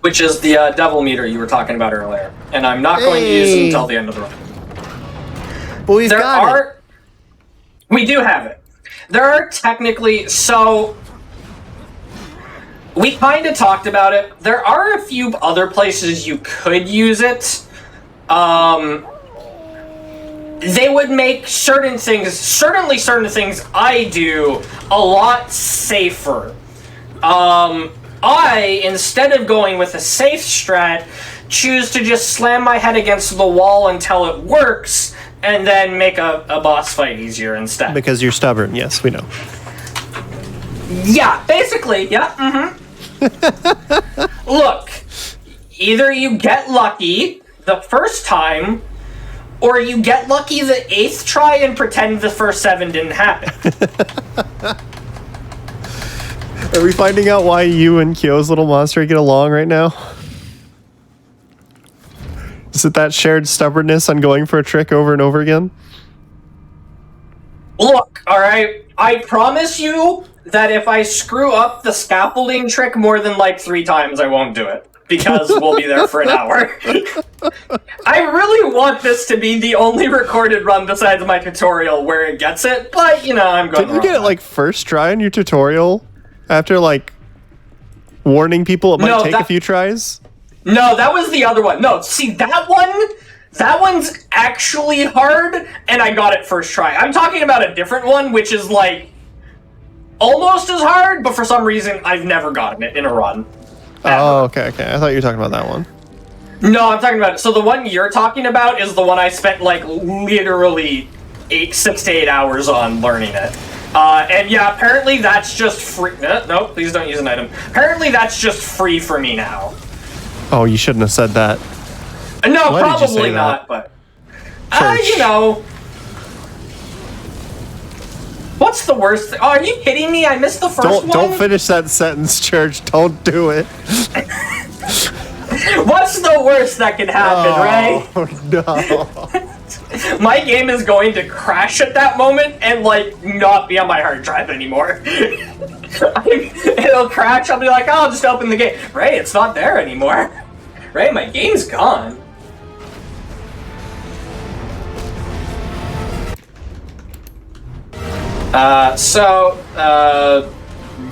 Which is the devil meter you were talking about earlier. And I'm not going to use it until the end of the run. But we've got it. We do have it. There are technically... So... We kind of talked about it. There are a few other places you could use it. They would make certain things, certainly certain things I do, a lot safer. I, instead of going with a safe strat, choose to just slam my head against the wall until it works, and then make a boss fight easier instead. Because you're stubborn, yes, we know. Yeah, basically, yeah, Look, either you get lucky the first time, or you get lucky the 8th try and pretend the first 7 didn't happen. Are we finding out why you and Kyo's little monster get along right now? Is it that shared stubbornness on going for a trick over and over again? Look, alright, I promise you that if I screw up the scaffolding trick more than like 3 times, I won't do it. Because we'll be there for an hour. I really want this to be the only recorded run besides my tutorial where it gets it, but, I'm going to. Did you get it, like, first try in your tutorial? After, like, warning people it might take a few tries? No, that was the other one. No, see, that one's actually hard, and I got it first try. I'm talking about a different one, which is, like, almost as hard, but for some reason, I've never gotten it in a run. Oh, okay. I thought you were talking about that one. No, I'm talking about it. So the one you're talking about is the one I spent, like, literally 6 to 8 hours on learning it. And yeah, apparently that's just free. No, please don't use an item. Apparently that's just free for me now. Oh, you shouldn't have said that. No, Why did you probably say not, that? but... What's the worst thing? Oh, are you kidding me? I missed the first one? Don't finish that sentence, Church. Don't do it. What's the worst that can happen, Ray? Oh, no. My game is going to crash at that moment and, like, not be on my hard drive anymore. It'll crash, I'll be like, oh, I'll just open the game. Ray, it's not there anymore. Ray, my game's gone.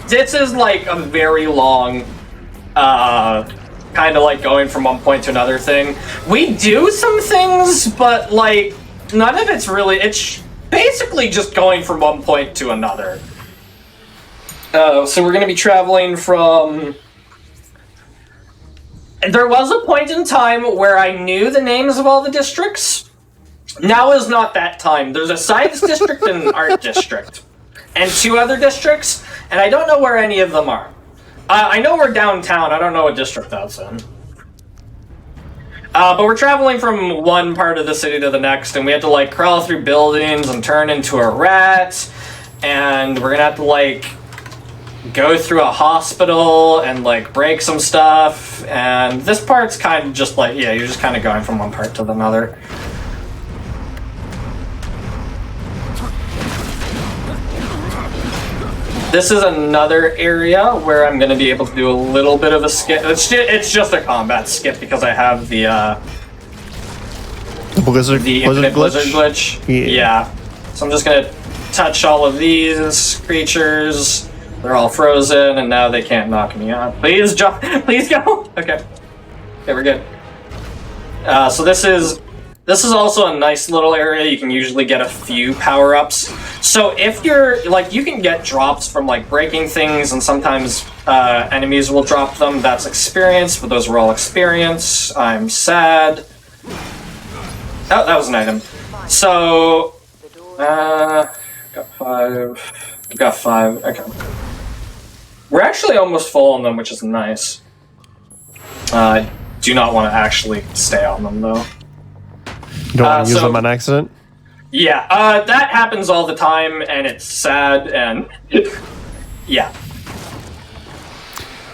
This is like a very long, kind of like going from one point to another thing. We do some things, but like, none of it's really, it's basically just going from one point to another. So we're gonna be traveling from... There was a point in time where I knew the names of all the districts. Now is not that time. There's a science district and an art district. And 2 other districts, and I don't know where any of them are. I know we're downtown, I don't know what district that's in. But we're traveling from one part of the city to the next, and we have to, like, crawl through buildings and turn into a rat, and we're gonna have to, like, go through a hospital and, like, break some stuff, and this part's kind of just like, yeah, you're just kind of going from one part to another. This is another area where I'm going to be able to do a little bit of a skip. It's just a combat skip because I have the Blizzard infinite blizzard glitch. Yeah. So I'm just going to touch all of these creatures. They're all frozen, and now they can't knock me out. Please jump. Please go. Okay. Okay, we're good. So this is also a nice little area. You can usually get a few power-ups. So if you're, like, you can get drops from, like, breaking things, and sometimes enemies will drop them. That's experience, but those were all experience. I'm sad. Oh, that was an item. So, got 5. I've got 5. Okay. We're actually almost full on them, which is nice. Do not want to actually stay on them, though. You don't want to use them on accident? Yeah, that happens all the time, and it's sad, and yeah.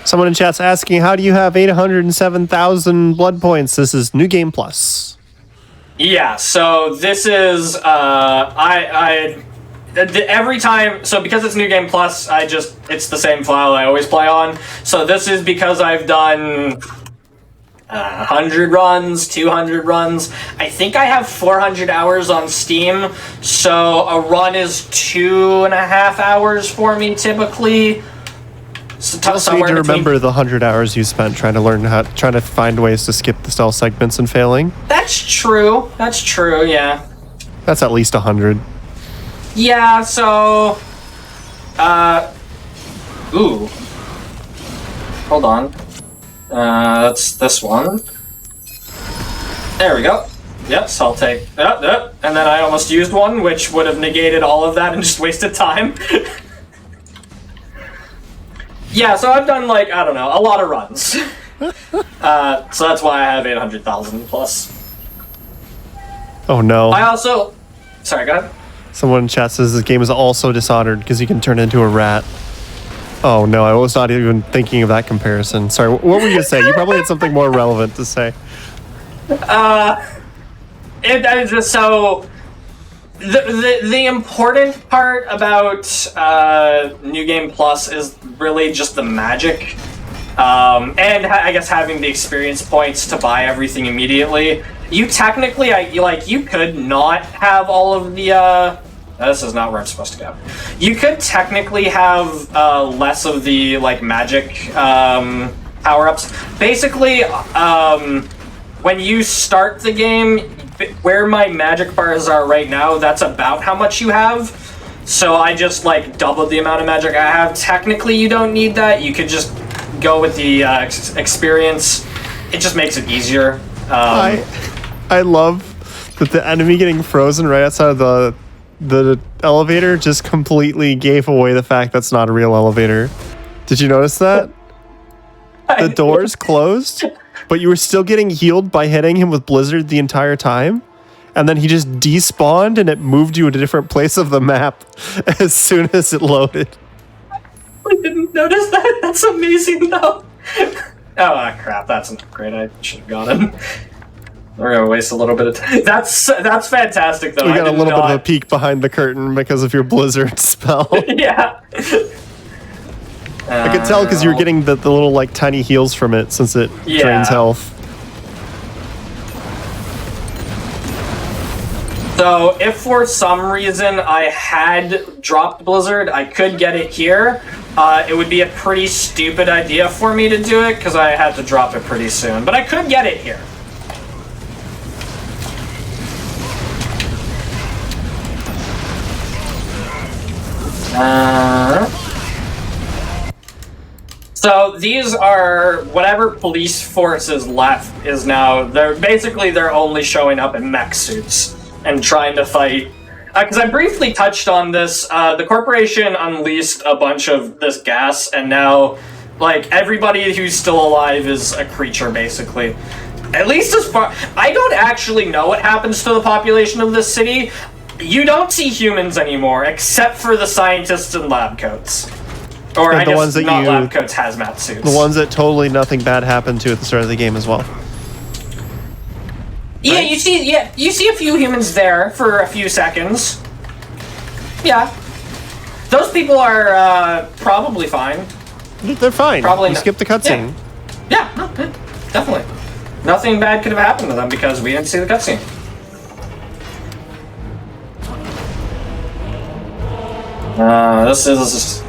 Someone in chat's asking, how do you have 807,000 blood points? This is New Game Plus. Yeah, so this is, every time, so because it's New Game Plus, it's the same file I always play on. So this is because I've done 100 runs, 200 runs. I think I have 400 hours on Steam, so a run is 2.5 hours for me typically. So just need to remember the 100 hours you spent trying to find ways to skip the stealth segments and failing. That's true. That's true. Yeah. That's at least 100. Yeah. So. Ooh. Hold on. That's this one. There we go. Yes, I'll take that. And then I almost used one, which would have negated all of that and just wasted time. Yeah, so I've done, like, I don't know, a lot of runs. So that's why I have 800,000 plus. Oh no. I also... Sorry, go ahead. Someone in chat says this game is also Dishonored because you can turn into a rat. Oh no, I was not even thinking of that comparison. Sorry, what were you going to say? You probably had something more relevant to say. The important part about New Game Plus is really just the magic. And I guess having the experience points to buy everything immediately. You technically, you could not have all of the, this is not where I'm supposed to go. You could technically have less of the, like, magic power-ups. Basically, when you start the game, where my magic bars are right now, that's about how much you have. So I just, like, doubled the amount of magic I have. Technically, you don't need that. You could just go with the experience. It just makes it easier. I love that the enemy getting frozen right outside of the elevator just completely gave away the fact that's not a real elevator. Did you notice that? The doors closed, but you were still getting healed by hitting him with Blizzard the entire time. and then he just despawned and it moved you to a different place of the map as soon as it loaded. I didn't notice that. That's amazing, though. Oh, crap. That's not great. I should have gotten. We're going to waste a little bit of time. That's fantastic, though. We got a little bit of a peek behind the curtain because of your blizzard spell. Yeah. I could tell because you were getting the little, like, tiny heals from it since it drains health. So, if for some reason I had dropped Blizzard, I could get it here. It would be a pretty stupid idea for me to do it, because I had to drop it pretty soon. But I could get it here. So these are whatever police force is left is now, they're only showing up in mech suits and trying to fight. Because I briefly touched on this, the corporation unleashed a bunch of this gas, and now, like, everybody who's still alive is a creature, basically. At least as far... I don't actually know what happens to the population of this city. You don't see humans anymore, except for the scientists in lab coats. Or, I guess, not lab coats, hazmat suits. The ones that totally nothing bad happened to at the start of the game as well. Yeah, right? you see a few humans there for a few seconds. Yeah. Those people are probably fine. They're fine. Probably you skip the cutscene. Yeah, no, definitely. Nothing bad could have happened to them because we didn't see the cutscene. This is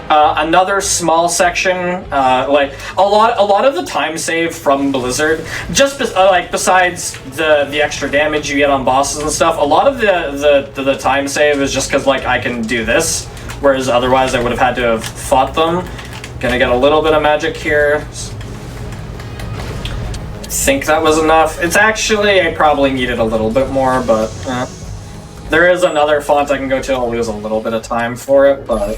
another small section. Like a lot of the time saved from Blizzard, just besides the extra damage you get on bosses and stuff. A lot of the time save is just because like I can do this, whereas otherwise I would have had to have fought them. Gonna get a little bit of magic here. I think that was enough. It's actually, I probably needed a little bit more, but there is another font I can go to. I'll lose a little bit of time for it, but...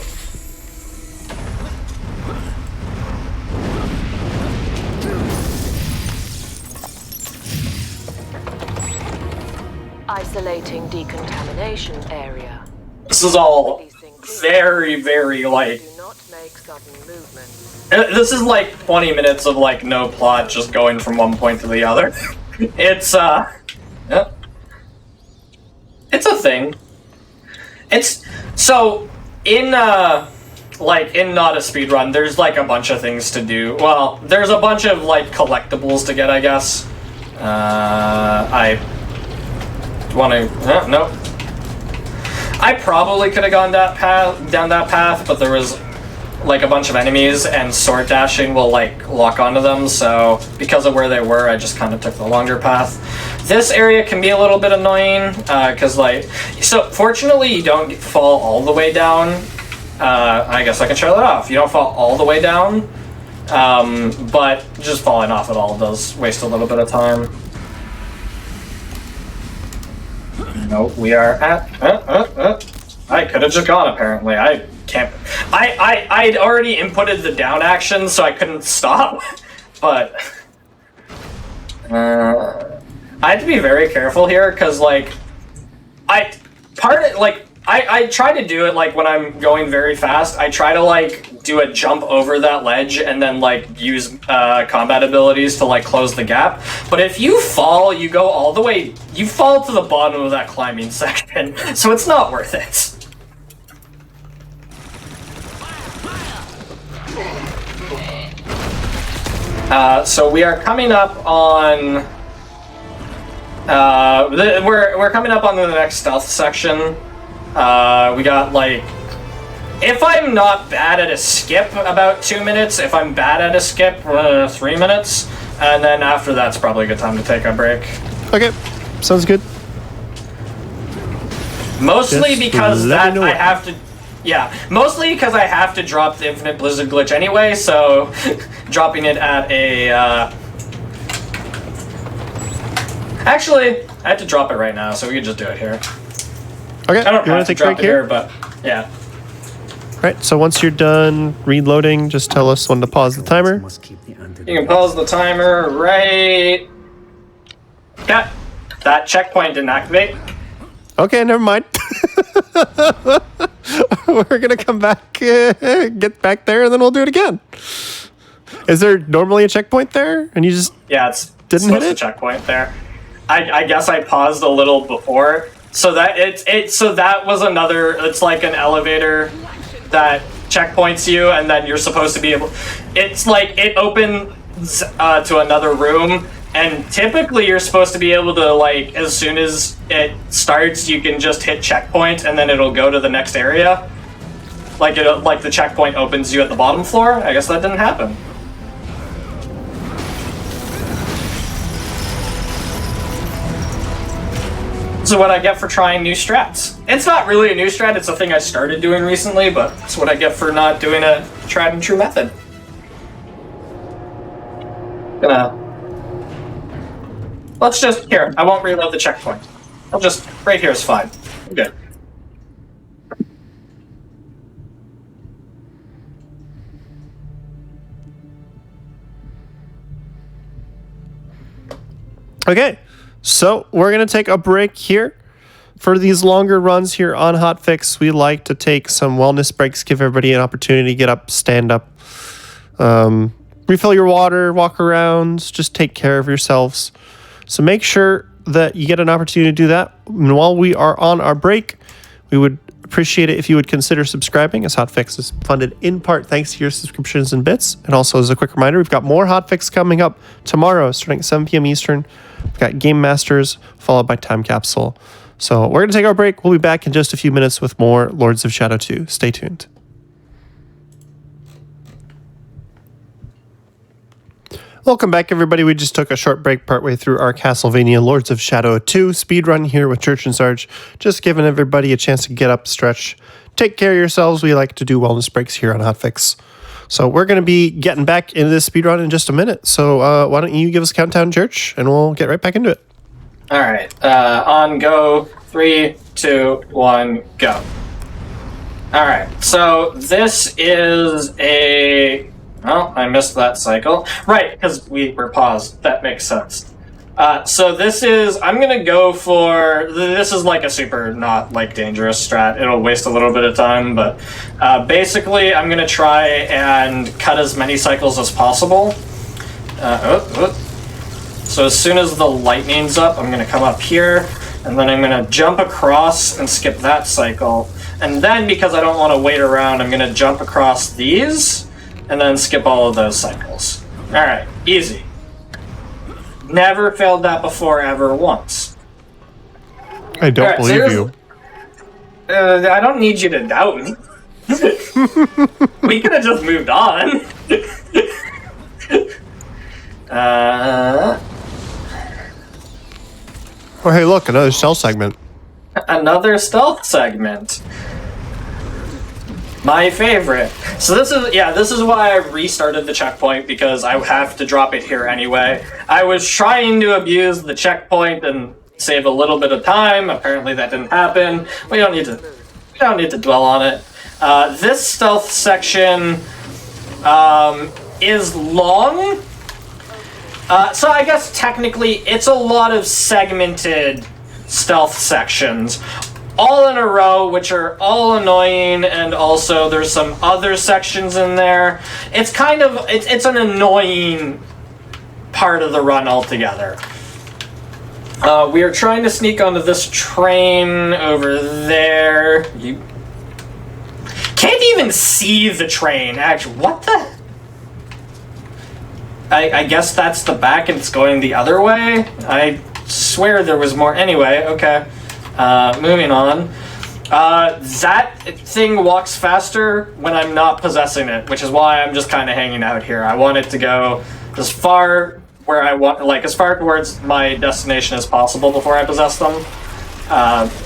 Isolating decontamination area. This is all very, very, like... Do not make sudden movements. This is like 20 minutes of, like, no plot, just going from one point to the other. It's, yeah. It's a thing. It's... So, in not a speedrun, there's, like, a bunch of things to do. Well, there's a bunch of, like, collectibles to get, I guess. I want to... no. I probably could have gone down that path, but there was like a bunch of enemies, and sword dashing will like lock onto them. So because of where they were, I just kind of took the longer path. This area can be a little bit annoying because so fortunately you don't fall all the way down. I guess I can show that off. You don't fall all the way down, but just falling off at all does waste a little bit of time. Nope, we are at... I could have just gone, apparently. I can't... I'd already inputted the down action, so I couldn't stop. But... I had to be very careful here, because, like... I try to do it, like, when I'm going very fast. I try to, like, do a jump over that ledge and then, like, use combat abilities to, like, close the gap. But if you fall, you go all the way... You fall to the bottom of that climbing section, so it's not worth it. So we are coming up on... we're coming up on the next stealth section. We got, like... If I'm not bad at a skip, about 2 minutes. If I'm bad at a skip, 3 minutes. And then after that's probably a good time to take a break. Okay, sounds good. Mostly Just because let me know I when. have to... Yeah, mostly because I have to drop the Infinite Blizzard glitch anyway, so dropping it at a... Actually, I have to drop it right now, so we can just do it here. Okay, I don't you want have to to take a drop break it here? but yeah. Right, so once you're done reloading, just tell us when to pause the timer. You can pause the timer right... Yeah. that checkpoint didn't activate. Okay, never mind. We're gonna come back, get back there, and then we'll do it again. Is there normally a checkpoint there, and you just Yeah, didn't hit the it? checkpoint there. I guess I paused a little before, so that so that was another. It's like an elevator that checkpoints you, and then you're supposed to be able. It's like it opens to another room. And typically you're supposed to be able to, like, as soon as it starts, you can just hit checkpoint and then it'll go to the next area. Like the checkpoint opens you at the bottom floor. I guess that didn't happen. So what I get for trying new strats. It's not really a new strat, it's a thing I started doing recently, but that's what I get for not doing a tried and true method. Let's just, here, I won't reload the checkpoint. I'll just, right here is fine. I'm good. Okay, so we're going to take a break here. For these longer runs here on Hotfix, we like to take some wellness breaks, give everybody an opportunity to get up, stand up, refill your water, walk around, just take care of yourselves. So make sure that you get an opportunity to do that. And while we are on our break, we would appreciate it if you would consider subscribing, as Hotfix is funded in part thanks to your subscriptions and bits. And also, as a quick reminder, we've got more Hotfix coming up tomorrow, starting at 7 p.m. Eastern. We've got Game Masters, followed by Time Capsule. So we're going to take our break. We'll be back in just a few minutes with more Lords of Shadow 2. Stay tuned. Welcome back, everybody. We just took a short break partway through our Castlevania Lords of Shadow 2 speedrun here with Church and Sarge. Just giving everybody a chance to get up, stretch, take care of yourselves. We like to do wellness breaks here on Hotfix. So we're going to be getting back into this speedrun in just a minute. So why don't you give us a countdown, Church, and we'll get right back into it. All right, on go, 3, 2, 1, go. All right, so this is a... Oh, I missed that cycle. Right, because we were paused. That makes sense. So this is... I'm going to go for... This is like a super not, like, dangerous strat. It'll waste a little bit of time, but basically I'm going to try and cut as many cycles as possible. So as soon as the lightning's up, I'm going to come up here, and then I'm going to jump across and skip that cycle. And then, because I don't want to wait around, I'm going to jump across these, and then skip all of those cycles. Alright, easy. Never failed that before, ever once. I don't believe you. I don't need you to doubt me. We could have just moved on. Oh, hey, look, another stealth segment. Another stealth segment. My favorite. So this is why I restarted the checkpoint, because I have to drop it here anyway. I was trying to abuse the checkpoint and save a little bit of time. Apparently that didn't happen. We don't need to dwell on it. This stealth section is long. So I guess technically it's a lot of segmented stealth sections, all in a row, which are all annoying, and also there's some other sections in there. It's kind of, it's an annoying part of the run altogether. We are trying to sneak onto this train over there. You can't even see the train, actually. What the? I guess that's the back and it's going the other way? I swear there was more. Anyway, okay. Moving on. That thing walks faster when I'm not possessing it, which is why I'm just kind of hanging out here. I want it to go as far where I want, like as far towards my destination as possible before I possess them.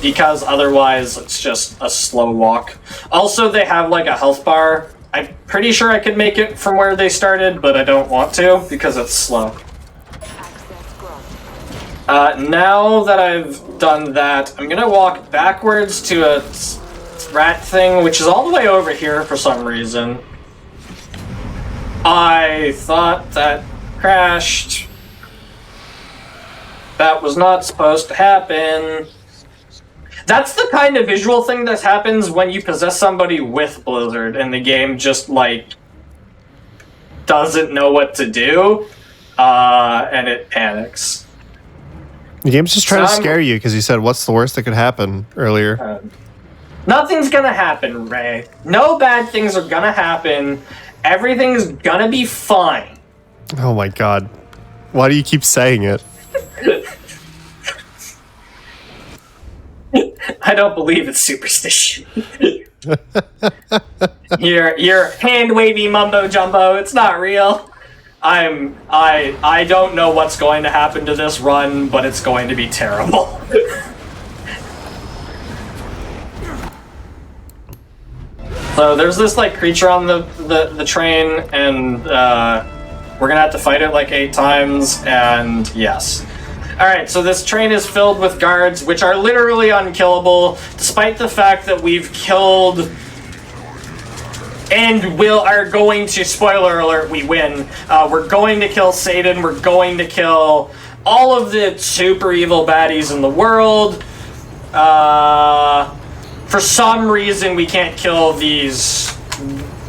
Because otherwise it's just a slow walk. Also, they have like a health bar. I'm pretty sure I could make it from where they started, but I don't want to because it's slow. Now that I've done that, I'm gonna walk backwards to a rat thing, which is all the way over here for some reason. I thought that crashed. That was not supposed to happen. That's the kind of visual thing that happens when you possess somebody with Blizzard and the game just, like, doesn't know what to do, and it panics. The game's just trying to scare you because you said, what's the worst that could happen earlier? Nothing's gonna happen, Ray. No bad things are gonna happen. Everything's gonna be fine. Oh my god. Why do you keep saying it? I don't believe it's superstition. Your hand wavy mumbo jumbo, it's not real. I don't know what's going to happen to this run, but it's going to be terrible. So there's this like creature on the train, and we're gonna have to fight it like 8 times, and yes. Alright, so this train is filled with guards, which are literally unkillable, despite the fact that we've killed and are going to, spoiler alert, we win. We're going to kill Satan, we're going to kill all of the super evil baddies in the world. For some reason, we can't kill these...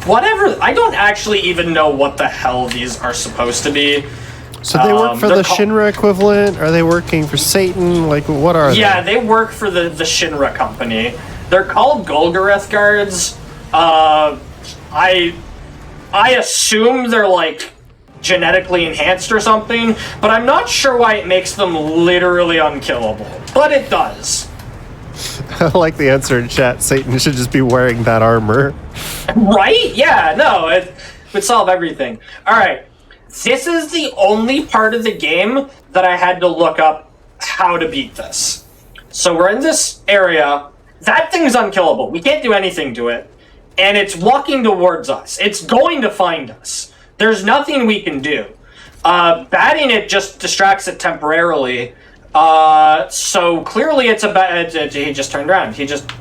Whatever, I don't actually even know what the hell these are supposed to be. So they work for the Shinra equivalent? Are they working for Satan? Like, what are they? Yeah, they work for the Shinra company. They're called Golgoroth guards. I assume they're, like, genetically enhanced or something, but I'm not sure why it makes them literally unkillable. But it does. I like the answer in chat. Satan should just be wearing that armor. Right? Yeah, no, it would solve everything. Alright, this is the only part of the game that I had to look up how to beat this. So we're in this area. That thing's unkillable. We can't do anything to it. And it's walking towards us. It's going to find us. There's nothing we can do. Batting it just distracts it temporarily. So clearly it's a he just turned around. He didn't.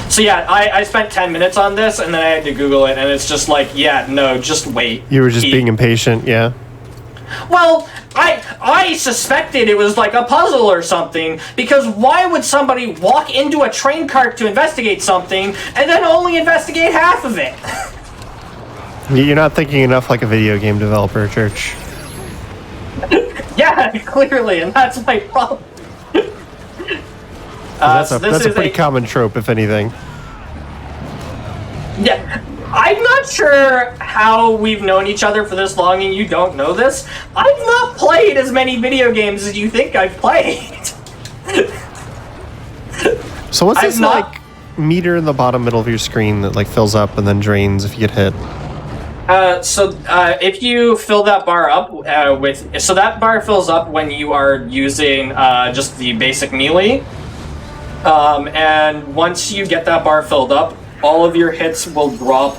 So yeah, I spent 10 minutes on this, and then I had to Google it, and it's just like, yeah, no, just wait. You were just being impatient, yeah? Well, I suspected it was like a puzzle or something, because why would somebody walk into a train cart to investigate something, and then only investigate half of it? You're not thinking enough like a video game developer, Church. Yeah, clearly, and that's my problem. That's a pretty common trope, if anything. Yeah, I'm not sure how we've known each other for this long and you don't know this. I've not played as many video games as you think I've played. So what's this, like, meter in the bottom middle of your screen that, like, fills up and then drains if you get hit? If you fill that bar up so that bar fills up when you are using just the basic melee. And once you get that bar filled up, all of your hits will drop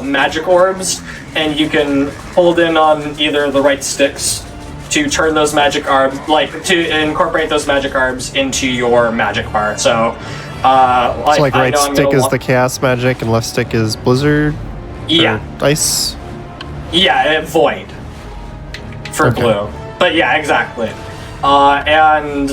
magic orbs, and you can hold in on either the right sticks to turn those magic orbs, to incorporate those magic orbs into your magic bar. So, right stick is the chaos magic, and left stick is blizzard. Yeah. Ice. Yeah, void for blue. But yeah, exactly. And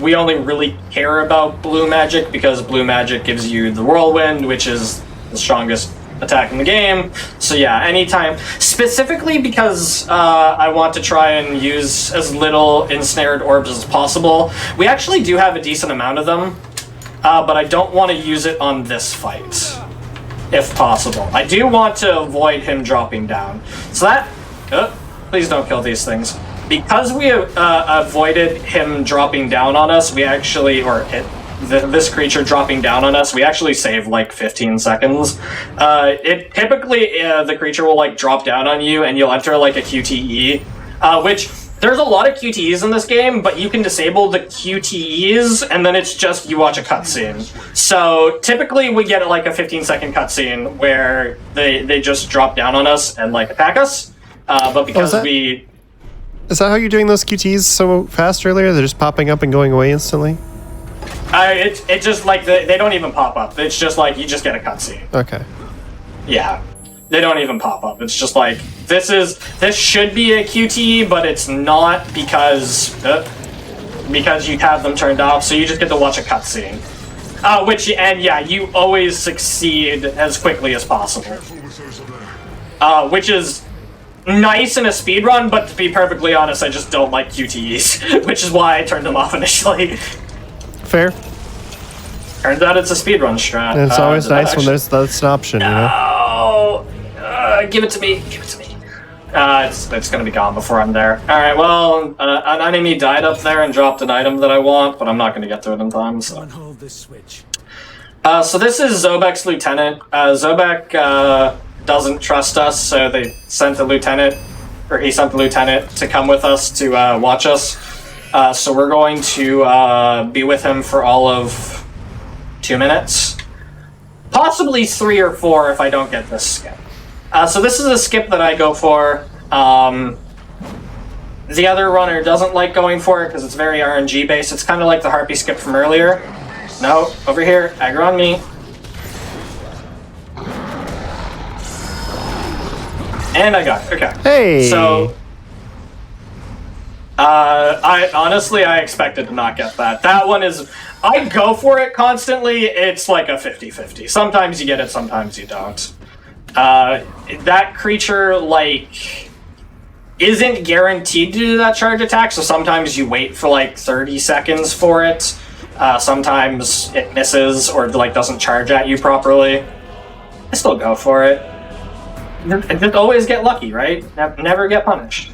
we only really care about blue magic because blue magic gives you the whirlwind, which is the strongest attack in the game. So yeah, anytime, specifically because I want to try and use as little ensnared orbs as possible. We actually do have a decent amount of them, but I don't want to use it on this fight, if possible. I do want to avoid him dropping down. So that... please don't kill these things. Because we avoided him dropping down on us, we actually... this creature dropping down on us, we actually save like 15 seconds. Typically, the creature will like drop down on you and you'll enter like a QTE, which there's a lot of QTEs in this game, but you can disable the QTEs and then it's just you watch a cutscene. So typically we get like a 15-second cutscene where they just drop down on us and like attack us, but because Is that how you're doing those QTEs so fast earlier? They're just popping up and going away instantly? It's just like they don't even pop up. It's just like you just get a cutscene. Okay. Yeah, they don't even pop up. It's just like This should be a QTE, but it's not because you have them turned off, so you just get to watch a cutscene. You always succeed as quickly as possible. Which is nice in a speedrun, but to be perfectly honest, I just don't like QTEs, which is why I turned them off initially. Fair. Turns out it's a speedrun strat. And it's always nice when that's an option, you know? Give it to me. Give it to me. It's gonna be gone before I'm there. Alright, well, an enemy died up there and dropped an item that I want, but I'm not gonna get to it in time, so. Hold this switch. So this is Zobek's lieutenant. Zobek, doesn't trust us, so he sent the lieutenant to come with us to, watch us. So we're going to, be with him for all of 2 minutes. Possibly 3 or 4 if I don't get this skip. So this is a skip that I go for. The other runner doesn't like going for it because it's very RNG based. It's kind of like the Harpy skip from earlier. No, over here, aggro on me. And I got it, okay. Hey! So, I expected to not get that. That one is, I go for it constantly, it's like a 50-50. Sometimes you get it, sometimes you don't. That creature, like, isn't guaranteed to do that charge attack, so sometimes you wait for like 30 seconds for it. Sometimes it misses or like doesn't charge at you properly. I still go for it. Just always get lucky, right? Never get punished.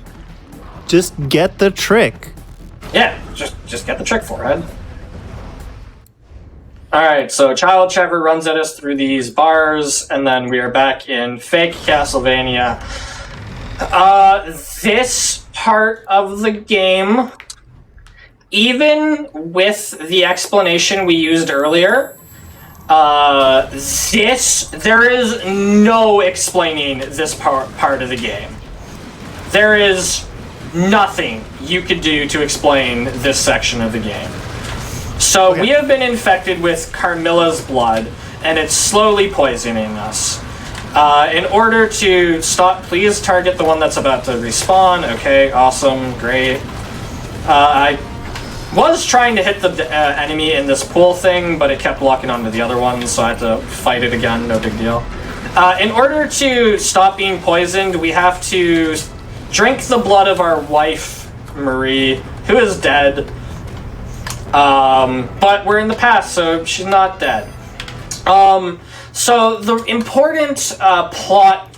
Just get the trick. Yeah, just get the trick for it. Alright, so Child Trevor runs at us through these bars, and then we are back in fake Castlevania. This part of the game, even with the explanation we used earlier, there is no explaining this part of the game. There is nothing you could do to explain this section of the game. So we have been infected with Carmilla's blood, and it's slowly poisoning us. In order to stop, please target the one that's about to respawn. Okay, awesome, great. I was trying to hit the enemy in this pool thing, but it kept locking onto the other one, so I had to fight it again, no big deal. In order to stop being poisoned, we have to drink the blood of our wife, Marie, who is dead. But we're in the past, so she's not dead. So the important plot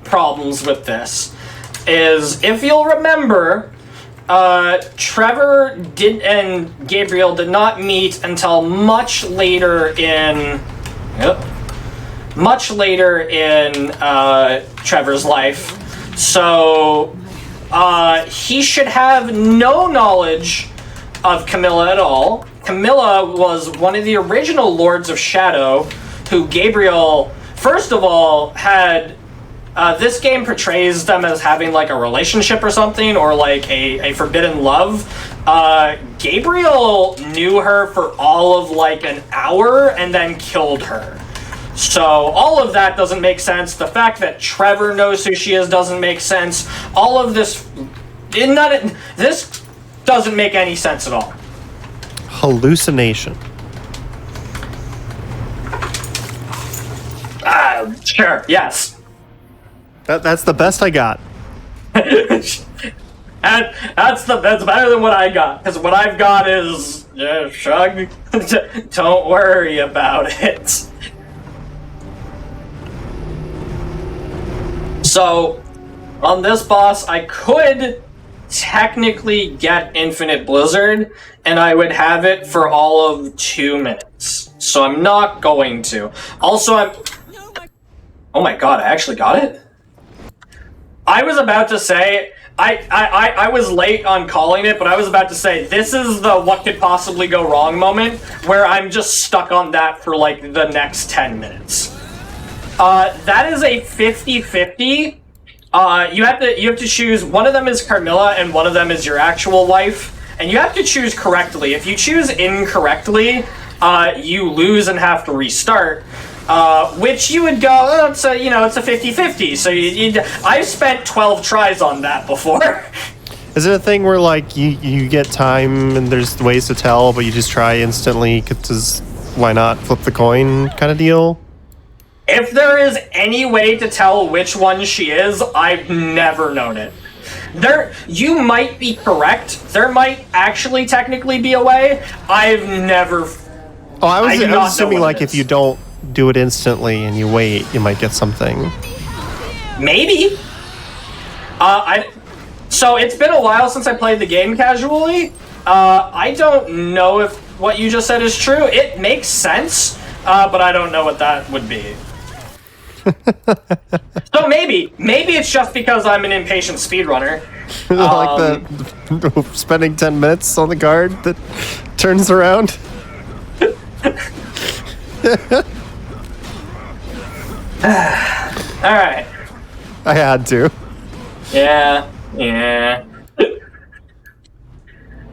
problems with this is, if you'll remember, Trevor and Gabriel did not meet until much later in Trevor's life. So he should have no knowledge of Camilla at all. Camilla was one of the original Lords of Shadow, who Gabriel, first of all, had... this game portrays them as having like a relationship or something, or like a forbidden love. Gabriel knew her for all of like an hour and then killed her. So all of that doesn't make sense. The fact that Trevor knows who she is doesn't make sense. All of this... this doesn't make any sense at all. Hallucination. Sure, yes. That's the best I got. That's better than what I got, because what I've got is shrug. Don't worry about it. So, on this boss, I could technically get Infinite Blizzard, and I would have it for all of 2 minutes. So I'm not going to. Also, oh my god, I actually got it? I was about to say, I was late on calling it, but I was about to say, this is the what could possibly go wrong moment, where I'm just stuck on that for like the next 10 minutes. That is a 50-50. You have to choose, one of them is Carmilla and one of them is your actual wife, and you have to choose correctly. If you choose incorrectly, you lose and have to restart. which you would go, oh, it's a 50-50. So I've spent 12 tries on that before. Is it a thing where like you get time and there's ways to tell, but you just try instantly because why not flip the coin kind of deal? If there is any way to tell which one she is, I've never known it. You might be correct. There might actually technically be a way. I've never. Oh, I was assuming like if you don't do it instantly and you wait, you might get something. Maybe. So it's been a while since I played the game casually. I don't know if what you just said is true. It makes sense, but I don't know what that would be. So maybe it's just because I'm an impatient speedrunner. Like the spending 10 minutes on the guard that turns around. All right. I had to. Yeah.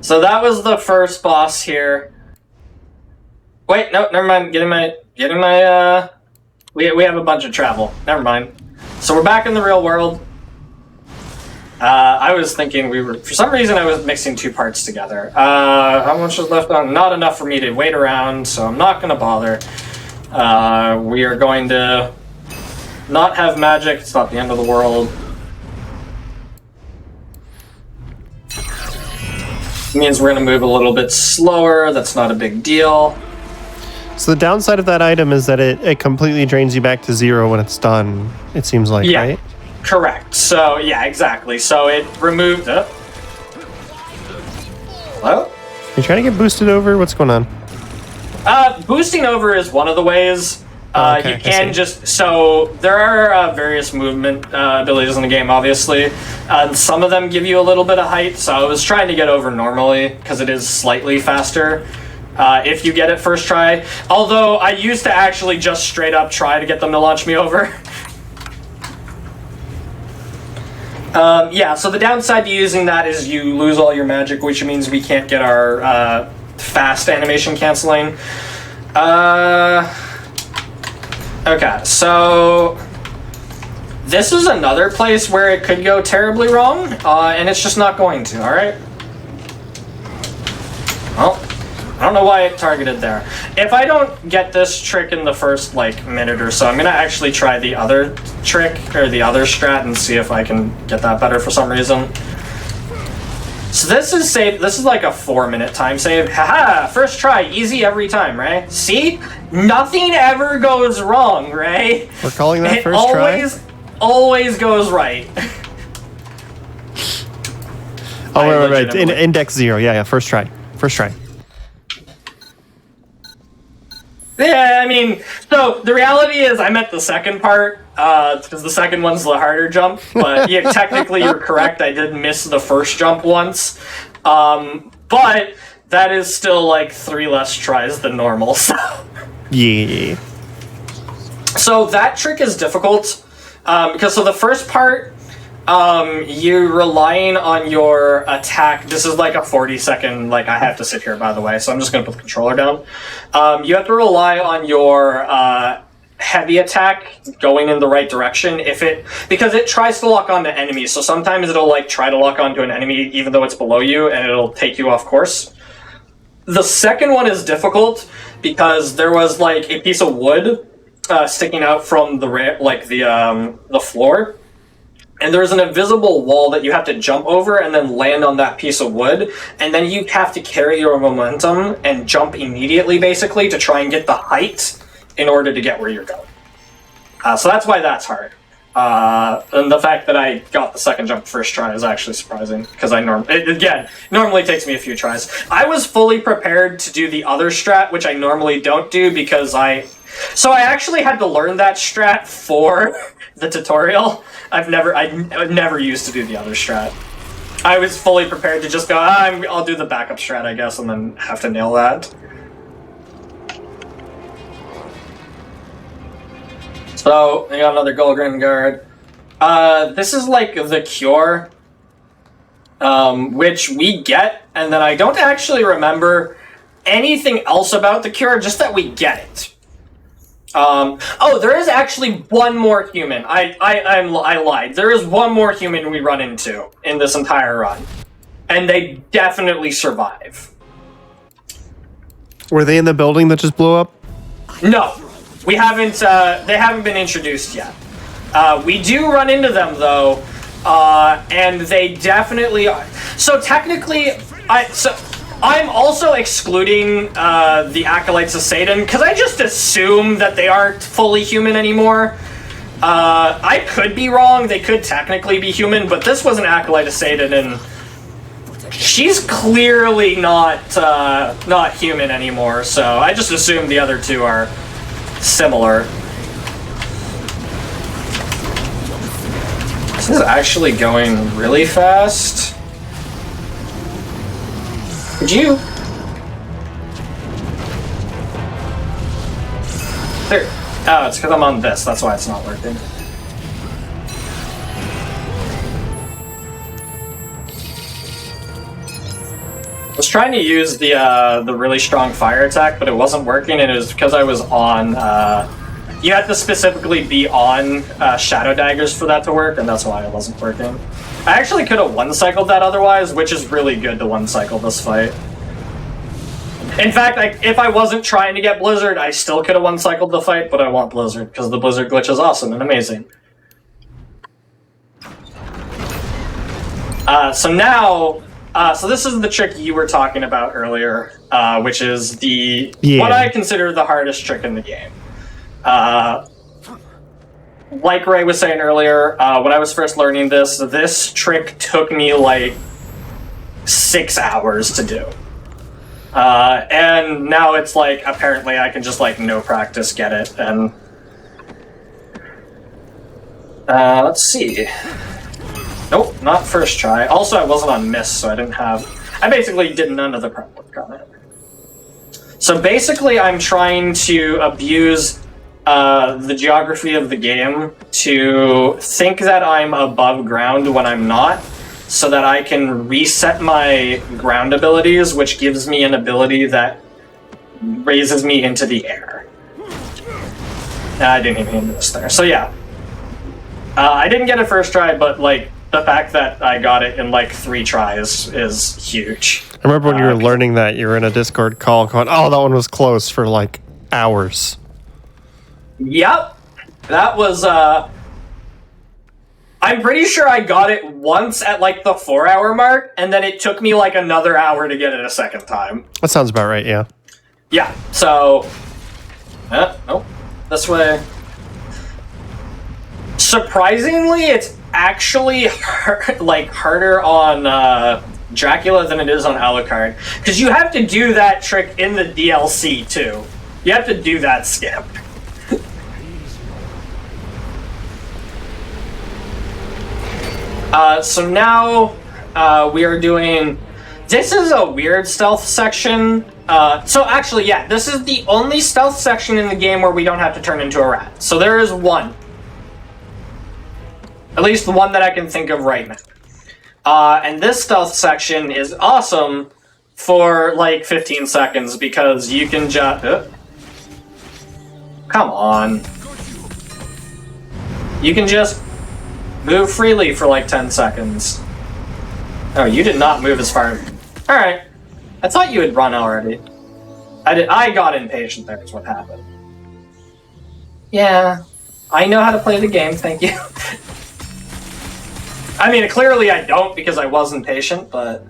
So that was the first boss here. Wait, no, never mind. Getting my. We have a bunch of travel. Never mind. So we're back in the real world. I was thinking for some reason I was mixing two parts together. How much is left on? Not enough for me to wait around, so I'm not going to bother. We are going to not have magic. It's not the end of the world. It means we're going to move a little bit slower. That's not a big deal. So the downside of that item is that it completely drains you back to 0 when it's done, it seems like, right? Correct. So, yeah, exactly. So it removed... Hello? Are you trying to get boosted over? What's going on? Boosting over is one of the ways. Okay, you can just... So, there are various movement abilities in the game, obviously. And some of them give you a little bit of height, so I was trying to get over normally, because it is slightly faster. If you get it first try. Although, I used to actually just straight up try to get them to launch me over. Yeah, so the downside to using that is you lose all your magic, which means we can't get our fast animation canceling. Okay, so this is another place where it could go terribly wrong, and it's just not going to, alright? Well, I don't know why it targeted there. If I don't get this trick in the first, minute or so, I'm gonna actually try the other trick, or the other strat, and see if I can get that better for some reason. So this is saved, this is like a 4-minute time save. Haha, first try, easy every time, right? See? Nothing ever goes wrong, right? We're calling that first try? Always goes right. Oh, right. Index 0, yeah, first try. Yeah, I mean, so the reality is I'm at the second part, because the second one's the harder jump, but yeah, technically you're correct, I did miss the first jump once, but that is still 3 less tries than normal, so... Yeah. So that trick is difficult, because the first part, you're relying on your attack. This is like a 40-second, I have to sit here, by the way, so I'm just going to put the controller down. You have to rely on your heavy attack going in the right direction because it tries to lock onto enemies, so sometimes it'll try to lock onto an enemy even though it's below you, and it'll take you off course. The second one is difficult because there was a piece of wood sticking out from the floor. And there's an invisible wall that you have to jump over and then land on that piece of wood. And then you have to carry your momentum and jump immediately, basically, to try and get the height in order to get where you're going. So that's why that's hard. And the fact that I got the second jump first try is actually surprising, because normally takes me a few tries. I was fully prepared to do the other strat, which I normally don't do, because I actually had to learn that strat for the tutorial. I never used to do the other strat. I was fully prepared to just go, I'll do the backup strat, I guess, and then have to nail that. So, I got another Golgrin guard. This is the cure, which we get, and then I don't actually remember anything else about the cure, just that we get it. Oh, there is actually one more human. I lied. There is one more human we run into in this entire run, and they definitely survive. Were they in the building that just blew up? No, we haven't. They haven't been introduced yet. We do run into them though, and they definitely are. So technically, I'm also excluding the Acolytes of Satan because I just assume that they aren't fully human anymore. I could be wrong. They could technically be human, but this was an Acolyte of Satan, and she's clearly not human anymore. So I just assume the other two are similar. This is actually going really fast. Could you? There. Oh, it's because I'm on this. That's why it's not working. I was trying to use the really strong fire attack, but it wasn't working, and it was because I was on. You had to specifically be on Shadow Daggers for that to work, and that's why it wasn't working. I actually could have one-cycled that otherwise, which is really good to one-cycle this fight. In fact, if I wasn't trying to get Blizzard, I still could have one-cycled the fight, but I want Blizzard, because the Blizzard glitch is awesome and amazing. So now, so this is the trick you were talking about earlier, which is what I consider the hardest trick in the game. Like Ray was saying earlier, when I was first learning this trick took me like 6 hours to do. And now it's like, apparently I can just like no practice get it, and let's see. Nope, not first try. Also, I wasn't on miss, so I basically did none of the prep work on it. So basically I'm trying to abuse the geography of the game to think that I'm above ground when I'm not, so that I can reset my ground abilities, which gives me an ability that raises me into the air. I didn't even do this there. So yeah. I didn't get it first try, but like the fact that I got it in like 3 tries is huge. I remember when you were learning that, you were in a Discord call going, oh, that one was close for like hours. Yep. That was, I'm pretty sure I got it once at like the 4-hour mark, and then it took me like another hour to get it a second time. That sounds about right, yeah. Yeah, so... oh, this way. Surprisingly, it's actually harder on Dracula than it is on Alucard, because you have to do that trick in the DLC too. You have to do that skip. So now we are doing... This is a weird stealth section. So actually, yeah, this is the only stealth section in the game where we don't have to turn into a rat. So there is one. At least the one that I can think of right now. And this stealth section is awesome for like 15 seconds because you can just... Come on. You can just move freely for like 10 seconds. Oh, you did not move as far. Alright. I thought you had run already. I got impatient, there is what happened. Yeah. I know how to play the game, thank you. I mean, clearly I don't because I was impatient, but...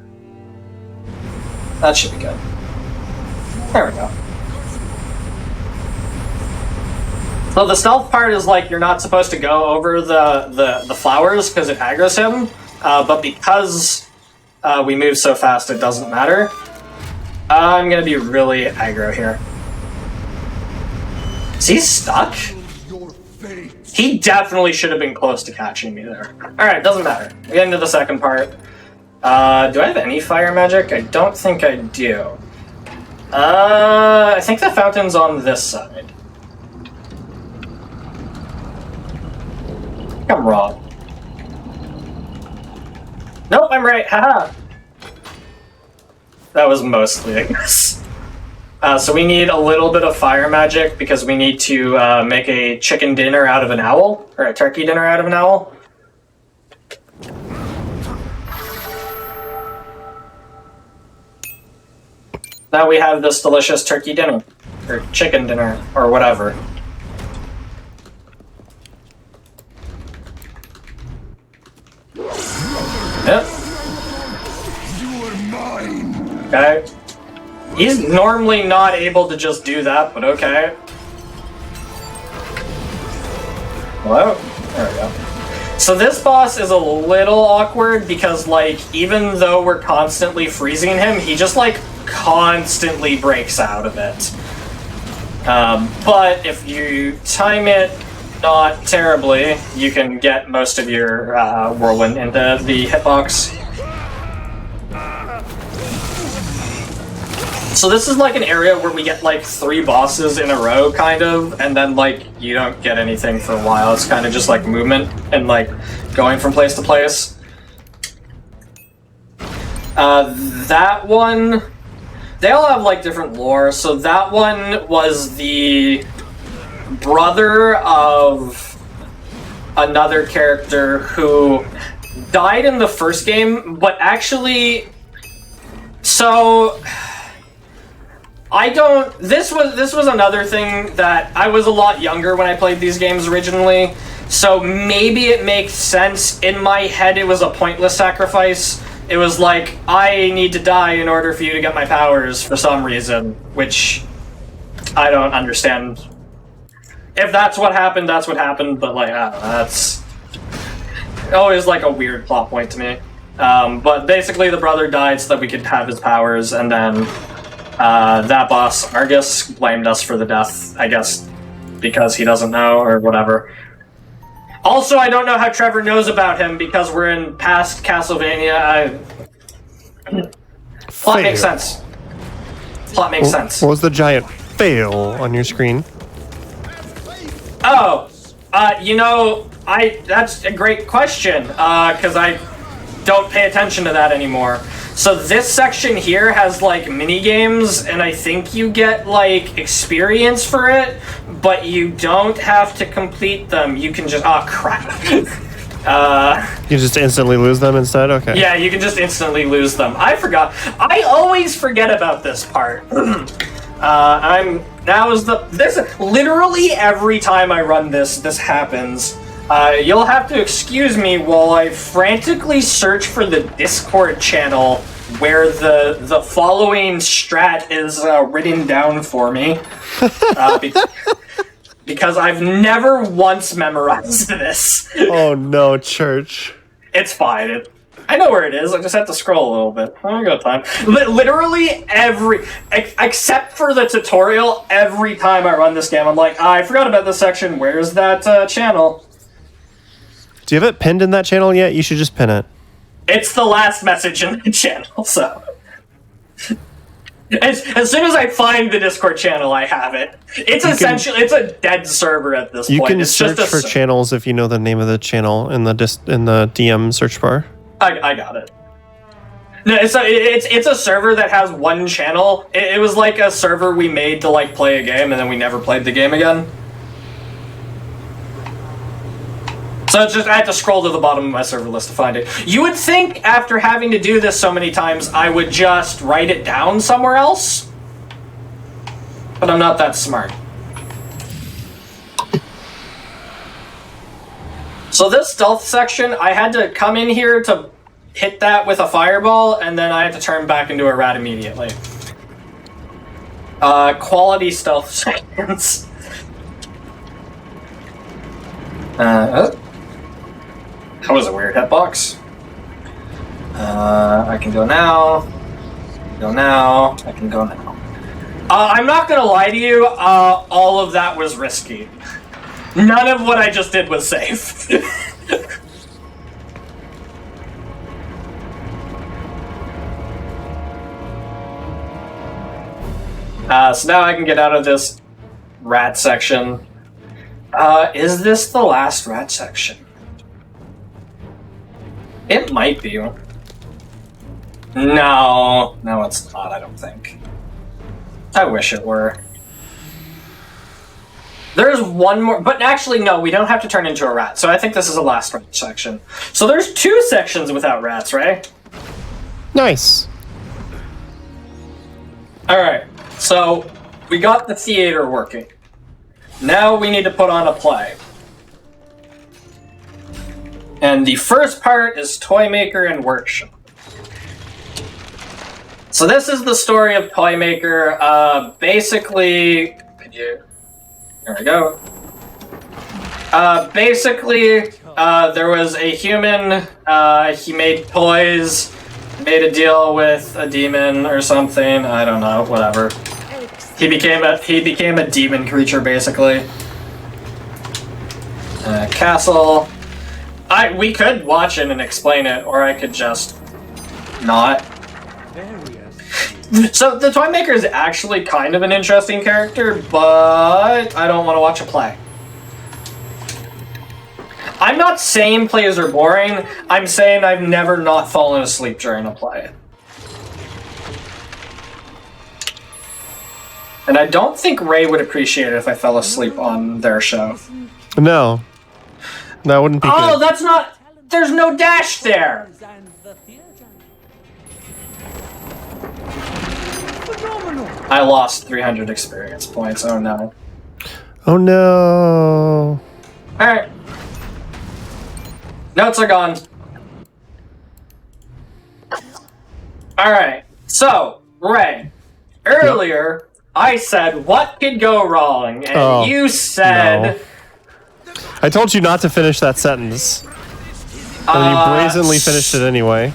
that should be good. There we go. So the stealth part is like you're not supposed to go over the flowers because it aggroes him, but because we move so fast it doesn't matter. I'm gonna be really aggro here. Is he stuck? He definitely should have been close to catching me there. Alright, doesn't matter. We get into the second part. Do I have any fire magic? I don't think I do. I think the fountain's on this side. I'm wrong. Nope, I'm right. Haha. That was mostly, I guess. So we need a little bit of fire magic because we need to make a chicken dinner out of an owl, or a turkey dinner out of an owl. Now we have this delicious turkey dinner, or chicken dinner, or whatever. Yep. Okay. He's normally not able to just do that, but okay. Hello? There we go. So this boss is a little awkward because, like, even though we're constantly freezing him, he just, like, constantly breaks out of it. But if you time it not terribly, you can get most of your whirlwind into the hitbox. So this is like an area where we get like 3 bosses in a row, kind of, and then like you don't get anything for a while. It's kind of just like movement and like going from place to place. That one, they all have like different lore. So that one was the brother of another character who died in the first game, but actually, so this was another thing that I was a lot younger when I played these games originally, so maybe it makes sense. In my head, it was a pointless sacrifice. It was like, I need to die in order for you to get my powers for some reason, which I don't understand. If that's what happened, that's what happened, but like, I don't know, that's always like a weird plot point to me. But basically the brother died so that we could have his powers, and then that boss, Argus, blamed us for the death, I guess, because he doesn't know, or whatever. Also, I don't know how Trevor knows about him, because we're in past Castlevania. Plot makes sense. Plot makes sense. What was the giant fail on your screen? Oh, you know, that's a great question, because I don't pay attention to that anymore. So this section here has, like, mini-games, and I think you get, like, experience for it, but you don't have to complete them. You can just... Oh, crap. You just instantly lose them instead? Okay. Yeah, you can just instantly lose them. I forgot. I always forget about this part. This literally every time I run this happens. You'll have to excuse me while I frantically search for the Discord channel where the following strat is written down for me. Because I've never once memorized this. Oh no, Church. It's fine. I know where it is. I just have to scroll a little bit. I got time. Literally except for the tutorial, every time I run this game, I'm like, I forgot about this section. Where's that channel? Do you have it pinned in that channel yet? You should just pin it. It's the last message in the channel, so... As soon as I find the Discord channel, I have it. It's it's a dead server at this point. You can it's search just for channels if you know the name of the channel in the DM search bar. I got it. No, it's a server that has one channel. It was like a server we made to like play a game, and then we never played the game again. So it's just I had to scroll to the bottom of my server list to find it. You would think after having to do this so many times, I would just write it down somewhere else. But I'm not that smart. So this stealth section, I had to come in here to hit that with a fireball, and then I had to turn back into a rat immediately. Quality stealth sections. That was a weird hitbox. I can go now. Go now. I can go now. I'm not gonna lie to you, all of that was risky. None of what I just did was safe. So now I can get out of this rat section. Is this the last rat section? It might be. No, it's not, I don't think. I wish it were. There's one more, but actually no, we don't have to turn into a rat, so I think this is the last section. So there's 2 sections without rats, right? Nice. Alright, so we got the theater working. Now we need to put on a play. And the first part is Toy Maker and Workshop. So this is the story of Toy Maker. Basically, there we go. There was a human. He made toys, made a deal with a demon or something. I don't know. Whatever. He became a demon creature, basically. Castle. We could watch it and explain it, or I could just not. So the Toy Maker is actually kind of an interesting character, but I don't want to watch a play. I'm not saying plays are boring. I'm saying I've never not fallen asleep during a play. And I don't think Ray would appreciate it if I fell asleep on their show. No. That wouldn't be good. Oh, that's not... There's no dash there! I lost 300 experience points. Oh no. Oh no. Alright. Notes are gone. Alright. So, Ray. Earlier, I said, what could go wrong? And you said... No. I told you not to finish that sentence. And you brazenly finished it anyway.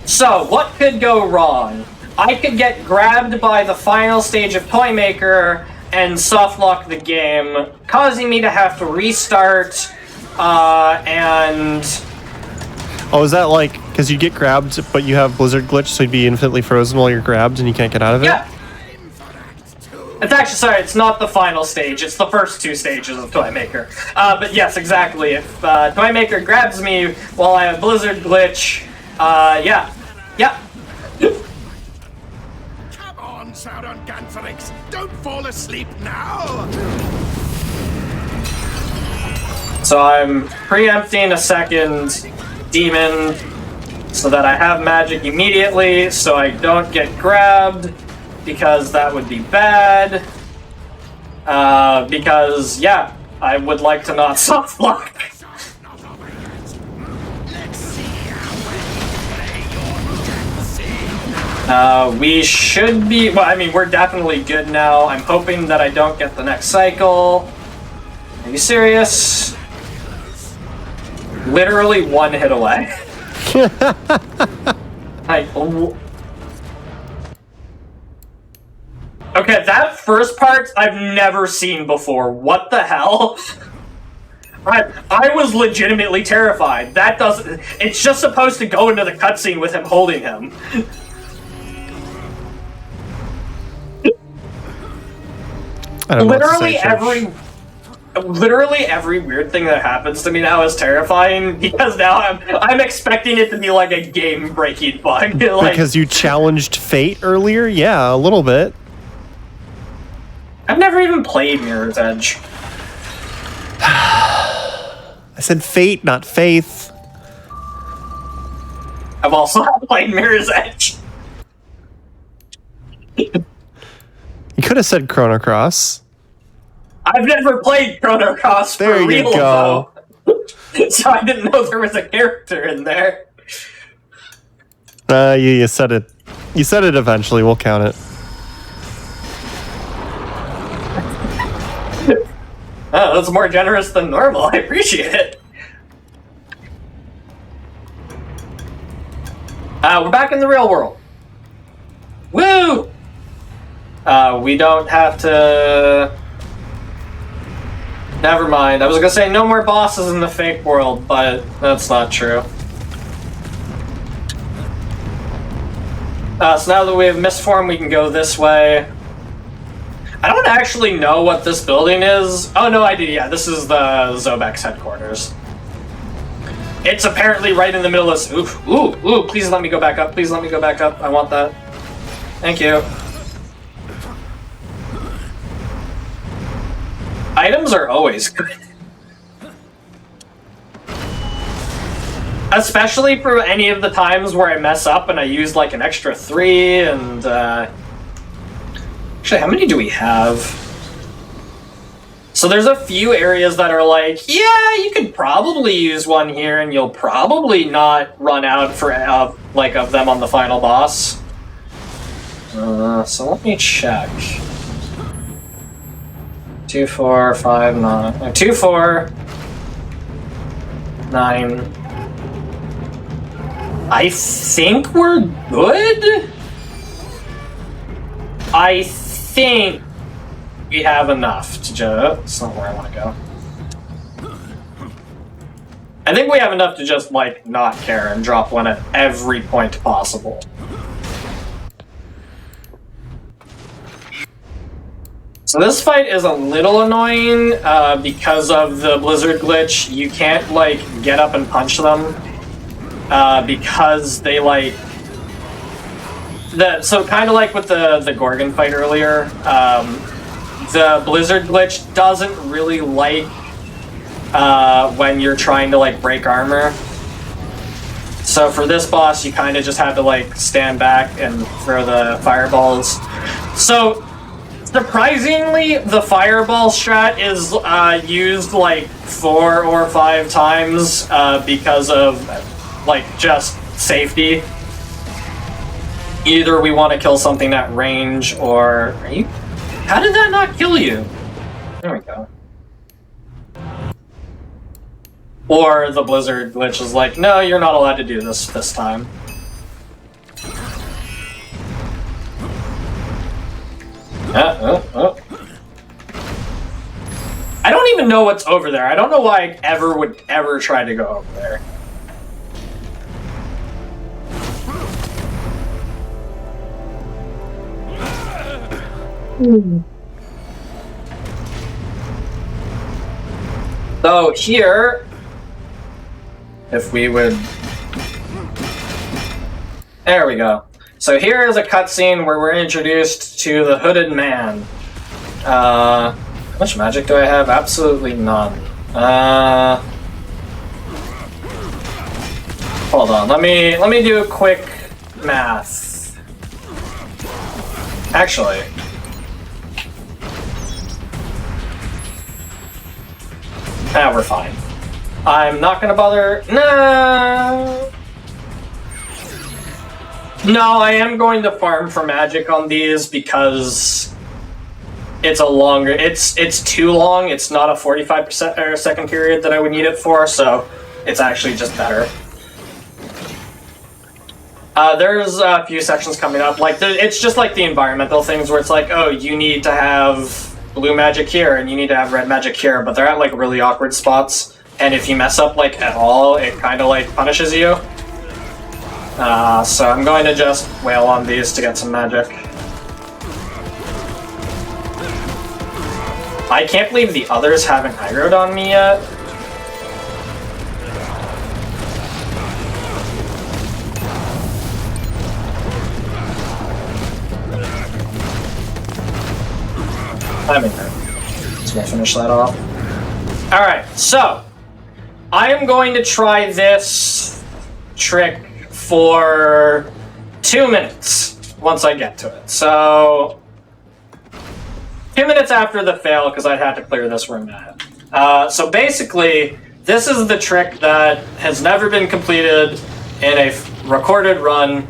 So, what could go wrong? I could get grabbed by the final stage of Toy Maker and softlock the game, causing me to have to restart, and... Oh, is that like, because you get grabbed, but you have Blizzard glitch, so you'd be infinitely frozen while you're grabbed and you can't get out of it? Yeah. It's actually, sorry, it's not the final stage, it's the first 2 stages of Toy Maker. But yes, exactly. If Toy Maker grabs me while I have Blizzard glitch, yeah. Yeah. Come on, Sauron Ganfarix, don't fall asleep now! So I'm preempting a second demon so that I have magic immediately so I don't get grabbed, because that would be bad. Because, yeah, I would like to not softlock. We should be... Well, I mean, we're definitely good now. I'm hoping that I don't get the next cycle. Are you serious? Literally 1 hit away. Okay, that first part I've never seen before. What the hell? I was legitimately terrified. That doesn't... It's just supposed to go into the cutscene with him holding him. Literally every weird thing that happens to me now is terrifying, because now I'm expecting it to be like a game-breaking bug. Like, because you challenged fate earlier? Yeah, a little bit. I've never even played Mirror's Edge. I said fate, not faith. I've also played Mirror's Edge. You could have said Chrono Cross. I've never played Chrono Cross for There you real, go. though. So I didn't know there was a character in there. You said it. You said it eventually. We'll count it. Oh, that's more generous than normal. I appreciate it. We're back in the real world. Woo! We don't have to... Never mind. I was gonna say no more bosses in the fake world, but that's not true. So now that we have Mistform, we can go this way. I don't actually know what this building is. Oh, no, I do. Yeah, this is the Zobek's headquarters. It's apparently right in the middle of... Ooh, please let me go back up. Please let me go back up. I want that. Thank you. Items are always good. Especially for any of the times where I mess up and I use like an extra 3 and actually, how many do we have? So there's a few areas that are like, yeah, you could probably use one here and you'll probably not run out for like of them on the final boss. So let me check. 2, 4, 5, 9. 2, 4, 9. I think we're good? I think we have enough to just... That's not where I want to go. I think we have enough to just, like, not care and drop one at every point possible. So this fight is a little annoying because of the blizzard glitch. You can't, like, get up and punch them. Because they like so kind of like with the Gorgon fight earlier, the blizzard glitch doesn't really like when you're trying to like break armor. So for this boss, you kind of just have to like stand back and throw the fireballs. So surprisingly, the fireball strat is used like 4 or 5 times because of like just safety. Either we want to kill something at range or... How did that not kill you? There we go. Or the blizzard glitch is like, no, you're not allowed to do this time. I don't even know what's over there. I don't know why I would ever try to go over there. So here, if we would... There we go. So here is a cutscene where we're introduced to the Hooded Man. How much magic do I have? Absolutely none. Hold on, let me do a quick math. Actually... we're fine. I'm not gonna bother... No! No, I am going to farm for magic on these because it's a longer... It's too long. It's not a 45% second period that I would need it for, so it's actually just better. There's a few sections coming up. Like, it's just like the environmental things where it's like, oh, you need to have blue magic here and you need to have red magic here, but they're at like really awkward spots, and if you mess up like at all, it kind of like punishes you. So I'm going to just wail on these to get some magic. I can't believe the others haven't aggroed on me yet. I'm in there. Just gonna finish that off. Alright, so I am going to try this trick for 2 minutes once I get to it. So 2 minutes after the fail, because I'd had to clear this room at. So basically, this is the trick that has never been completed in a recorded run.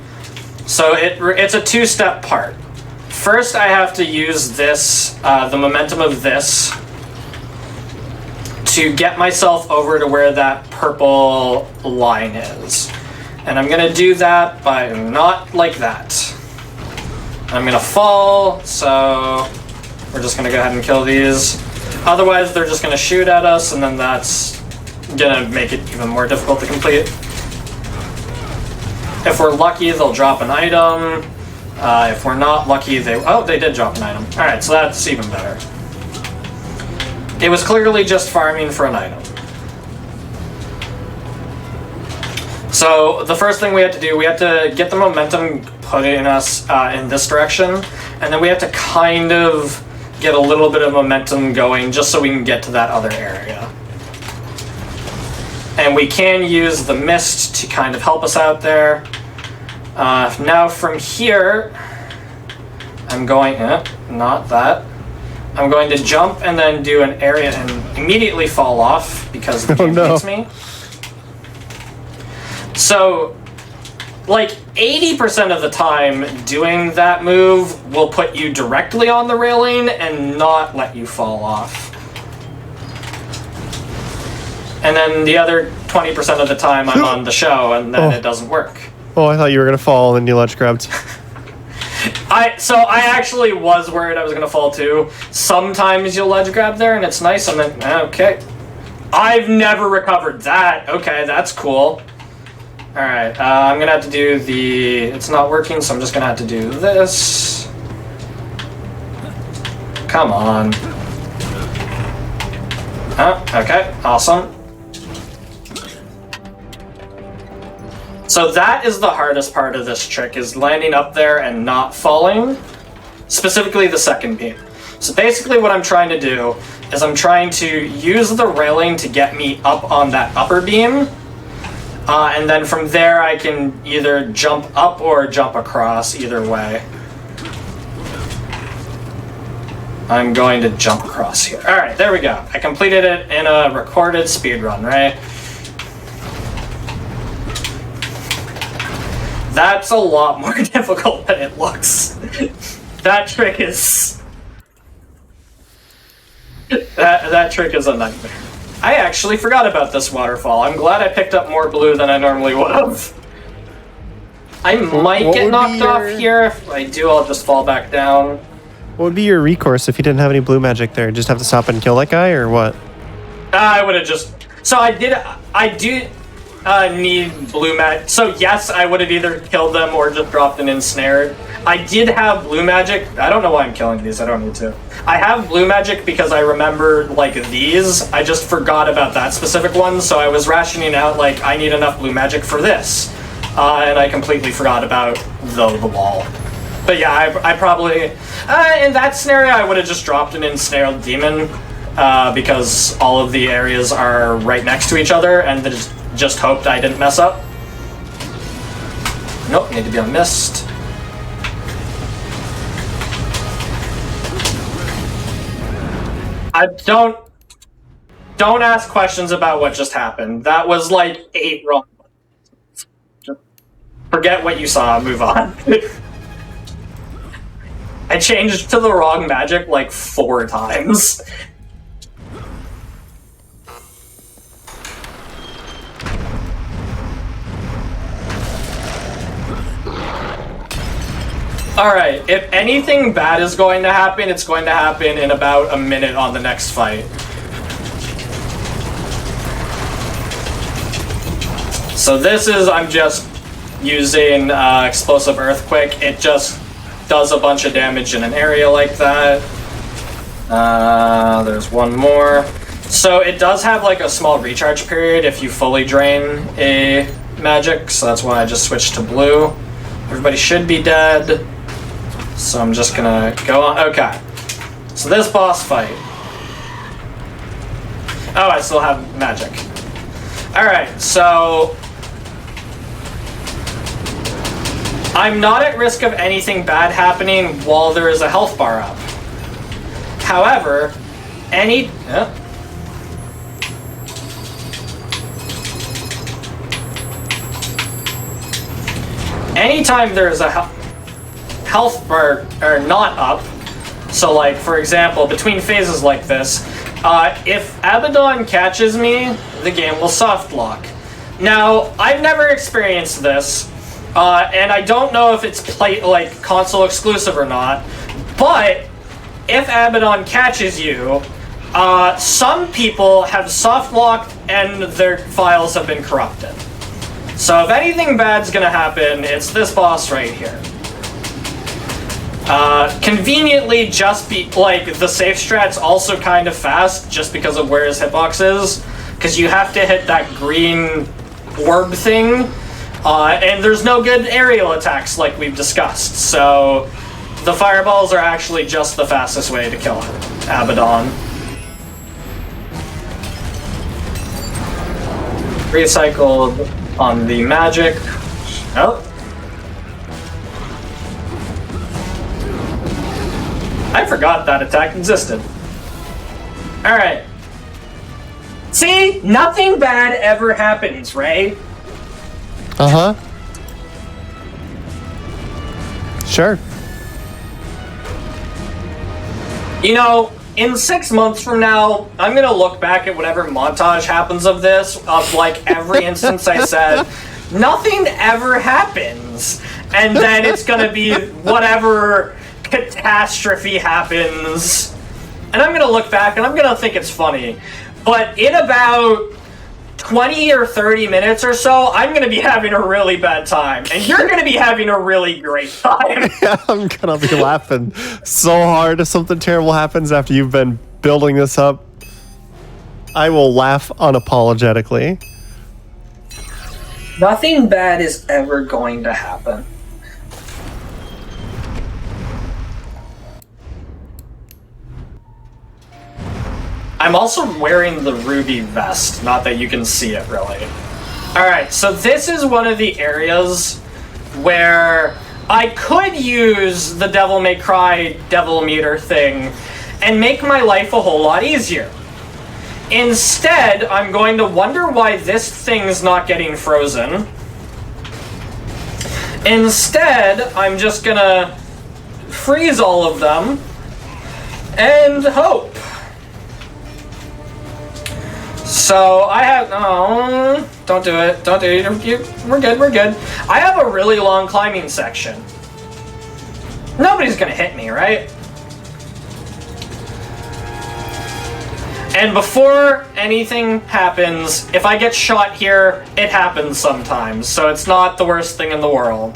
So it's a 2-step part. First, I have to use this, the momentum of this, to get myself over to where that purple line is. And I'm gonna do that by not like that. I'm gonna fall, so we're just gonna go ahead and kill these. Otherwise, they're just gonna shoot at us, and then that's gonna make it even more difficult to complete. If we're lucky, they'll drop an item. If we're not lucky, they did drop an item. Alright, so that's even better. It was clearly just farming for an item. So the first thing we had to do, we had to get the momentum put in us in this direction, and then we have to kind of get a little bit of momentum going just so we can get to that other area. And we can use the mist to kind of help us out there. Now from here, I'm going, not that. I'm going to jump and then do an area and immediately fall off because the game hates me. So, like 80% of the time, doing that move will put you directly on the railing and not let you fall off. And then the other 20% of the time, I'm on the show, and then it doesn't work. Oh, I thought you were gonna fall and you ledge grabbed. So I actually was worried I was gonna fall too. Sometimes you'll ledge grab there, and it's nice. And then okay, I've never recovered that. Okay, that's cool. All right, I'm gonna have to do the. It's not working, so I'm just gonna have to do this. Come on. Oh, okay, awesome. So that is the hardest part of this trick, is landing up there and not falling. Specifically the second beam. So basically what I'm trying to do is I'm trying to use the railing to get me up on that upper beam. And then from there I can either jump up or jump across, either way. I'm going to jump across here. Alright, there we go. I completed it in a recorded speedrun, right? That's a lot more difficult than it looks. That trick is... That trick is a nightmare. I actually forgot about this waterfall. I'm glad I picked up more blue than I normally would have. I might get knocked off here. If I do, I'll just fall back down. What would be your recourse if you didn't have any blue magic there? Just have to stop and kill that guy, or what? I would have just... So I do need blue magic. So yes, I would have either killed them or just dropped an ensnared. I did have blue magic. I don't know why I'm killing these. I don't need to. I have blue magic because I remember, like, these. I just forgot about that specific one, so I was rationing out, like, I need enough blue magic for this. And I completely forgot about the wall. But yeah, I probably... in that scenario, I would have just dropped an ensnared demon, because all of the areas are right next to each other, and just hoped I didn't mess up. Nope, need to be on mist. Don't ask questions about what just happened. That was like 8 wrong. Just forget what you saw, move on. I changed to the wrong magic like 4 times. Alright, if anything bad is going to happen, it's going to happen in about a minute on the next fight. So this is, I'm just using Explosive Earthquake. It just does a bunch of damage in an area like that. There's one more. So it does have like a small recharge period if you fully drain a magic, so that's why I just switched to blue. Everybody should be dead. So I'm just gonna go on. Okay. So this boss fight. Oh, I still have magic. Alright, so I'm not at risk of anything bad happening while there is a health bar up. However, anytime there's a health bar or not up, so like for example between phases like this, if Abaddon catches me, the game will soft lock. Now I've never experienced this, and I don't know if it's like console exclusive or not, but if Abaddon catches you, some people have soft locked and their files have been corrupted. So if anything bad's gonna happen, it's this boss right here. Conveniently, the safe strat's also kind of fast, just because of where his hitbox is, because you have to hit that green orb thing, and there's no good aerial attacks like we've discussed, so the fireballs are actually just the fastest way to kill Abaddon. Recycled on the magic. Oh. I forgot that attack existed. Alright. See? Nothing bad ever happens, right? Uh-huh. Sure. You know, in 6 months from now, I'm gonna look back at whatever montage happens of this, of like every instance I said, nothing ever happens. And then it's gonna be whatever catastrophe happens. And I'm gonna look back and I'm gonna think it's funny. But in about 20 or 30 minutes or so, I'm gonna be having a really bad time. And you're gonna be having a really great time. I'm gonna be laughing so hard if something terrible happens after you've been building this up. I will laugh unapologetically. Nothing bad is ever going to happen. I'm also wearing the ruby vest, not that you can see it really. Alright, so this is one of the areas where I could use the Devil May Cry Devil Meter thing and make my life a whole lot easier. Instead, I'm going to wonder why this thing's not getting frozen. Instead, I'm just gonna freeze all of them and hope. So I have, oh, don't do it, don't do it, we're good, we're good. I have a really long climbing section. Nobody's gonna hit me, right? And before anything happens, if I get shot here, it happens sometimes, so it's not the worst thing in the world.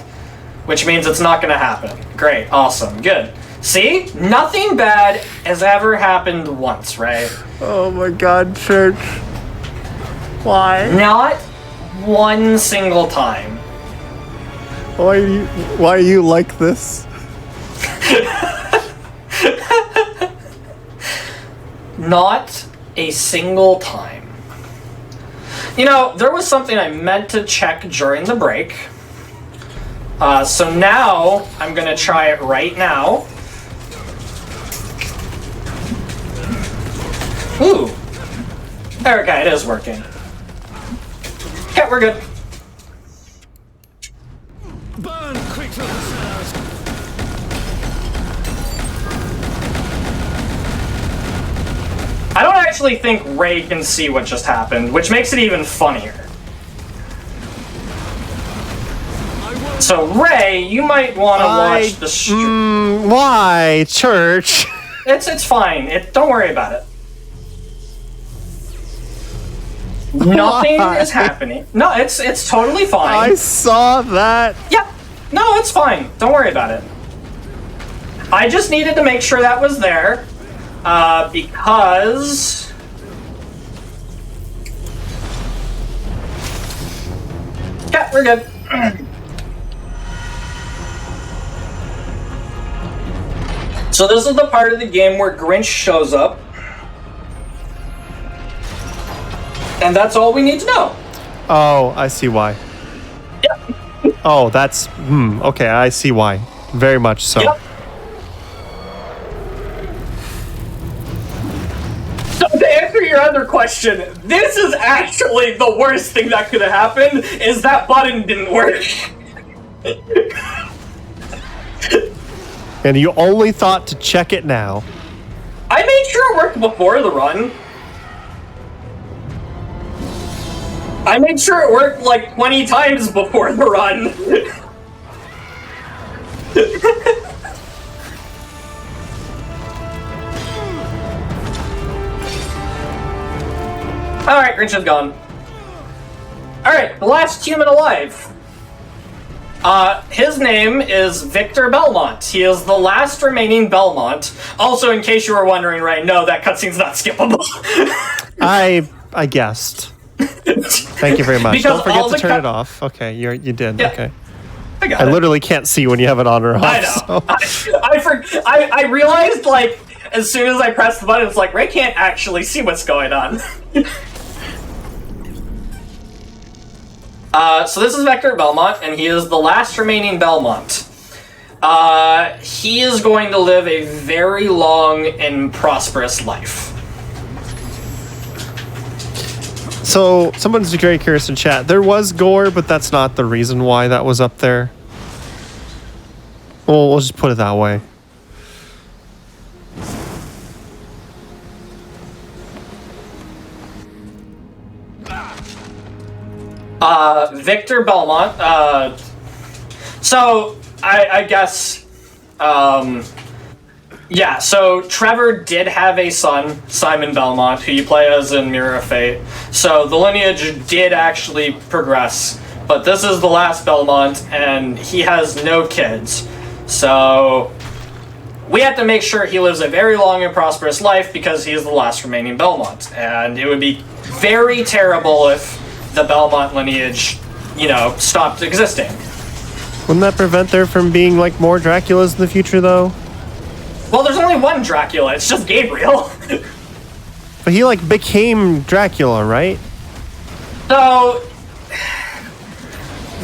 Which means it's not gonna happen. Great, awesome, good. See? Nothing bad has ever happened once, right? Oh my god, Church. Why? Not one single time. Why are you like this? Not a single time. You know, there was something I meant to check during the break. So now, I'm gonna try it right now. Ooh. Okay, it is working. Okay, we're good. Burn quick through the cellars. I don't actually think Ray can see what just happened, which makes it even funnier. So, Ray, you might want to watch the stream. Why, Church? It's fine. Don't worry about it. Nothing is happening. No, it's totally fine. I saw that. Yeah. No, it's fine. Don't worry about it. I just needed to make sure that was there. Because... Yeah, we're good. So this is the part of the game where Grinch shows up. And that's all we need to know. Oh, I see why. Yep. Oh, that's... okay, I see why. Very much so. Yep. So to answer your other question, this is actually the worst thing that could have happened, is that button didn't work. And you only thought to check it now. I made sure it worked before the run. I made sure it worked like 20 times before the run. Alright, Grinch is gone. Alright, the last human alive. His name is Victor Belmont. He is the last remaining Belmont. Also, in case you were wondering, right, no, that cutscene's not skippable. I guessed. Thank you very much. Because Don't forget all to the turn it off. Okay, you did. Yeah. Okay. got I it. literally can't see when you have it on or off. I know. So. I realized, like, as soon as I pressed the button, it's like, Ray can't actually see what's going on. So this is Vector Belmont, and he is the last remaining Belmont. He is going to live a very long and prosperous life. So, someone's very curious in chat. There was gore, but that's not the reason why that was up there. Well, we'll just put it that way. Victor Belmont, so I guess, yeah, so Trevor did have a son, Simon Belmont, who you play as in Mirror of Fate. So the lineage did actually progress, but this is the last Belmont, and he has no kids. So we have to make sure he lives a very long and prosperous life because he is the last remaining Belmont. And it would be very terrible if the Belmont lineage, you know, stopped existing. Wouldn't that prevent there from being, like, more Draculas in the future, though? Well, there's only one Dracula, it's just Gabriel. But he, like, became Dracula, right? So,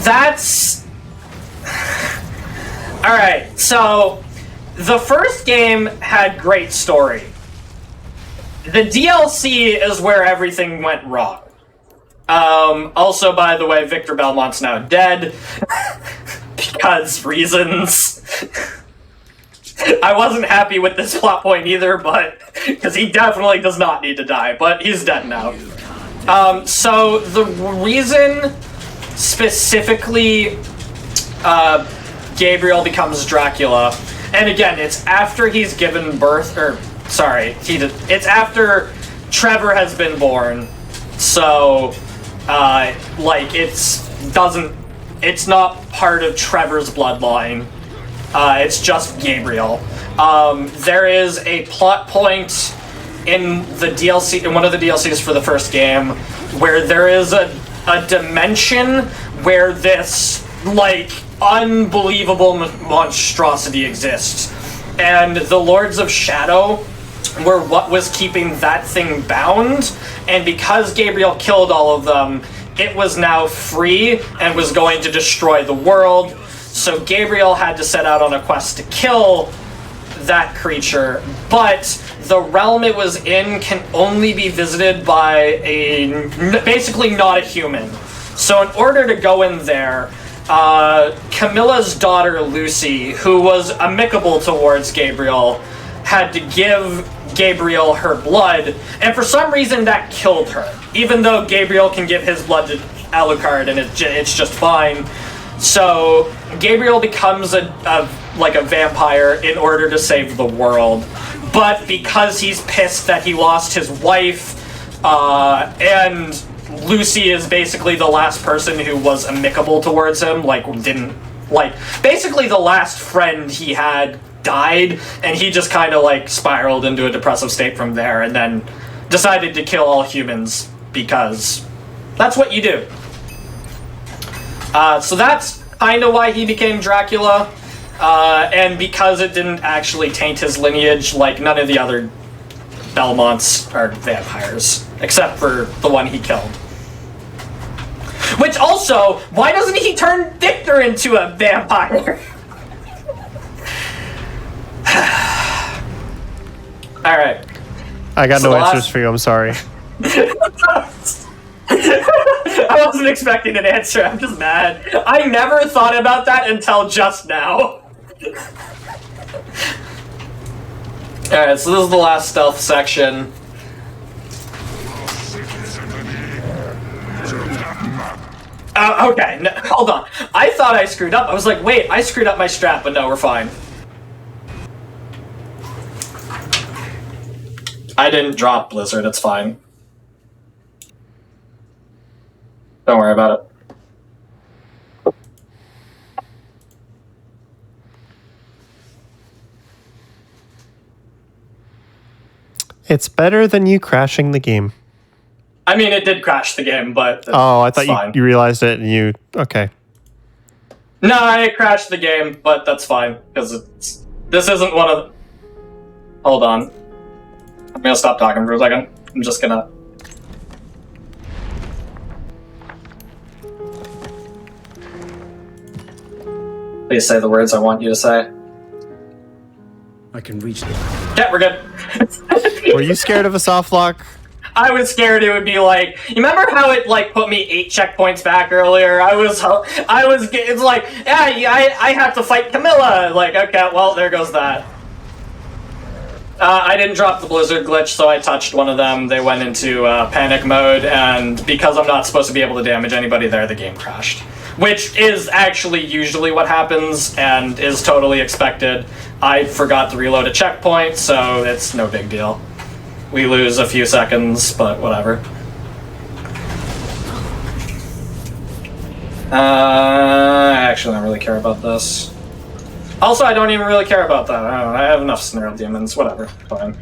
that's... Alright, so, the first game had great story. The DLC is where everything went wrong. Also, by the way, Victor Belmont's now dead. Because reasons. I wasn't happy with this plot point either, but... Because he definitely does not need to die, but he's dead now. So, the reason specifically Gabriel becomes Dracula, and again, it's after he's given birth, or, sorry, it's after Trevor has been born, so... like, it's not part of Trevor's bloodline. It's just Gabriel. There is a plot point in the DLC, in one of the DLCs for the first game, where there is a dimension where this, like, unbelievable monstrosity exists. And the Lords of Shadow were what was keeping that thing bound, and because Gabriel killed all of them, it was now free and was going to destroy the world. So Gabriel had to set out on a quest to kill that creature, but the realm it was in can only be visited by basically not a human. So in order to go in there, Camilla's daughter Lucy, who was amicable towards Gabriel, had to give Gabriel her blood, and for some reason that killed her, even though Gabriel can give his blood to Alucard and it's just fine. So Gabriel becomes a vampire in order to save the world, but because he's pissed that he lost his wife, and Lucy is basically the last person who was amicable towards him, basically the last friend he had died, and he just kind of like spiraled into a depressive state from there, and then decided to kill all humans because that's what you do. So that's kind of why he became Dracula, and because it didn't actually taint his lineage, like none of the other Belmonts are vampires, except for the one he killed. Which also, why doesn't he turn Victor into a vampire? Alright. I got no answers for you, I'm sorry. I wasn't expecting an answer, I'm just mad. I never thought about that until just now. Alright, so this is the last stealth section. Okay, no, hold on. I thought I screwed up. I was like, wait, I screwed up my strap, but no, we're fine. I didn't drop Blizzard, it's fine. Don't worry about it. It's better than you crashing the game. I mean, it did crash the game, but I thought you realized it and you... Okay. No, I crashed the game, but that's fine, because this isn't one of the... Hold on. I'm gonna stop talking for a second. I'm just gonna... Please say the words I want you to say. I can reach them. Yeah, we're good. Were you scared of a soft lock? I was scared it would be like, you remember how it like put me 8 checkpoints back earlier? It's like, yeah, I have to fight Camilla. Like, okay, well, there goes that. I didn't drop the blizzard glitch, so I touched one of them. They went into panic mode, and because I'm not supposed to be able to damage anybody there, the game crashed. Which is actually usually what happens, and is totally expected. I forgot to reload a checkpoint, so it's no big deal. We lose a few seconds, but whatever. I actually don't really care about this. Also, I don't even really care about that. I don't know, I have enough Snarl Demons, whatever, fine.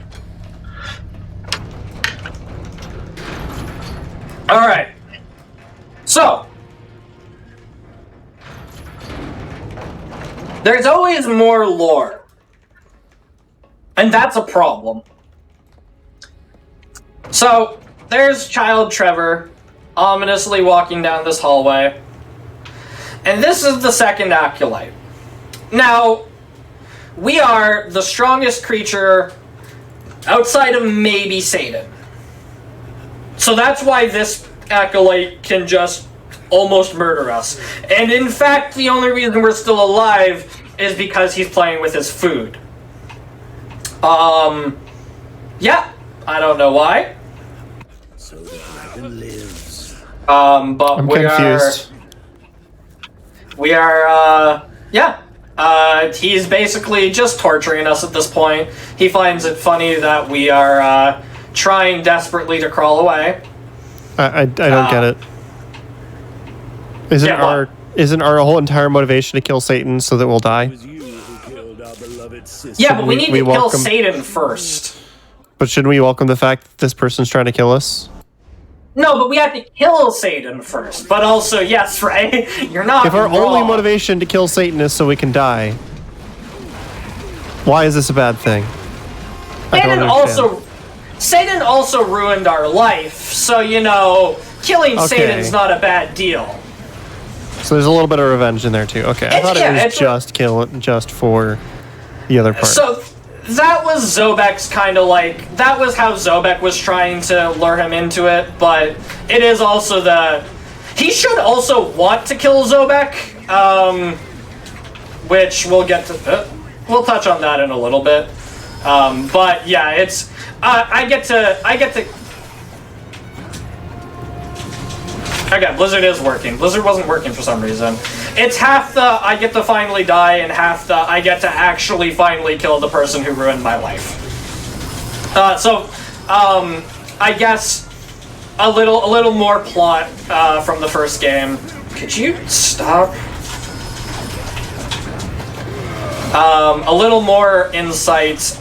Alright. So. There's always more lore. And that's a problem. So, there's Child Trevor, ominously walking down this hallway. And this is the second acolyte. Now, we are the strongest creature outside of maybe Satan. So that's why this acolyte can just almost murder us. And in fact, the only reason we're still alive is because he's playing with his food. Yeah, I don't know why. So the dragon lives. But I'm confused. He's basically just torturing us at this point. He finds it funny that we are trying desperately to crawl away. I don't get it. Isn't our whole entire motivation to kill Satan so that we'll die? It was you who killed our beloved sister. Yeah, but we need to kill welcome- Satan first. But shouldn't we welcome the fact that this person's trying to kill us? No, but we have to kill Satan first. But also, yes, right? You're not If our wrong. only motivation to kill Satan is so we can die, why is this a bad thing? I don't understand. Satan also ruined our life, so, killing Okay. Satan's not a bad deal. So there's a little bit of revenge in there too. Okay, I thought it was just for the other part. So that was Zobek's that was how Zobek was trying to lure him into it, but it is also he should also want to kill Zobek, which we'll get to, we'll touch on that in a little bit. But yeah, it's, I get to, okay, Blizzard is working. Blizzard wasn't working for some reason. It's half the I get to finally die and half the I get to actually finally kill the person who ruined my life. I guess a little more plot from the first game. Could you stop? A little more insight.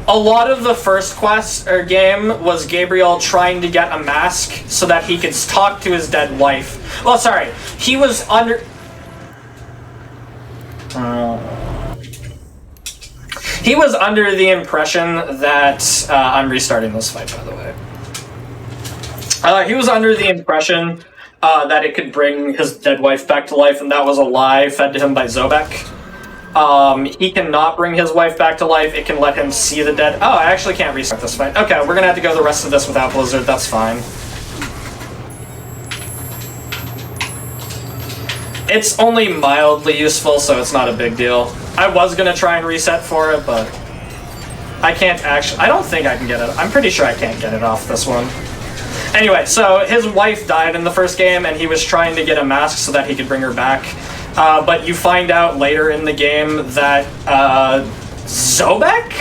A lot of the first quest or game was Gabriel trying to get a mask so that he could talk to his dead wife. Well, sorry, he was under. He was under the impression that I'm restarting this fight, by the way. He was under the impression that it could bring his dead wife back to life, and that was a lie fed to him by Zobek. He cannot bring his wife back to life. It can let him see the dead. Oh, I actually can't restart this fight. Okay, we're gonna have to go the rest of this without Blizzard. That's fine. It's only mildly useful, so it's not a big deal. I was gonna try and reset for it, but I can't actually. I don't think I can get it. I'm pretty sure I can't get it off this one. Anyway, so his wife died in the first game, and he was trying to get a mask so that he could bring her back. But you find out later in the game that Zobek?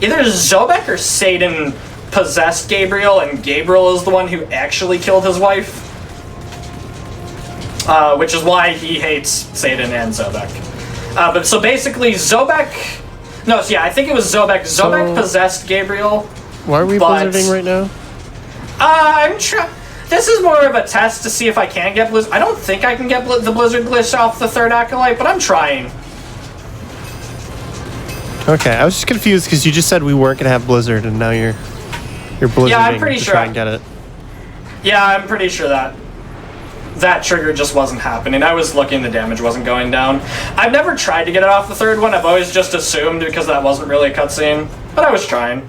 Either Zobek or Satan possessed Gabriel, and Gabriel is the one who actually killed his wife. Which is why he hates Satan and Zobek. But so basically Zobek... No, so yeah, I think it was Zobek. Zobek possessed Gabriel. Why are we blizzarding right now? This is more of a test to see if I can get Blizzard. I don't think I can get the Blizzard glitch off the third Acolyte, but I'm trying. Okay, I was just confused because you just said we weren't gonna have Blizzard, and now you're Blizzarding Yeah, I'm pretty to sure try and get it. Yeah, I'm pretty sure that trigger just wasn't happening. I was looking, the damage wasn't going down. I've never tried to get it off the third one. I've always just assumed because that wasn't really a cutscene, but I was trying.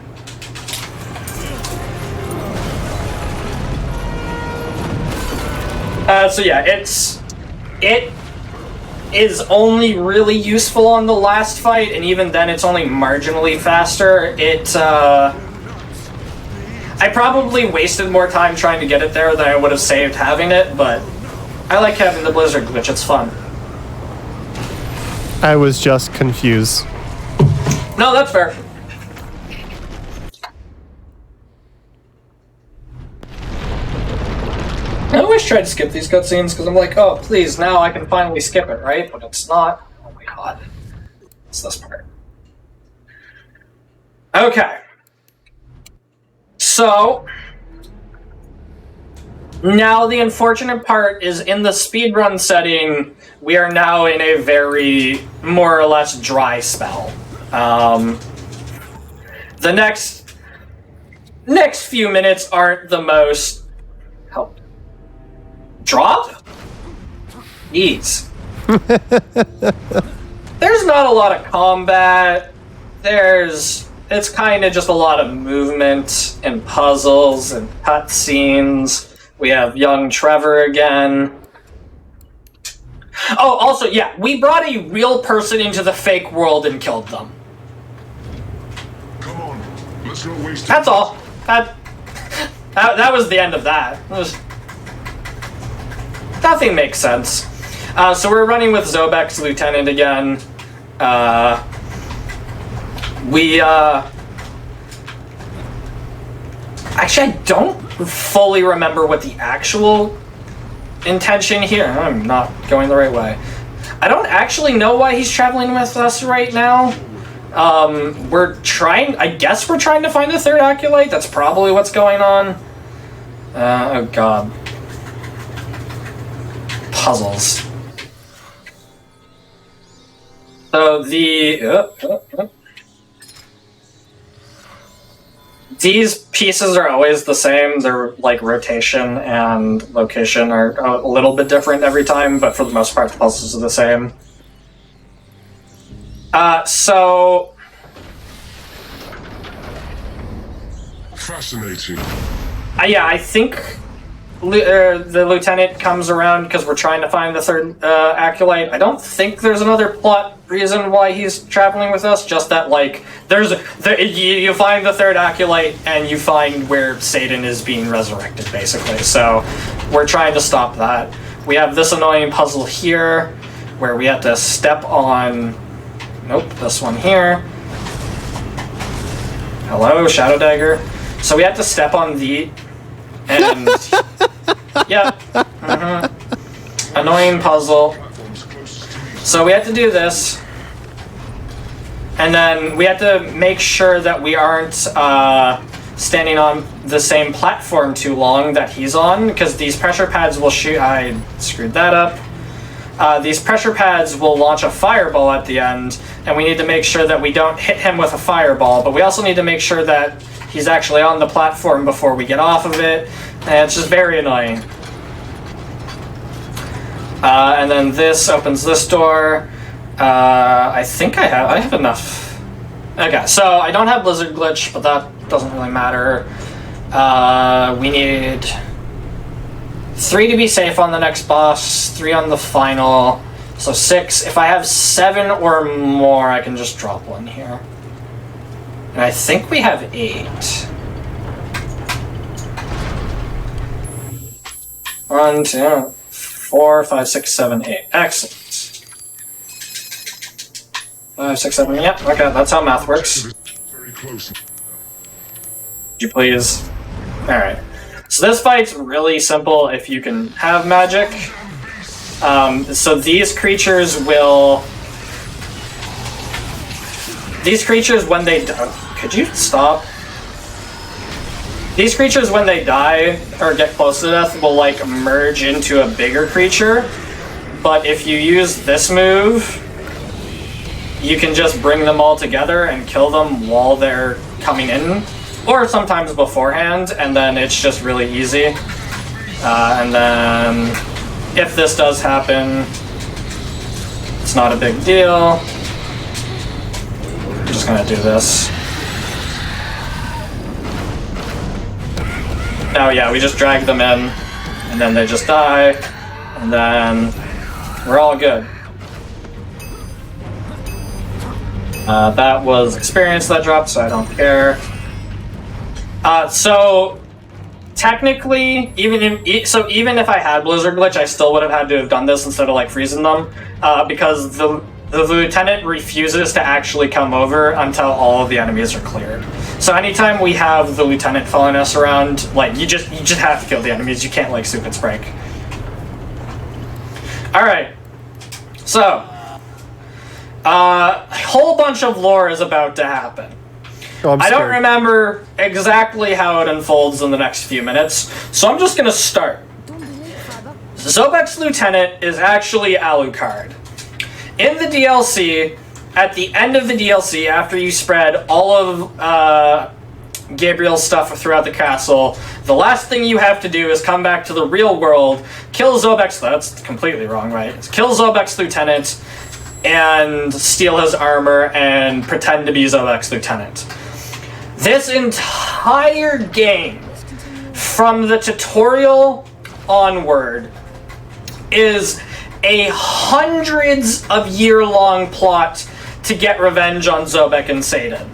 So yeah, it is only really useful on the last fight, and even then it's only marginally faster. I probably wasted more time trying to get it there than I would have saved having it, but I like having the Blizzard glitch, it's fun. I was just confused. No, that's fair. I always try to skip these cutscenes because I'm like, oh, please, now I can finally skip it, right? But it's not. Oh my god. It's this part. Okay. So, now the unfortunate part is in the speedrun setting, we are now in a very, more or less, dry spell. The next few minutes aren't the most... Help. Drop? Ease. There's not a lot of combat. It's kind of just a lot of movement and puzzles and cutscenes. We have young Trevor again. Oh, also, yeah, we brought a real person into the fake world and killed them. Come on, let's not waste That's all. That was the end of that. Nothing makes sense. So we're running with Zobek's lieutenant again. Actually, I don't fully remember what the actual intention here. I'm not going the right way. I don't actually know why he's traveling with us right now. I guess we're trying to find the third Acolyte. That's probably what's going on. Oh god. Puzzles. So these pieces are always the same. They're like rotation and location are a little bit different every time, but for the most part the puzzles are the same. So fascinating. Yeah, I think the lieutenant comes around because we're trying to find the third Acolyte. I don't think there's another plot reason why he's traveling with us, just that, like, you find the third Acolyte and you find where Satan is being resurrected, basically. So we're trying to stop that. We have this annoying puzzle here where we have to step on... Nope, this one here. Hello, Shadow Dagger. So we have to step on the... And... yeah. Mm-hmm. Annoying puzzle. So we have to do this. And then we have to make sure that we aren't standing on the same platform too long that he's on, because these pressure pads will shoot... I screwed that up. These pressure pads will launch a fireball at the end, and we need to make sure that we don't hit him with a fireball, but we also need to make sure that he's actually on the platform before we get off of it, and it's just very annoying. And then this opens this door. I think I have enough. Okay, so I don't have Blizzard Glitch, but that doesn't really matter. We need 3 to be safe on the next boss, 3 on the final, so 6. If I have 7 or more, I can just drop 1 here. And I think we have 8. 1, 2, 4, 5, 6, 7, 8. Excellent. 5, 6, 7, yeah, okay, that's how math works. Very close. Would you please? Alright. So this fight's really simple if you can have magic. So these creatures will... These creatures, when they... Could you stop? These creatures, when they die or get close to death, will like merge into a bigger creature. But if you use this move, you can just bring them all together and kill them while they're coming in, or sometimes beforehand, and then it's just really easy. And then if this does happen, it's not a big deal. I'm just gonna do this. Now, yeah, we just drag them in, and then they just die, and then we're all good. That was experience that dropped, so I don't care. So technically, even if I had Blizzard Glitch, I still would have had to have done this instead of like freezing them, because the lieutenant refuses to actually come over until all of the enemies are cleared. So anytime we have the lieutenant following us around, like you just have to kill the enemies. You can't like soup and sprite. All right, so a whole bunch of lore is about to happen. Oh, I'm I don't scared. remember exactly how it unfolds in the next few minutes, so I'm just gonna start. Zobek's lieutenant is actually Alucard. In the DLC, at the end of the DLC, after you spread all of Gabriel's stuff throughout the castle, the last thing you have to do is come back to the real world, kill Zobek's... That's completely wrong, right? Kill Zobek's lieutenant, and steal his armor, and pretend to be Zobek's lieutenant. This entire game, from the tutorial onward, is a hundreds of year-long plot to get revenge on Zobek and Satan.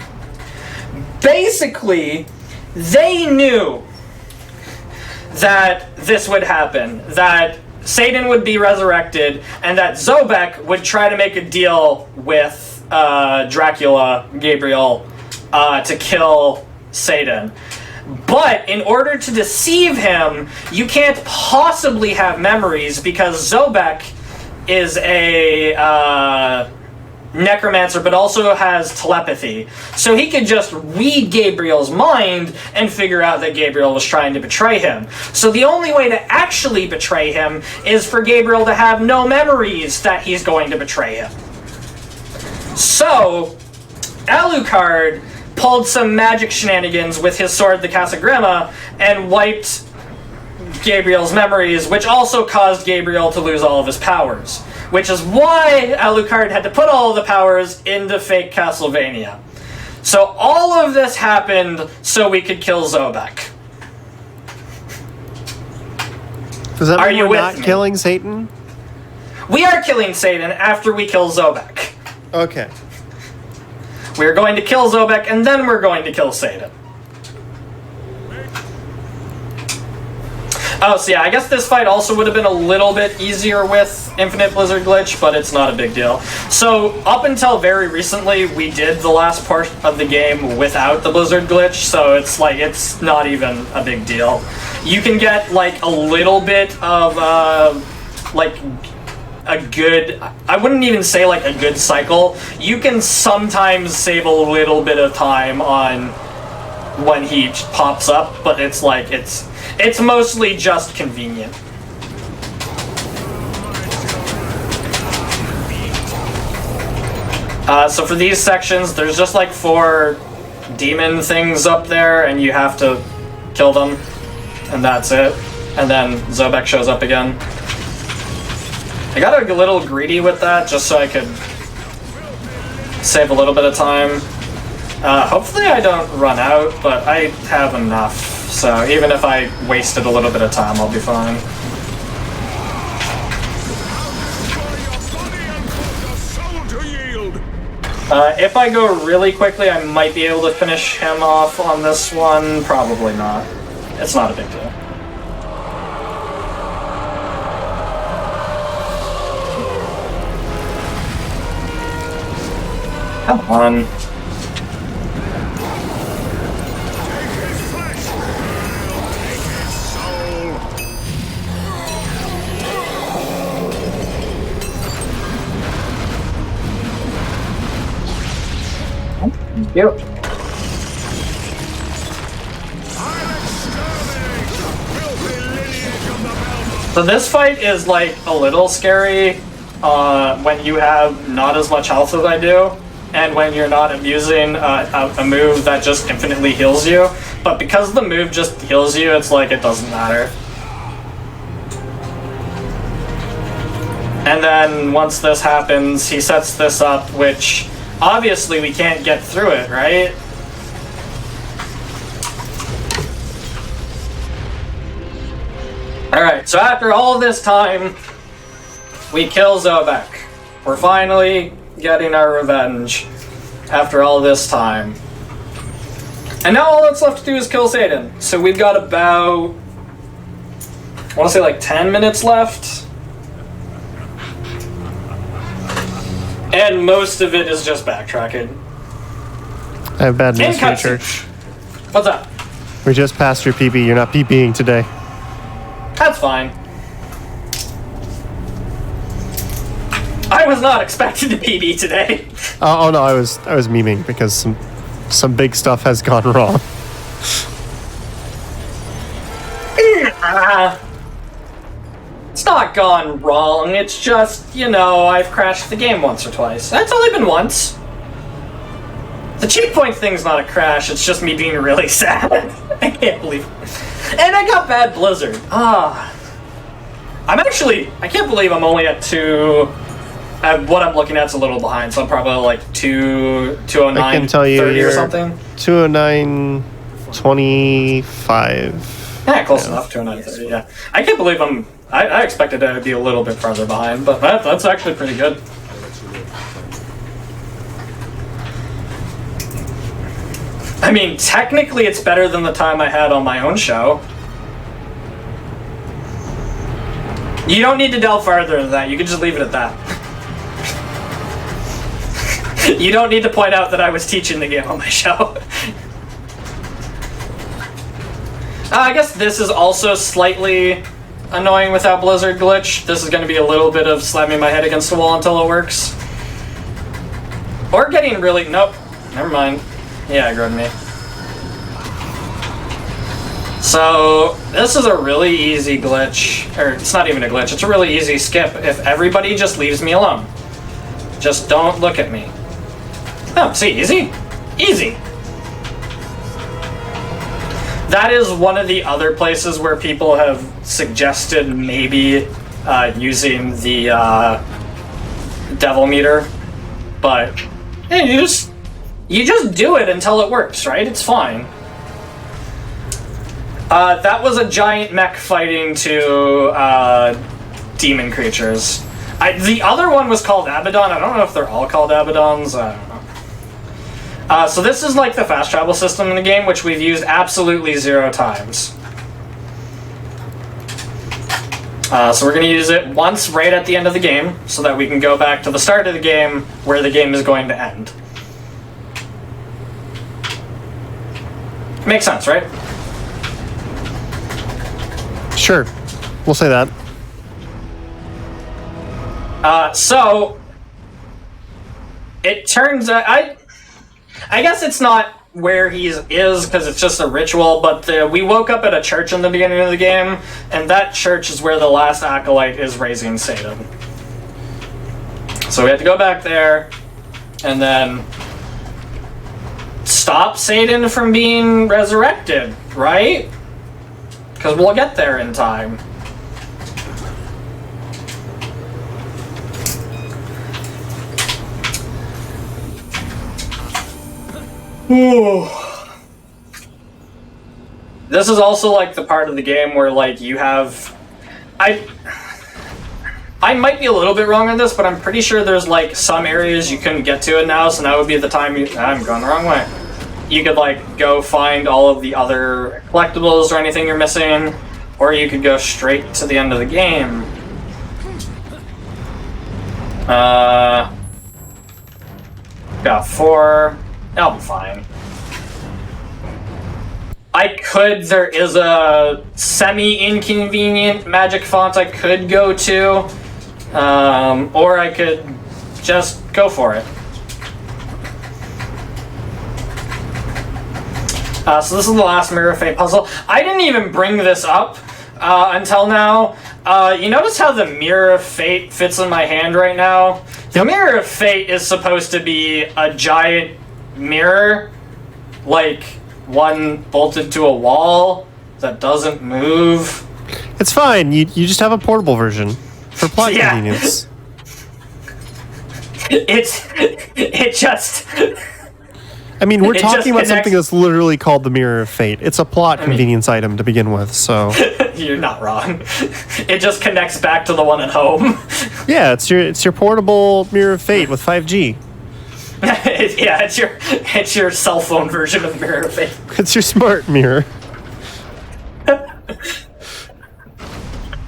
Basically, they knew that this would happen, that Satan would be resurrected, and that Zobek would try to make a deal with Dracula, Gabriel, to kill Satan. But in order to deceive him, you can't possibly have memories because Zobek is a necromancer, but also has telepathy. So he could just read Gabriel's mind and figure out that Gabriel was trying to betray him. So the only way to actually betray him is for Gabriel to have no memories that he's going to betray him. So Alucard pulled some magic shenanigans with his sword, the Casagrima, and wiped Gabriel's memories, which also caused Gabriel to lose all of his powers. Which is why Alucard had to put all of the powers into fake Castlevania. So all of this happened so we could kill Zobek. Does that Are mean you we're with not me? killing Satan? We are killing Satan after we kill Zobek. Okay. We're going to kill Zobek, and then we're going to kill Satan. Oh, so yeah, I guess this fight also would have been a little bit easier with Infinite Blizzard Glitch, but it's not a big deal. So, up until very recently, we did the last part of the game without the Blizzard Glitch, so it's like, it's not even a big deal. You can get, like, a little bit of, like, a good... I wouldn't even say, like, a good cycle. You can sometimes save a little bit of time on when he pops up, but it's like, it's mostly just convenient. So for these sections, there's just like 4 demon things up there, and you have to kill them, and that's it. And then Zobek shows up again. I got a little greedy with that, just so I could save a little bit of time. Hopefully I don't run out, but I have enough. So even if I wasted a little bit of time, I'll be fine. If I go really quickly, I might be able to finish him off on this one. Probably not. It's not a big deal. Come on. I'll Yep. So this fight is like a little scary when you have not as much health as I do, and when you're not abusing a move that just infinitely heals you. But because the move just heals you, it's like it doesn't matter. And then once this happens, he sets this up, which obviously we can't get through it, right? Alright, so after all this time, we kill Zobek. We're finally getting our revenge after all this time. And now all that's left to do is kill Satan. So we've got about, I want to say like 10 minutes left. And most of it is just backtracking. I have bad news for you, cutscene. Church. What's up? We just passed your PB. You're not PBing today. That's fine. I was not expecting to PB today. Oh no, I was memeing because some big stuff has gone wrong. It's not gone wrong. It's just, you know, I've crashed the game once or twice. That's only been once. The checkpoint thing's not a crash, it's just me being really sad. I can't believe it. And I got bad blizzard. I can't believe I'm only at 2. What I'm looking at's a little behind, so I'm probably like 209, I can tell you 30 or something. 209.25. Yeah, close enough, 209.30, yeah. I can't believe I expected to be a little bit farther behind, but that's actually pretty good. I mean, technically it's better than the time I had on my own show. You don't need to delve farther than that, you can just leave it at that. You don't need to point out that I was teaching the game on my show. I guess this is also slightly annoying without Blizzard glitch. This is going to be a little bit of slamming my head against the wall until it works. Or getting really... Nope. Never mind. Yeah, aggroed me. So, this is a really easy glitch. Or, it's not even a glitch. It's a really easy skip if everybody just leaves me alone. Just don't look at me. Oh, see, easy? Easy. That is one of the other places where people have suggested maybe using the devil meter, but hey, you just do it until it works, right? It's fine. That was a giant mech fighting two demon creatures. The other one was called Abaddon. I don't know if they're all called Abaddons. I don't know. So this is like the fast travel system in the game, which we've used absolutely 0 times. So we're going to use it once right at the end of the game, so that we can go back to the start of the game, where the game is going to end. Makes sense, right? Sure, we'll say that. So it turns out I guess it's not where he is because it's just a ritual, but we woke up at a church in the beginning of the game, and that church is where the last acolyte is raising Satan. So we have to go back there and then stop Satan from being resurrected, right? Because we'll get there in time. Ooh. This is also like the part of the game where like you have... I might be a little bit wrong on this, but I'm pretty sure there's like some areas you couldn't get to it now, so now would be the time I'm going the wrong way. You could like go find all of the other collectibles or anything you're missing, or you could go straight to the end of the game. Got 4. I'll be fine. There is a semi-inconvenient magic font I could go to, or I could just go for it. So this is the last Mirror of Fate puzzle. I didn't even bring this up until now. You notice how the Mirror of Fate fits in my hand right now? The Mirror of Fate is supposed to be a giant mirror, like one bolted to a wall that doesn't move. It's fine. You just have a portable version for plot Yeah. convenience. It just... I mean, we're It just talking about something connects- that's literally called the Mirror of Fate. It's a plot convenience item to begin with, so... You're not wrong. It just connects back to the one at home. Yeah, it's your portable Mirror of Fate with 5G. Yeah, it's your cell phone version of Mirror of Fate. It's your smart mirror.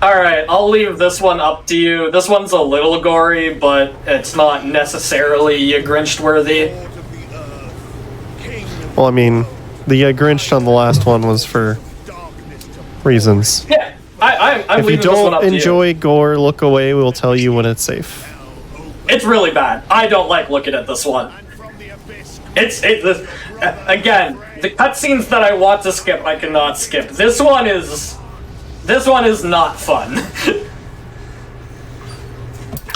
Alright, I'll leave this one up to you. This one's a little gory, but it's not necessarily Grinch worthy. Well, I mean, the Grinch on the last one was for reasons. Yeah, I'm If you leaving this one up don't to enjoy gore, look away. We'll tell you when it's safe. you. It's really bad. I don't like looking at this one. Again, the cutscenes that I want to skip, I cannot skip. This one is not fun.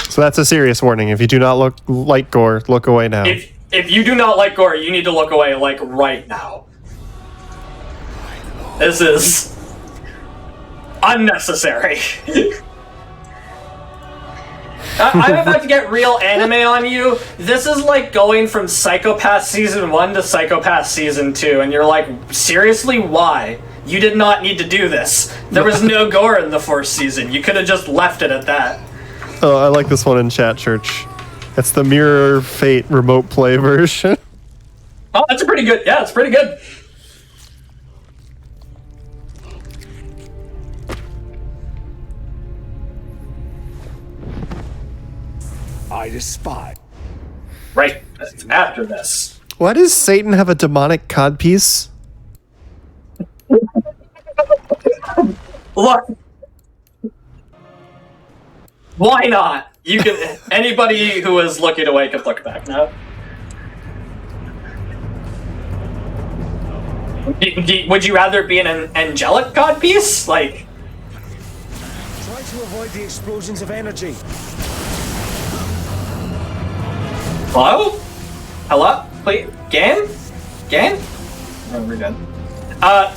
So that's a serious warning. If you do not like gore, look away now. If you do not like gore, you need to look away, like, right now. This is unnecessary. I'm about to get real anime on you. This is like going from Psychopath Season 1 to Psychopath Season 2, and you're like, seriously, why? You did not need to do this. There was no gore in the first season. You could have just left it at that. Oh, I like this one in chat, Church. It's the Mirror of Fate remote play version. Oh, that's a pretty good. Yeah, it's pretty good. I despise. Right after this. Why does Satan have a demonic codpiece? Look. Why not? You can. Anybody who is looking away can look back now. Would you rather be an angelic codpiece? Like. Try to avoid the explosions of energy. Hello? Hello? Please? Game? Oh, we're good.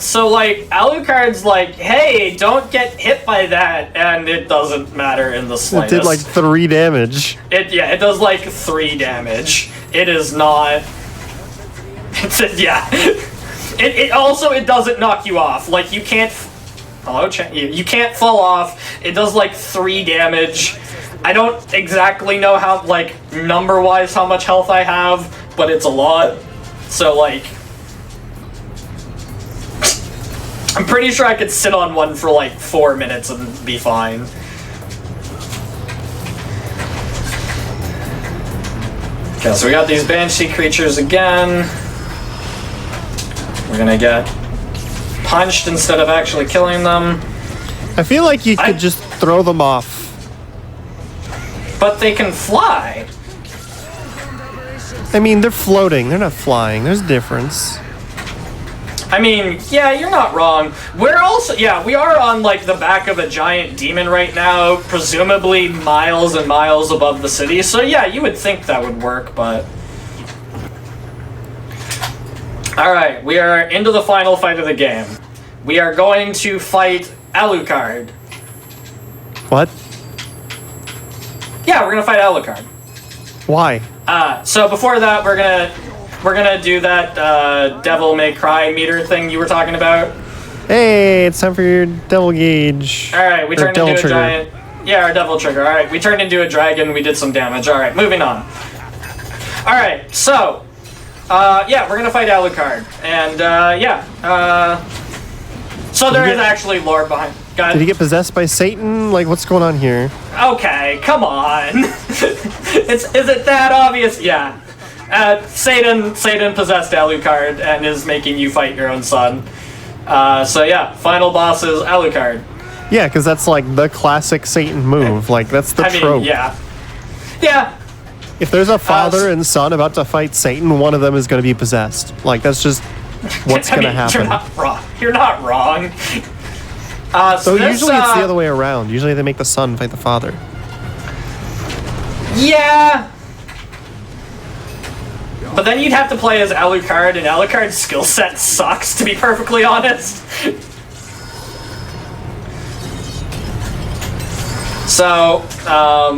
So like, Alucard's like, hey, don't get hit by that, and it doesn't matter in the It slightest. did like 3 damage. It does like 3 damage. It is not. Yeah. It also it doesn't knock you off. Like you can't. Hello, you can't fall off. It does like 3 damage. I don't exactly know how, like, number-wise how much health I have, but it's a lot. So like, I'm pretty sure I could sit on one for like 4 minutes and be fine. Okay, so we got these Banshee creatures again. We're gonna get punched instead of actually killing them. I feel like you could just throw them off. But they can fly. I mean, they're floating. They're not flying. There's a difference. I mean, yeah, you're not wrong. We're also, yeah, we are on, like, the back of a giant demon right now, presumably miles and miles above the city. So, yeah, you would think that would work, but... Alright, we are into the final fight of the game. We are going to fight Alucard. What? Yeah, we're gonna fight Alucard. Why? So before that, we're gonna do that Devil May Cry meter thing you were talking about. Hey, it's time for your devil gauge. All right, we Or turned devil into trigger. a giant. Yeah, our devil trigger. All right, we turned into a dragon. We did some damage. All right, moving on. All right, so yeah, we're gonna fight Alucard, and so there is actually lore behind. Did he get possessed by Satan? Like, what's going on here? Okay, come on. Is it that obvious? Yeah. Satan possessed Alucard and is making you fight your own son. So yeah, final boss is Alucard. Yeah, because that's like the classic Satan move. Like, that's the trope. Yeah. Yeah. If there's a father and son about to fight Satan, one of them is going to be possessed. Like, that's just what's going to happen. You're not wrong. You're not wrong. So this, usually it's the other way around. Usually they make the son fight the father. Yeah. But then you'd have to play as Alucard, and Alucard's skill set sucks, to be perfectly honest. So, I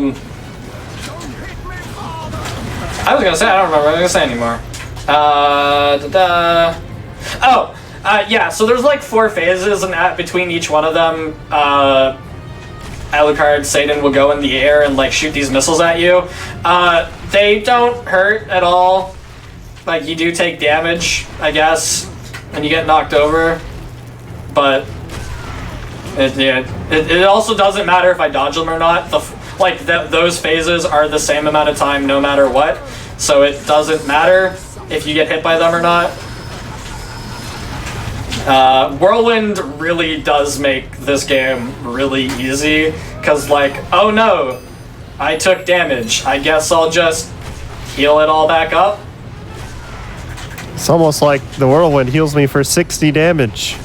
was gonna say, I don't remember what I was gonna say anymore. Yeah, so there's like 4 phases, and between each one of them, Alucard, Satan will go in the air and like shoot these missiles at you. They don't hurt at all. Like, you do take damage, I guess, and you get knocked over. But it also doesn't matter if I dodge them or not. Those phases are the same amount of time no matter what. So it doesn't matter if you get hit by them or not. Whirlwind really does make this game really easy, because like, oh no, I took damage. I guess I'll just heal it all back up. It's almost like the whirlwind heals me for 60 damage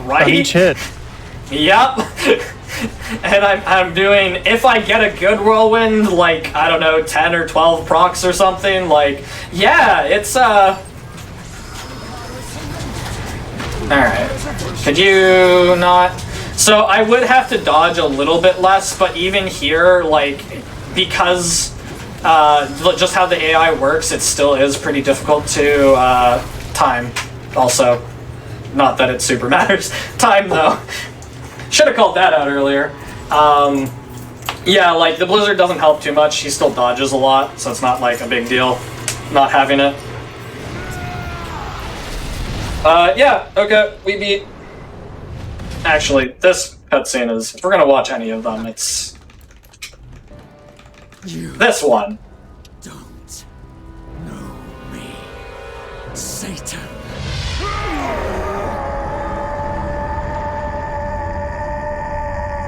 Right? on each hit. Yep. And I'm doing, if I get a good whirlwind, like, I don't know, 10 or 12 procs or something, like, yeah, it's, Alright. Could you not? So I would have to dodge a little bit less, but even here, like, because, just how the AI works, it still is pretty difficult to, time, also. Not that it super matters. Time, though. Should have called that out earlier. Yeah, like, the blizzard doesn't help too much. He still dodges a lot, so it's not, like, a big deal not having it. Yeah, okay, we beat... Actually, this cutscene is... If we're gonna watch any of them, it's... this one. Don't know me, Satan.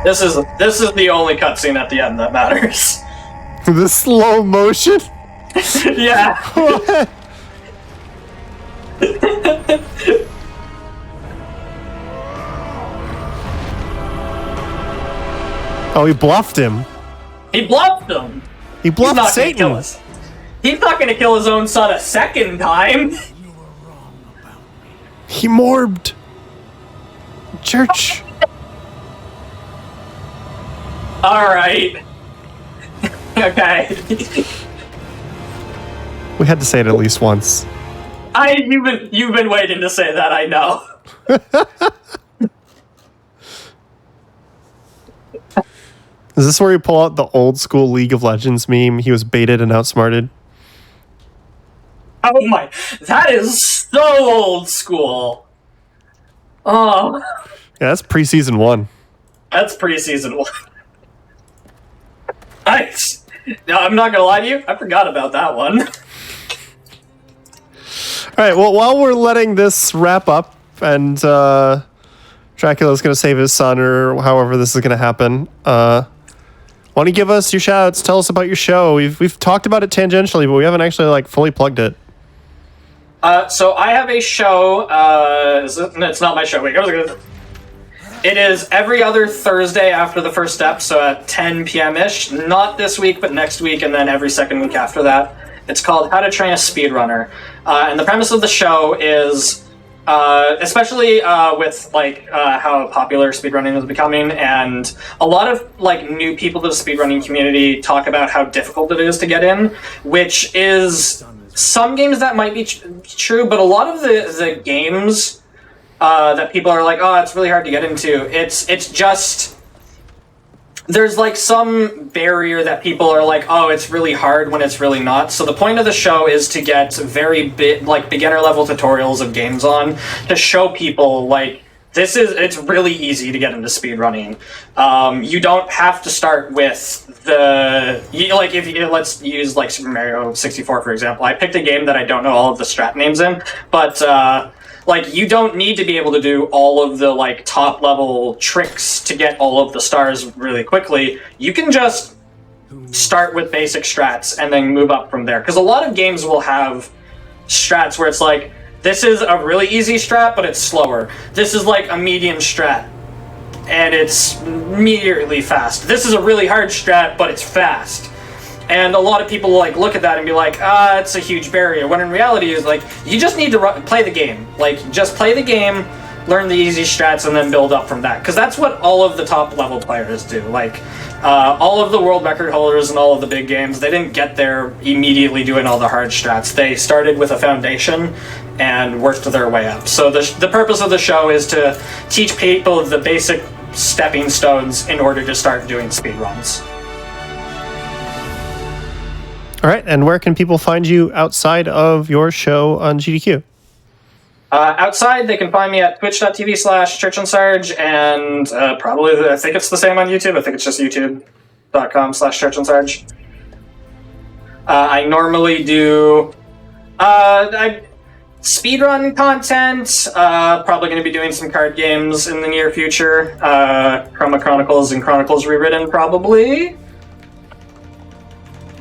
This is the only cutscene at the end that matters. The slow motion? Yeah. What? Oh, he bluffed him. He bluffed him. He He's bluffed not gonna Satan. kill us. He's not gonna kill his own son a second time. He morbed. Church. Alright. Okay. We had to say it at least once. You've been waiting to say that, I know. Is this where you pull out the old school League of Legends meme? He was baited and outsmarted. Oh my, that is so old school. Oh. Yeah, that's pre-season 1. That's pre-season 1. Nice. No, I'm not gonna lie to you, I forgot about that one. Alright, well, while we're letting this wrap up, and Dracula's going to save his son, or however this is going to happen, why don't you give us your shout-outs, tell us about your show. We've talked about it tangentially, but we haven't actually, like, fully plugged it. So I have a show, it's not my show, wait, it is every other Thursday after the first step, so at 10 p.m.-ish. Not this week, but next week, and then every second week after that. It's called How to Train a Speedrunner. And the premise of the show is, especially with like how popular speedrunning is becoming, and a lot of like new people to the speedrunning community talk about how difficult it is to get in, which is some games that might be true, but a lot of the games that people are like, oh, it's really hard to get into. It's just there's like some barrier that people are like, oh, it's really hard when it's really not. So the point of the show is to get very beginner level tutorials of games on to show people like it's really easy to get into speedrunning. You don't have to start with let's use like Super Mario 64 for example. I picked a game that I don't know all of the strat names in, but like, you don't need to be able to do all of the, like, top-level tricks to get all of the stars really quickly. You can just start with basic strats and then move up from there. Because a lot of games will have strats where it's like, this is a really easy strat, but it's slower. This is, like, a medium strat, and it's immediately fast. This is a really hard strat, but it's fast. And a lot of people like look at that and be like, it's a huge barrier. When in reality is like, you just need to play the game. Like, just play the game, learn the easy strats, and then build up from that. Because that's what all of the top level players do. Like, all of the world record holders and all of the big games, they didn't get there immediately doing all the hard strats. They started with a foundation and worked their way up. So the purpose of the show is to teach people the basic stepping stones in order to start doing speedruns. All right, and where can people find you outside of your show on GDQ? Outside, they can find me at twitch.tv/churchandsarge, and probably, I think it's the same on YouTube. I think it's just youtube.com/churchandsarge. I normally do speedrun content, probably going to be doing some card games in the near future. Chroma Chronicles and Chronicles Rewritten, probably.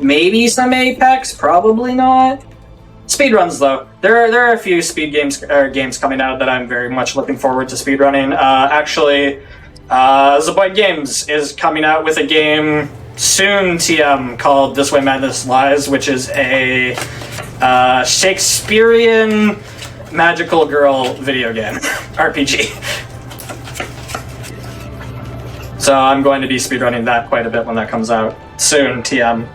Maybe some Apex, probably not. Speedruns, though. There are a few games coming out that I'm very much looking forward to speedrunning. Actually, Zaboid Games is coming out with a game soon, TM, called This Way Madness Lies, which is a Shakespearean magical girl video game, RPG. So I'm going to be speedrunning that quite a bit when that comes out soon, TM.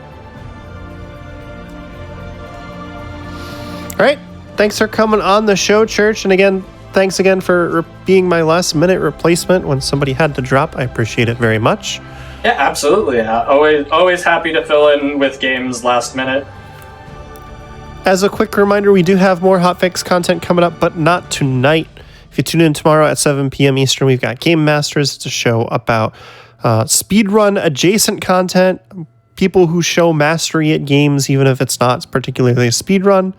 All right. Thanks for coming on the show, Church. And again, thanks again for being my last minute replacement when somebody had to drop. I appreciate it very much. Yeah, absolutely. Always happy to fill in with games last minute. As a quick reminder, we do have more hotfix content coming up, but not tonight. If you tune in tomorrow at 7 p.m. Eastern, we've got Game Masters. It's a show about speedrun adjacent content, people who show mastery at games, even if it's not particularly a speedrun.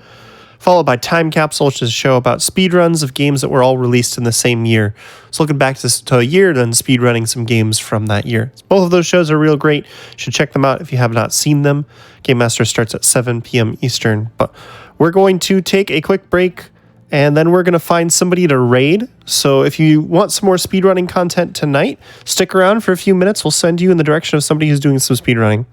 Followed by Time Capsule, which is a show about speedruns of games that were all released in the same year. So looking back to a year, then speedrunning some games from that year. Both of those shows are real great. You should check them out if you have not seen them. Game Master starts at 7 p.m. Eastern. But we're going to take a quick break, and then we're going to find somebody to raid. So if you want some more speedrunning content tonight, stick around for a few minutes. We'll send you in the direction of somebody who's doing some speedrunning.